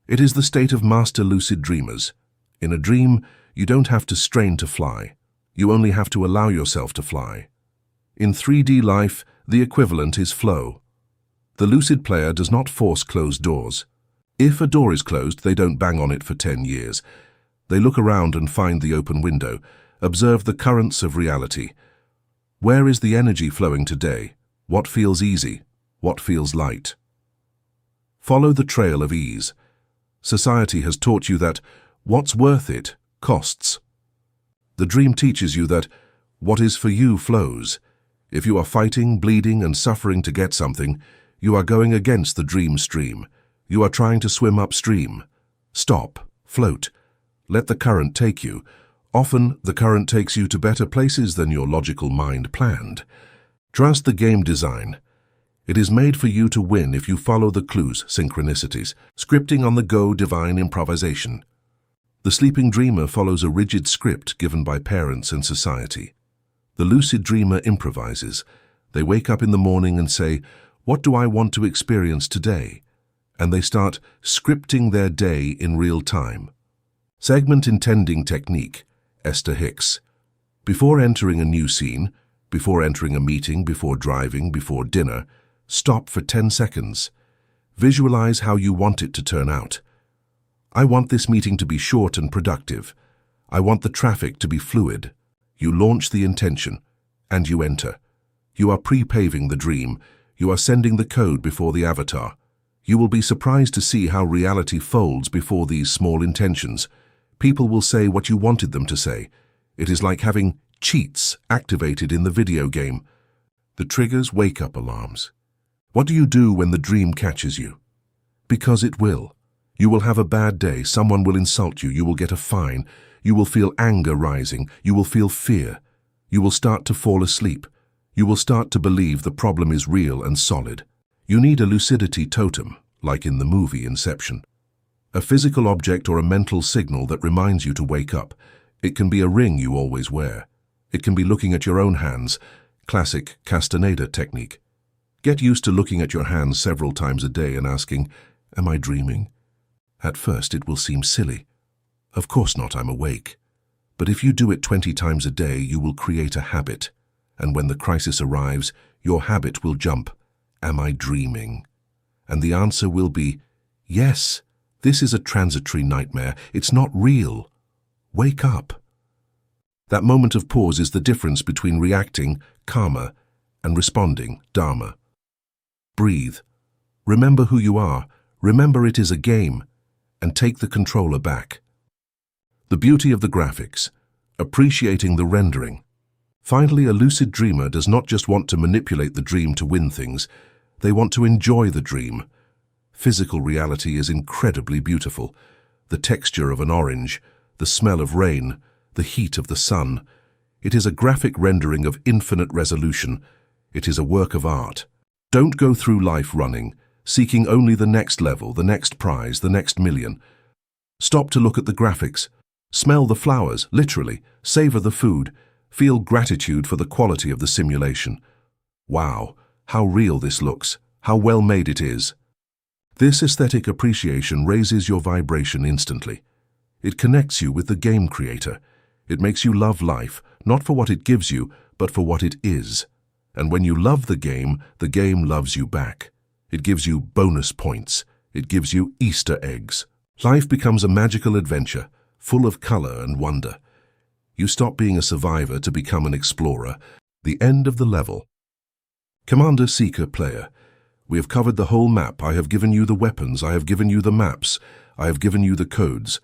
It is the state of master lucid dreamers. In a dream, you don't have to strain to fly. You only have to allow yourself to fly. In 3D life, the equivalent is flow. The lucid player does not force closed doors. If a door is closed, they don't bang on it for 10 years. They look around and find the open window, observe the currents of reality. Where is the energy flowing today? What feels easy? What feels light? Follow the trail of ease. Society has taught you that what's worth it costs. The dream teaches you that what is for you flows. If you are fighting, bleeding, and suffering to get something, you are going against the dream stream. You are trying to swim upstream. Stop, float. Let the current take you. Often, the current takes you to better places than your logical mind planned. Trust the game design. It is made for you to win if you follow the clues, synchronicities, scripting on the go, divine improvisation. The sleeping dreamer follows a rigid script given by parents and society. The lucid dreamer improvises. They wake up in the morning and say, "What do I want to experience today?" And they start scripting their day in real time. Segment intending technique, Esther Hicks. Before entering a new scene, before entering a meeting, before driving, before dinner, stop for 10 seconds. Visualize how you want it to turn out. I want this meeting to be short and productive. I want the traffic to be fluid. You launch the intention, and you enter. You are pre-paving the dream. You are sending the code before the avatar. You will be surprised to see how reality folds before these small intentions. People will say what you wanted them to say. It is like having cheats activated in the video game. The triggers wake-up alarms. What do you do when the dream catches you? Because it will. You will have a bad day, someone will insult you, you will get a fine, you will feel anger rising, you will feel fear. You will start to fall asleep. You will start to believe the problem is real and solid. You need a lucidity totem, like in the movie Inception. A physical object or a mental signal that reminds you to wake up. It can be a ring you always wear. It can be looking at your own hands, classic Castaneda technique. Get used to looking at your hands several times a day and asking, "Am I dreaming?" At first it will seem silly. Of course not, I'm awake. But if you do it 20 times a day, you will create a habit. And when the crisis arrives, your habit will jump, "Am I dreaming?" And the answer will be, "Yes, this is a transitory nightmare. It's not real. Wake up." That moment of pause is the difference between reacting, karma, and responding, dharma. Breathe. Remember who you are. Remember it is a game. And take the controller back. The beauty of the graphics. Appreciating the rendering. Finally, a lucid dreamer does not just want to manipulate the dream to win things. They want to enjoy the dream. Physical reality is incredibly beautiful. The texture of an orange, the smell of rain, the heat of the sun. It is a graphic rendering of infinite resolution. It is a work of art. Don't go through life running, seeking only the next level, the next prize, the next million. Stop to look at the graphics. Smell the flowers, literally. Savor the food. Feel gratitude for the quality of the simulation. Wow, how real this looks. How well made it is. This aesthetic appreciation raises your vibration instantly. It connects you with the game creator. It makes you love life, not for what it gives you, but for what it is. And when you love the game loves you back. It gives you bonus points. It gives you Easter eggs. Life becomes a magical adventure, full of color and wonder. You stop being a survivor to become an explorer. The end of the level. Commander, Seeker, Player. We have covered the whole map. I have given you the weapons. I have given you the maps. I have given you the codes.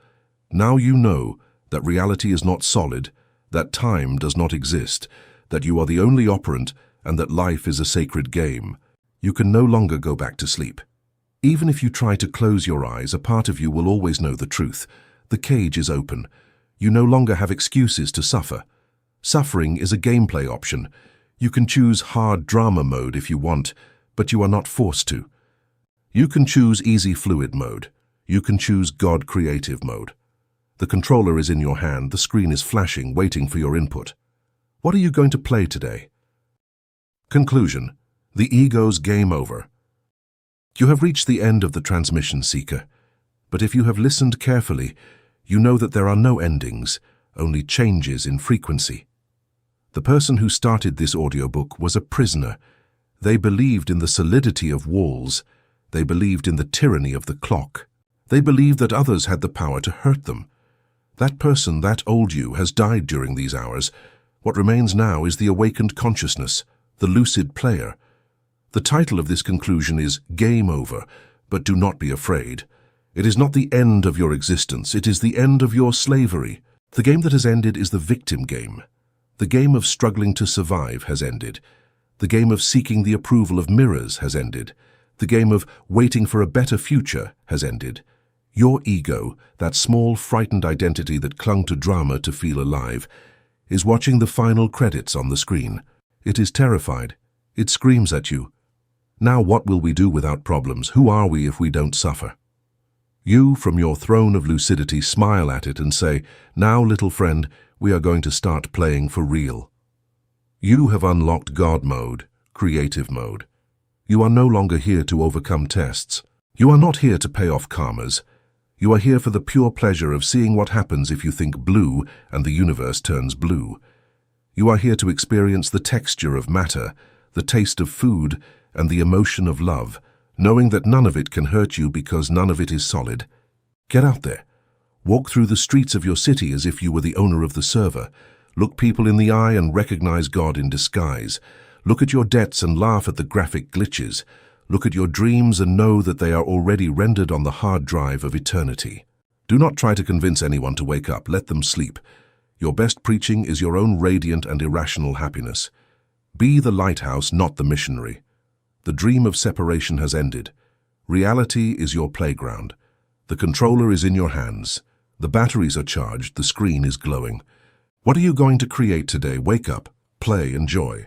Now you know that reality is not solid, that time does not exist, that you are the only operant, and that life is a sacred game. You can no longer go back to sleep. Even if you try to close your eyes, a part of you will always know the truth. The cage is open. You no longer have excuses to suffer. Suffering is a gameplay option. You can choose hard drama mode if you want, but you are not forced to. You can choose easy fluid mode. You can choose God creative mode. The controller is in your hand, the screen is flashing, waiting for your input. What are you going to play today? Conclusion. The ego's game over. You have reached the end of the transmission, Seeker. But if you have listened carefully, you know that there are no endings, only changes in frequency. The person who started this audiobook was a prisoner. They believed in the solidity of walls. They believed in the tyranny of the clock. They believed that others had the power to hurt them. That person, that old you, has died during these hours. What remains now is the awakened consciousness, the lucid player. The title of this conclusion is Game Over, but do not be afraid. It is not the end of your existence, it is the end of your slavery. The game that has ended is the victim game. The game of struggling to survive has ended. The game of seeking the approval of mirrors has ended. The game of waiting for a better future has ended. Your ego, that small, frightened identity that clung to drama to feel alive, is watching the final credits on the screen. It is terrified. It screams at you. Now what will we do without problems? Who are we if we don't suffer? You, from your throne of lucidity, smile at it and say, "Now, little friend, we are going to start playing for real." You have unlocked God mode, creative mode. You are no longer here to overcome tests. You are not here to pay off karmas. You are here for the pure pleasure of seeing what happens if you think blue and the universe turns blue. You are here to experience the texture of matter, the taste of food, and the emotion of love, knowing that none of it can hurt you because none of it is solid. Get out there. Walk through the streets of your city as if you were the owner of the server. Look people in the eye and recognize God in disguise. Look at your debts and laugh at the graphic glitches. Look at your dreams and know that they are already rendered on the hard drive of eternity. Do not try to convince anyone to wake up. Let them sleep. Your best preaching is your own radiant and irrational happiness. Be the lighthouse, not the missionary. The dream of separation has ended. Reality is your playground. The controller is in your hands. The batteries are charged. The screen is glowing. What are you going to create today? Wake up, play, enjoy.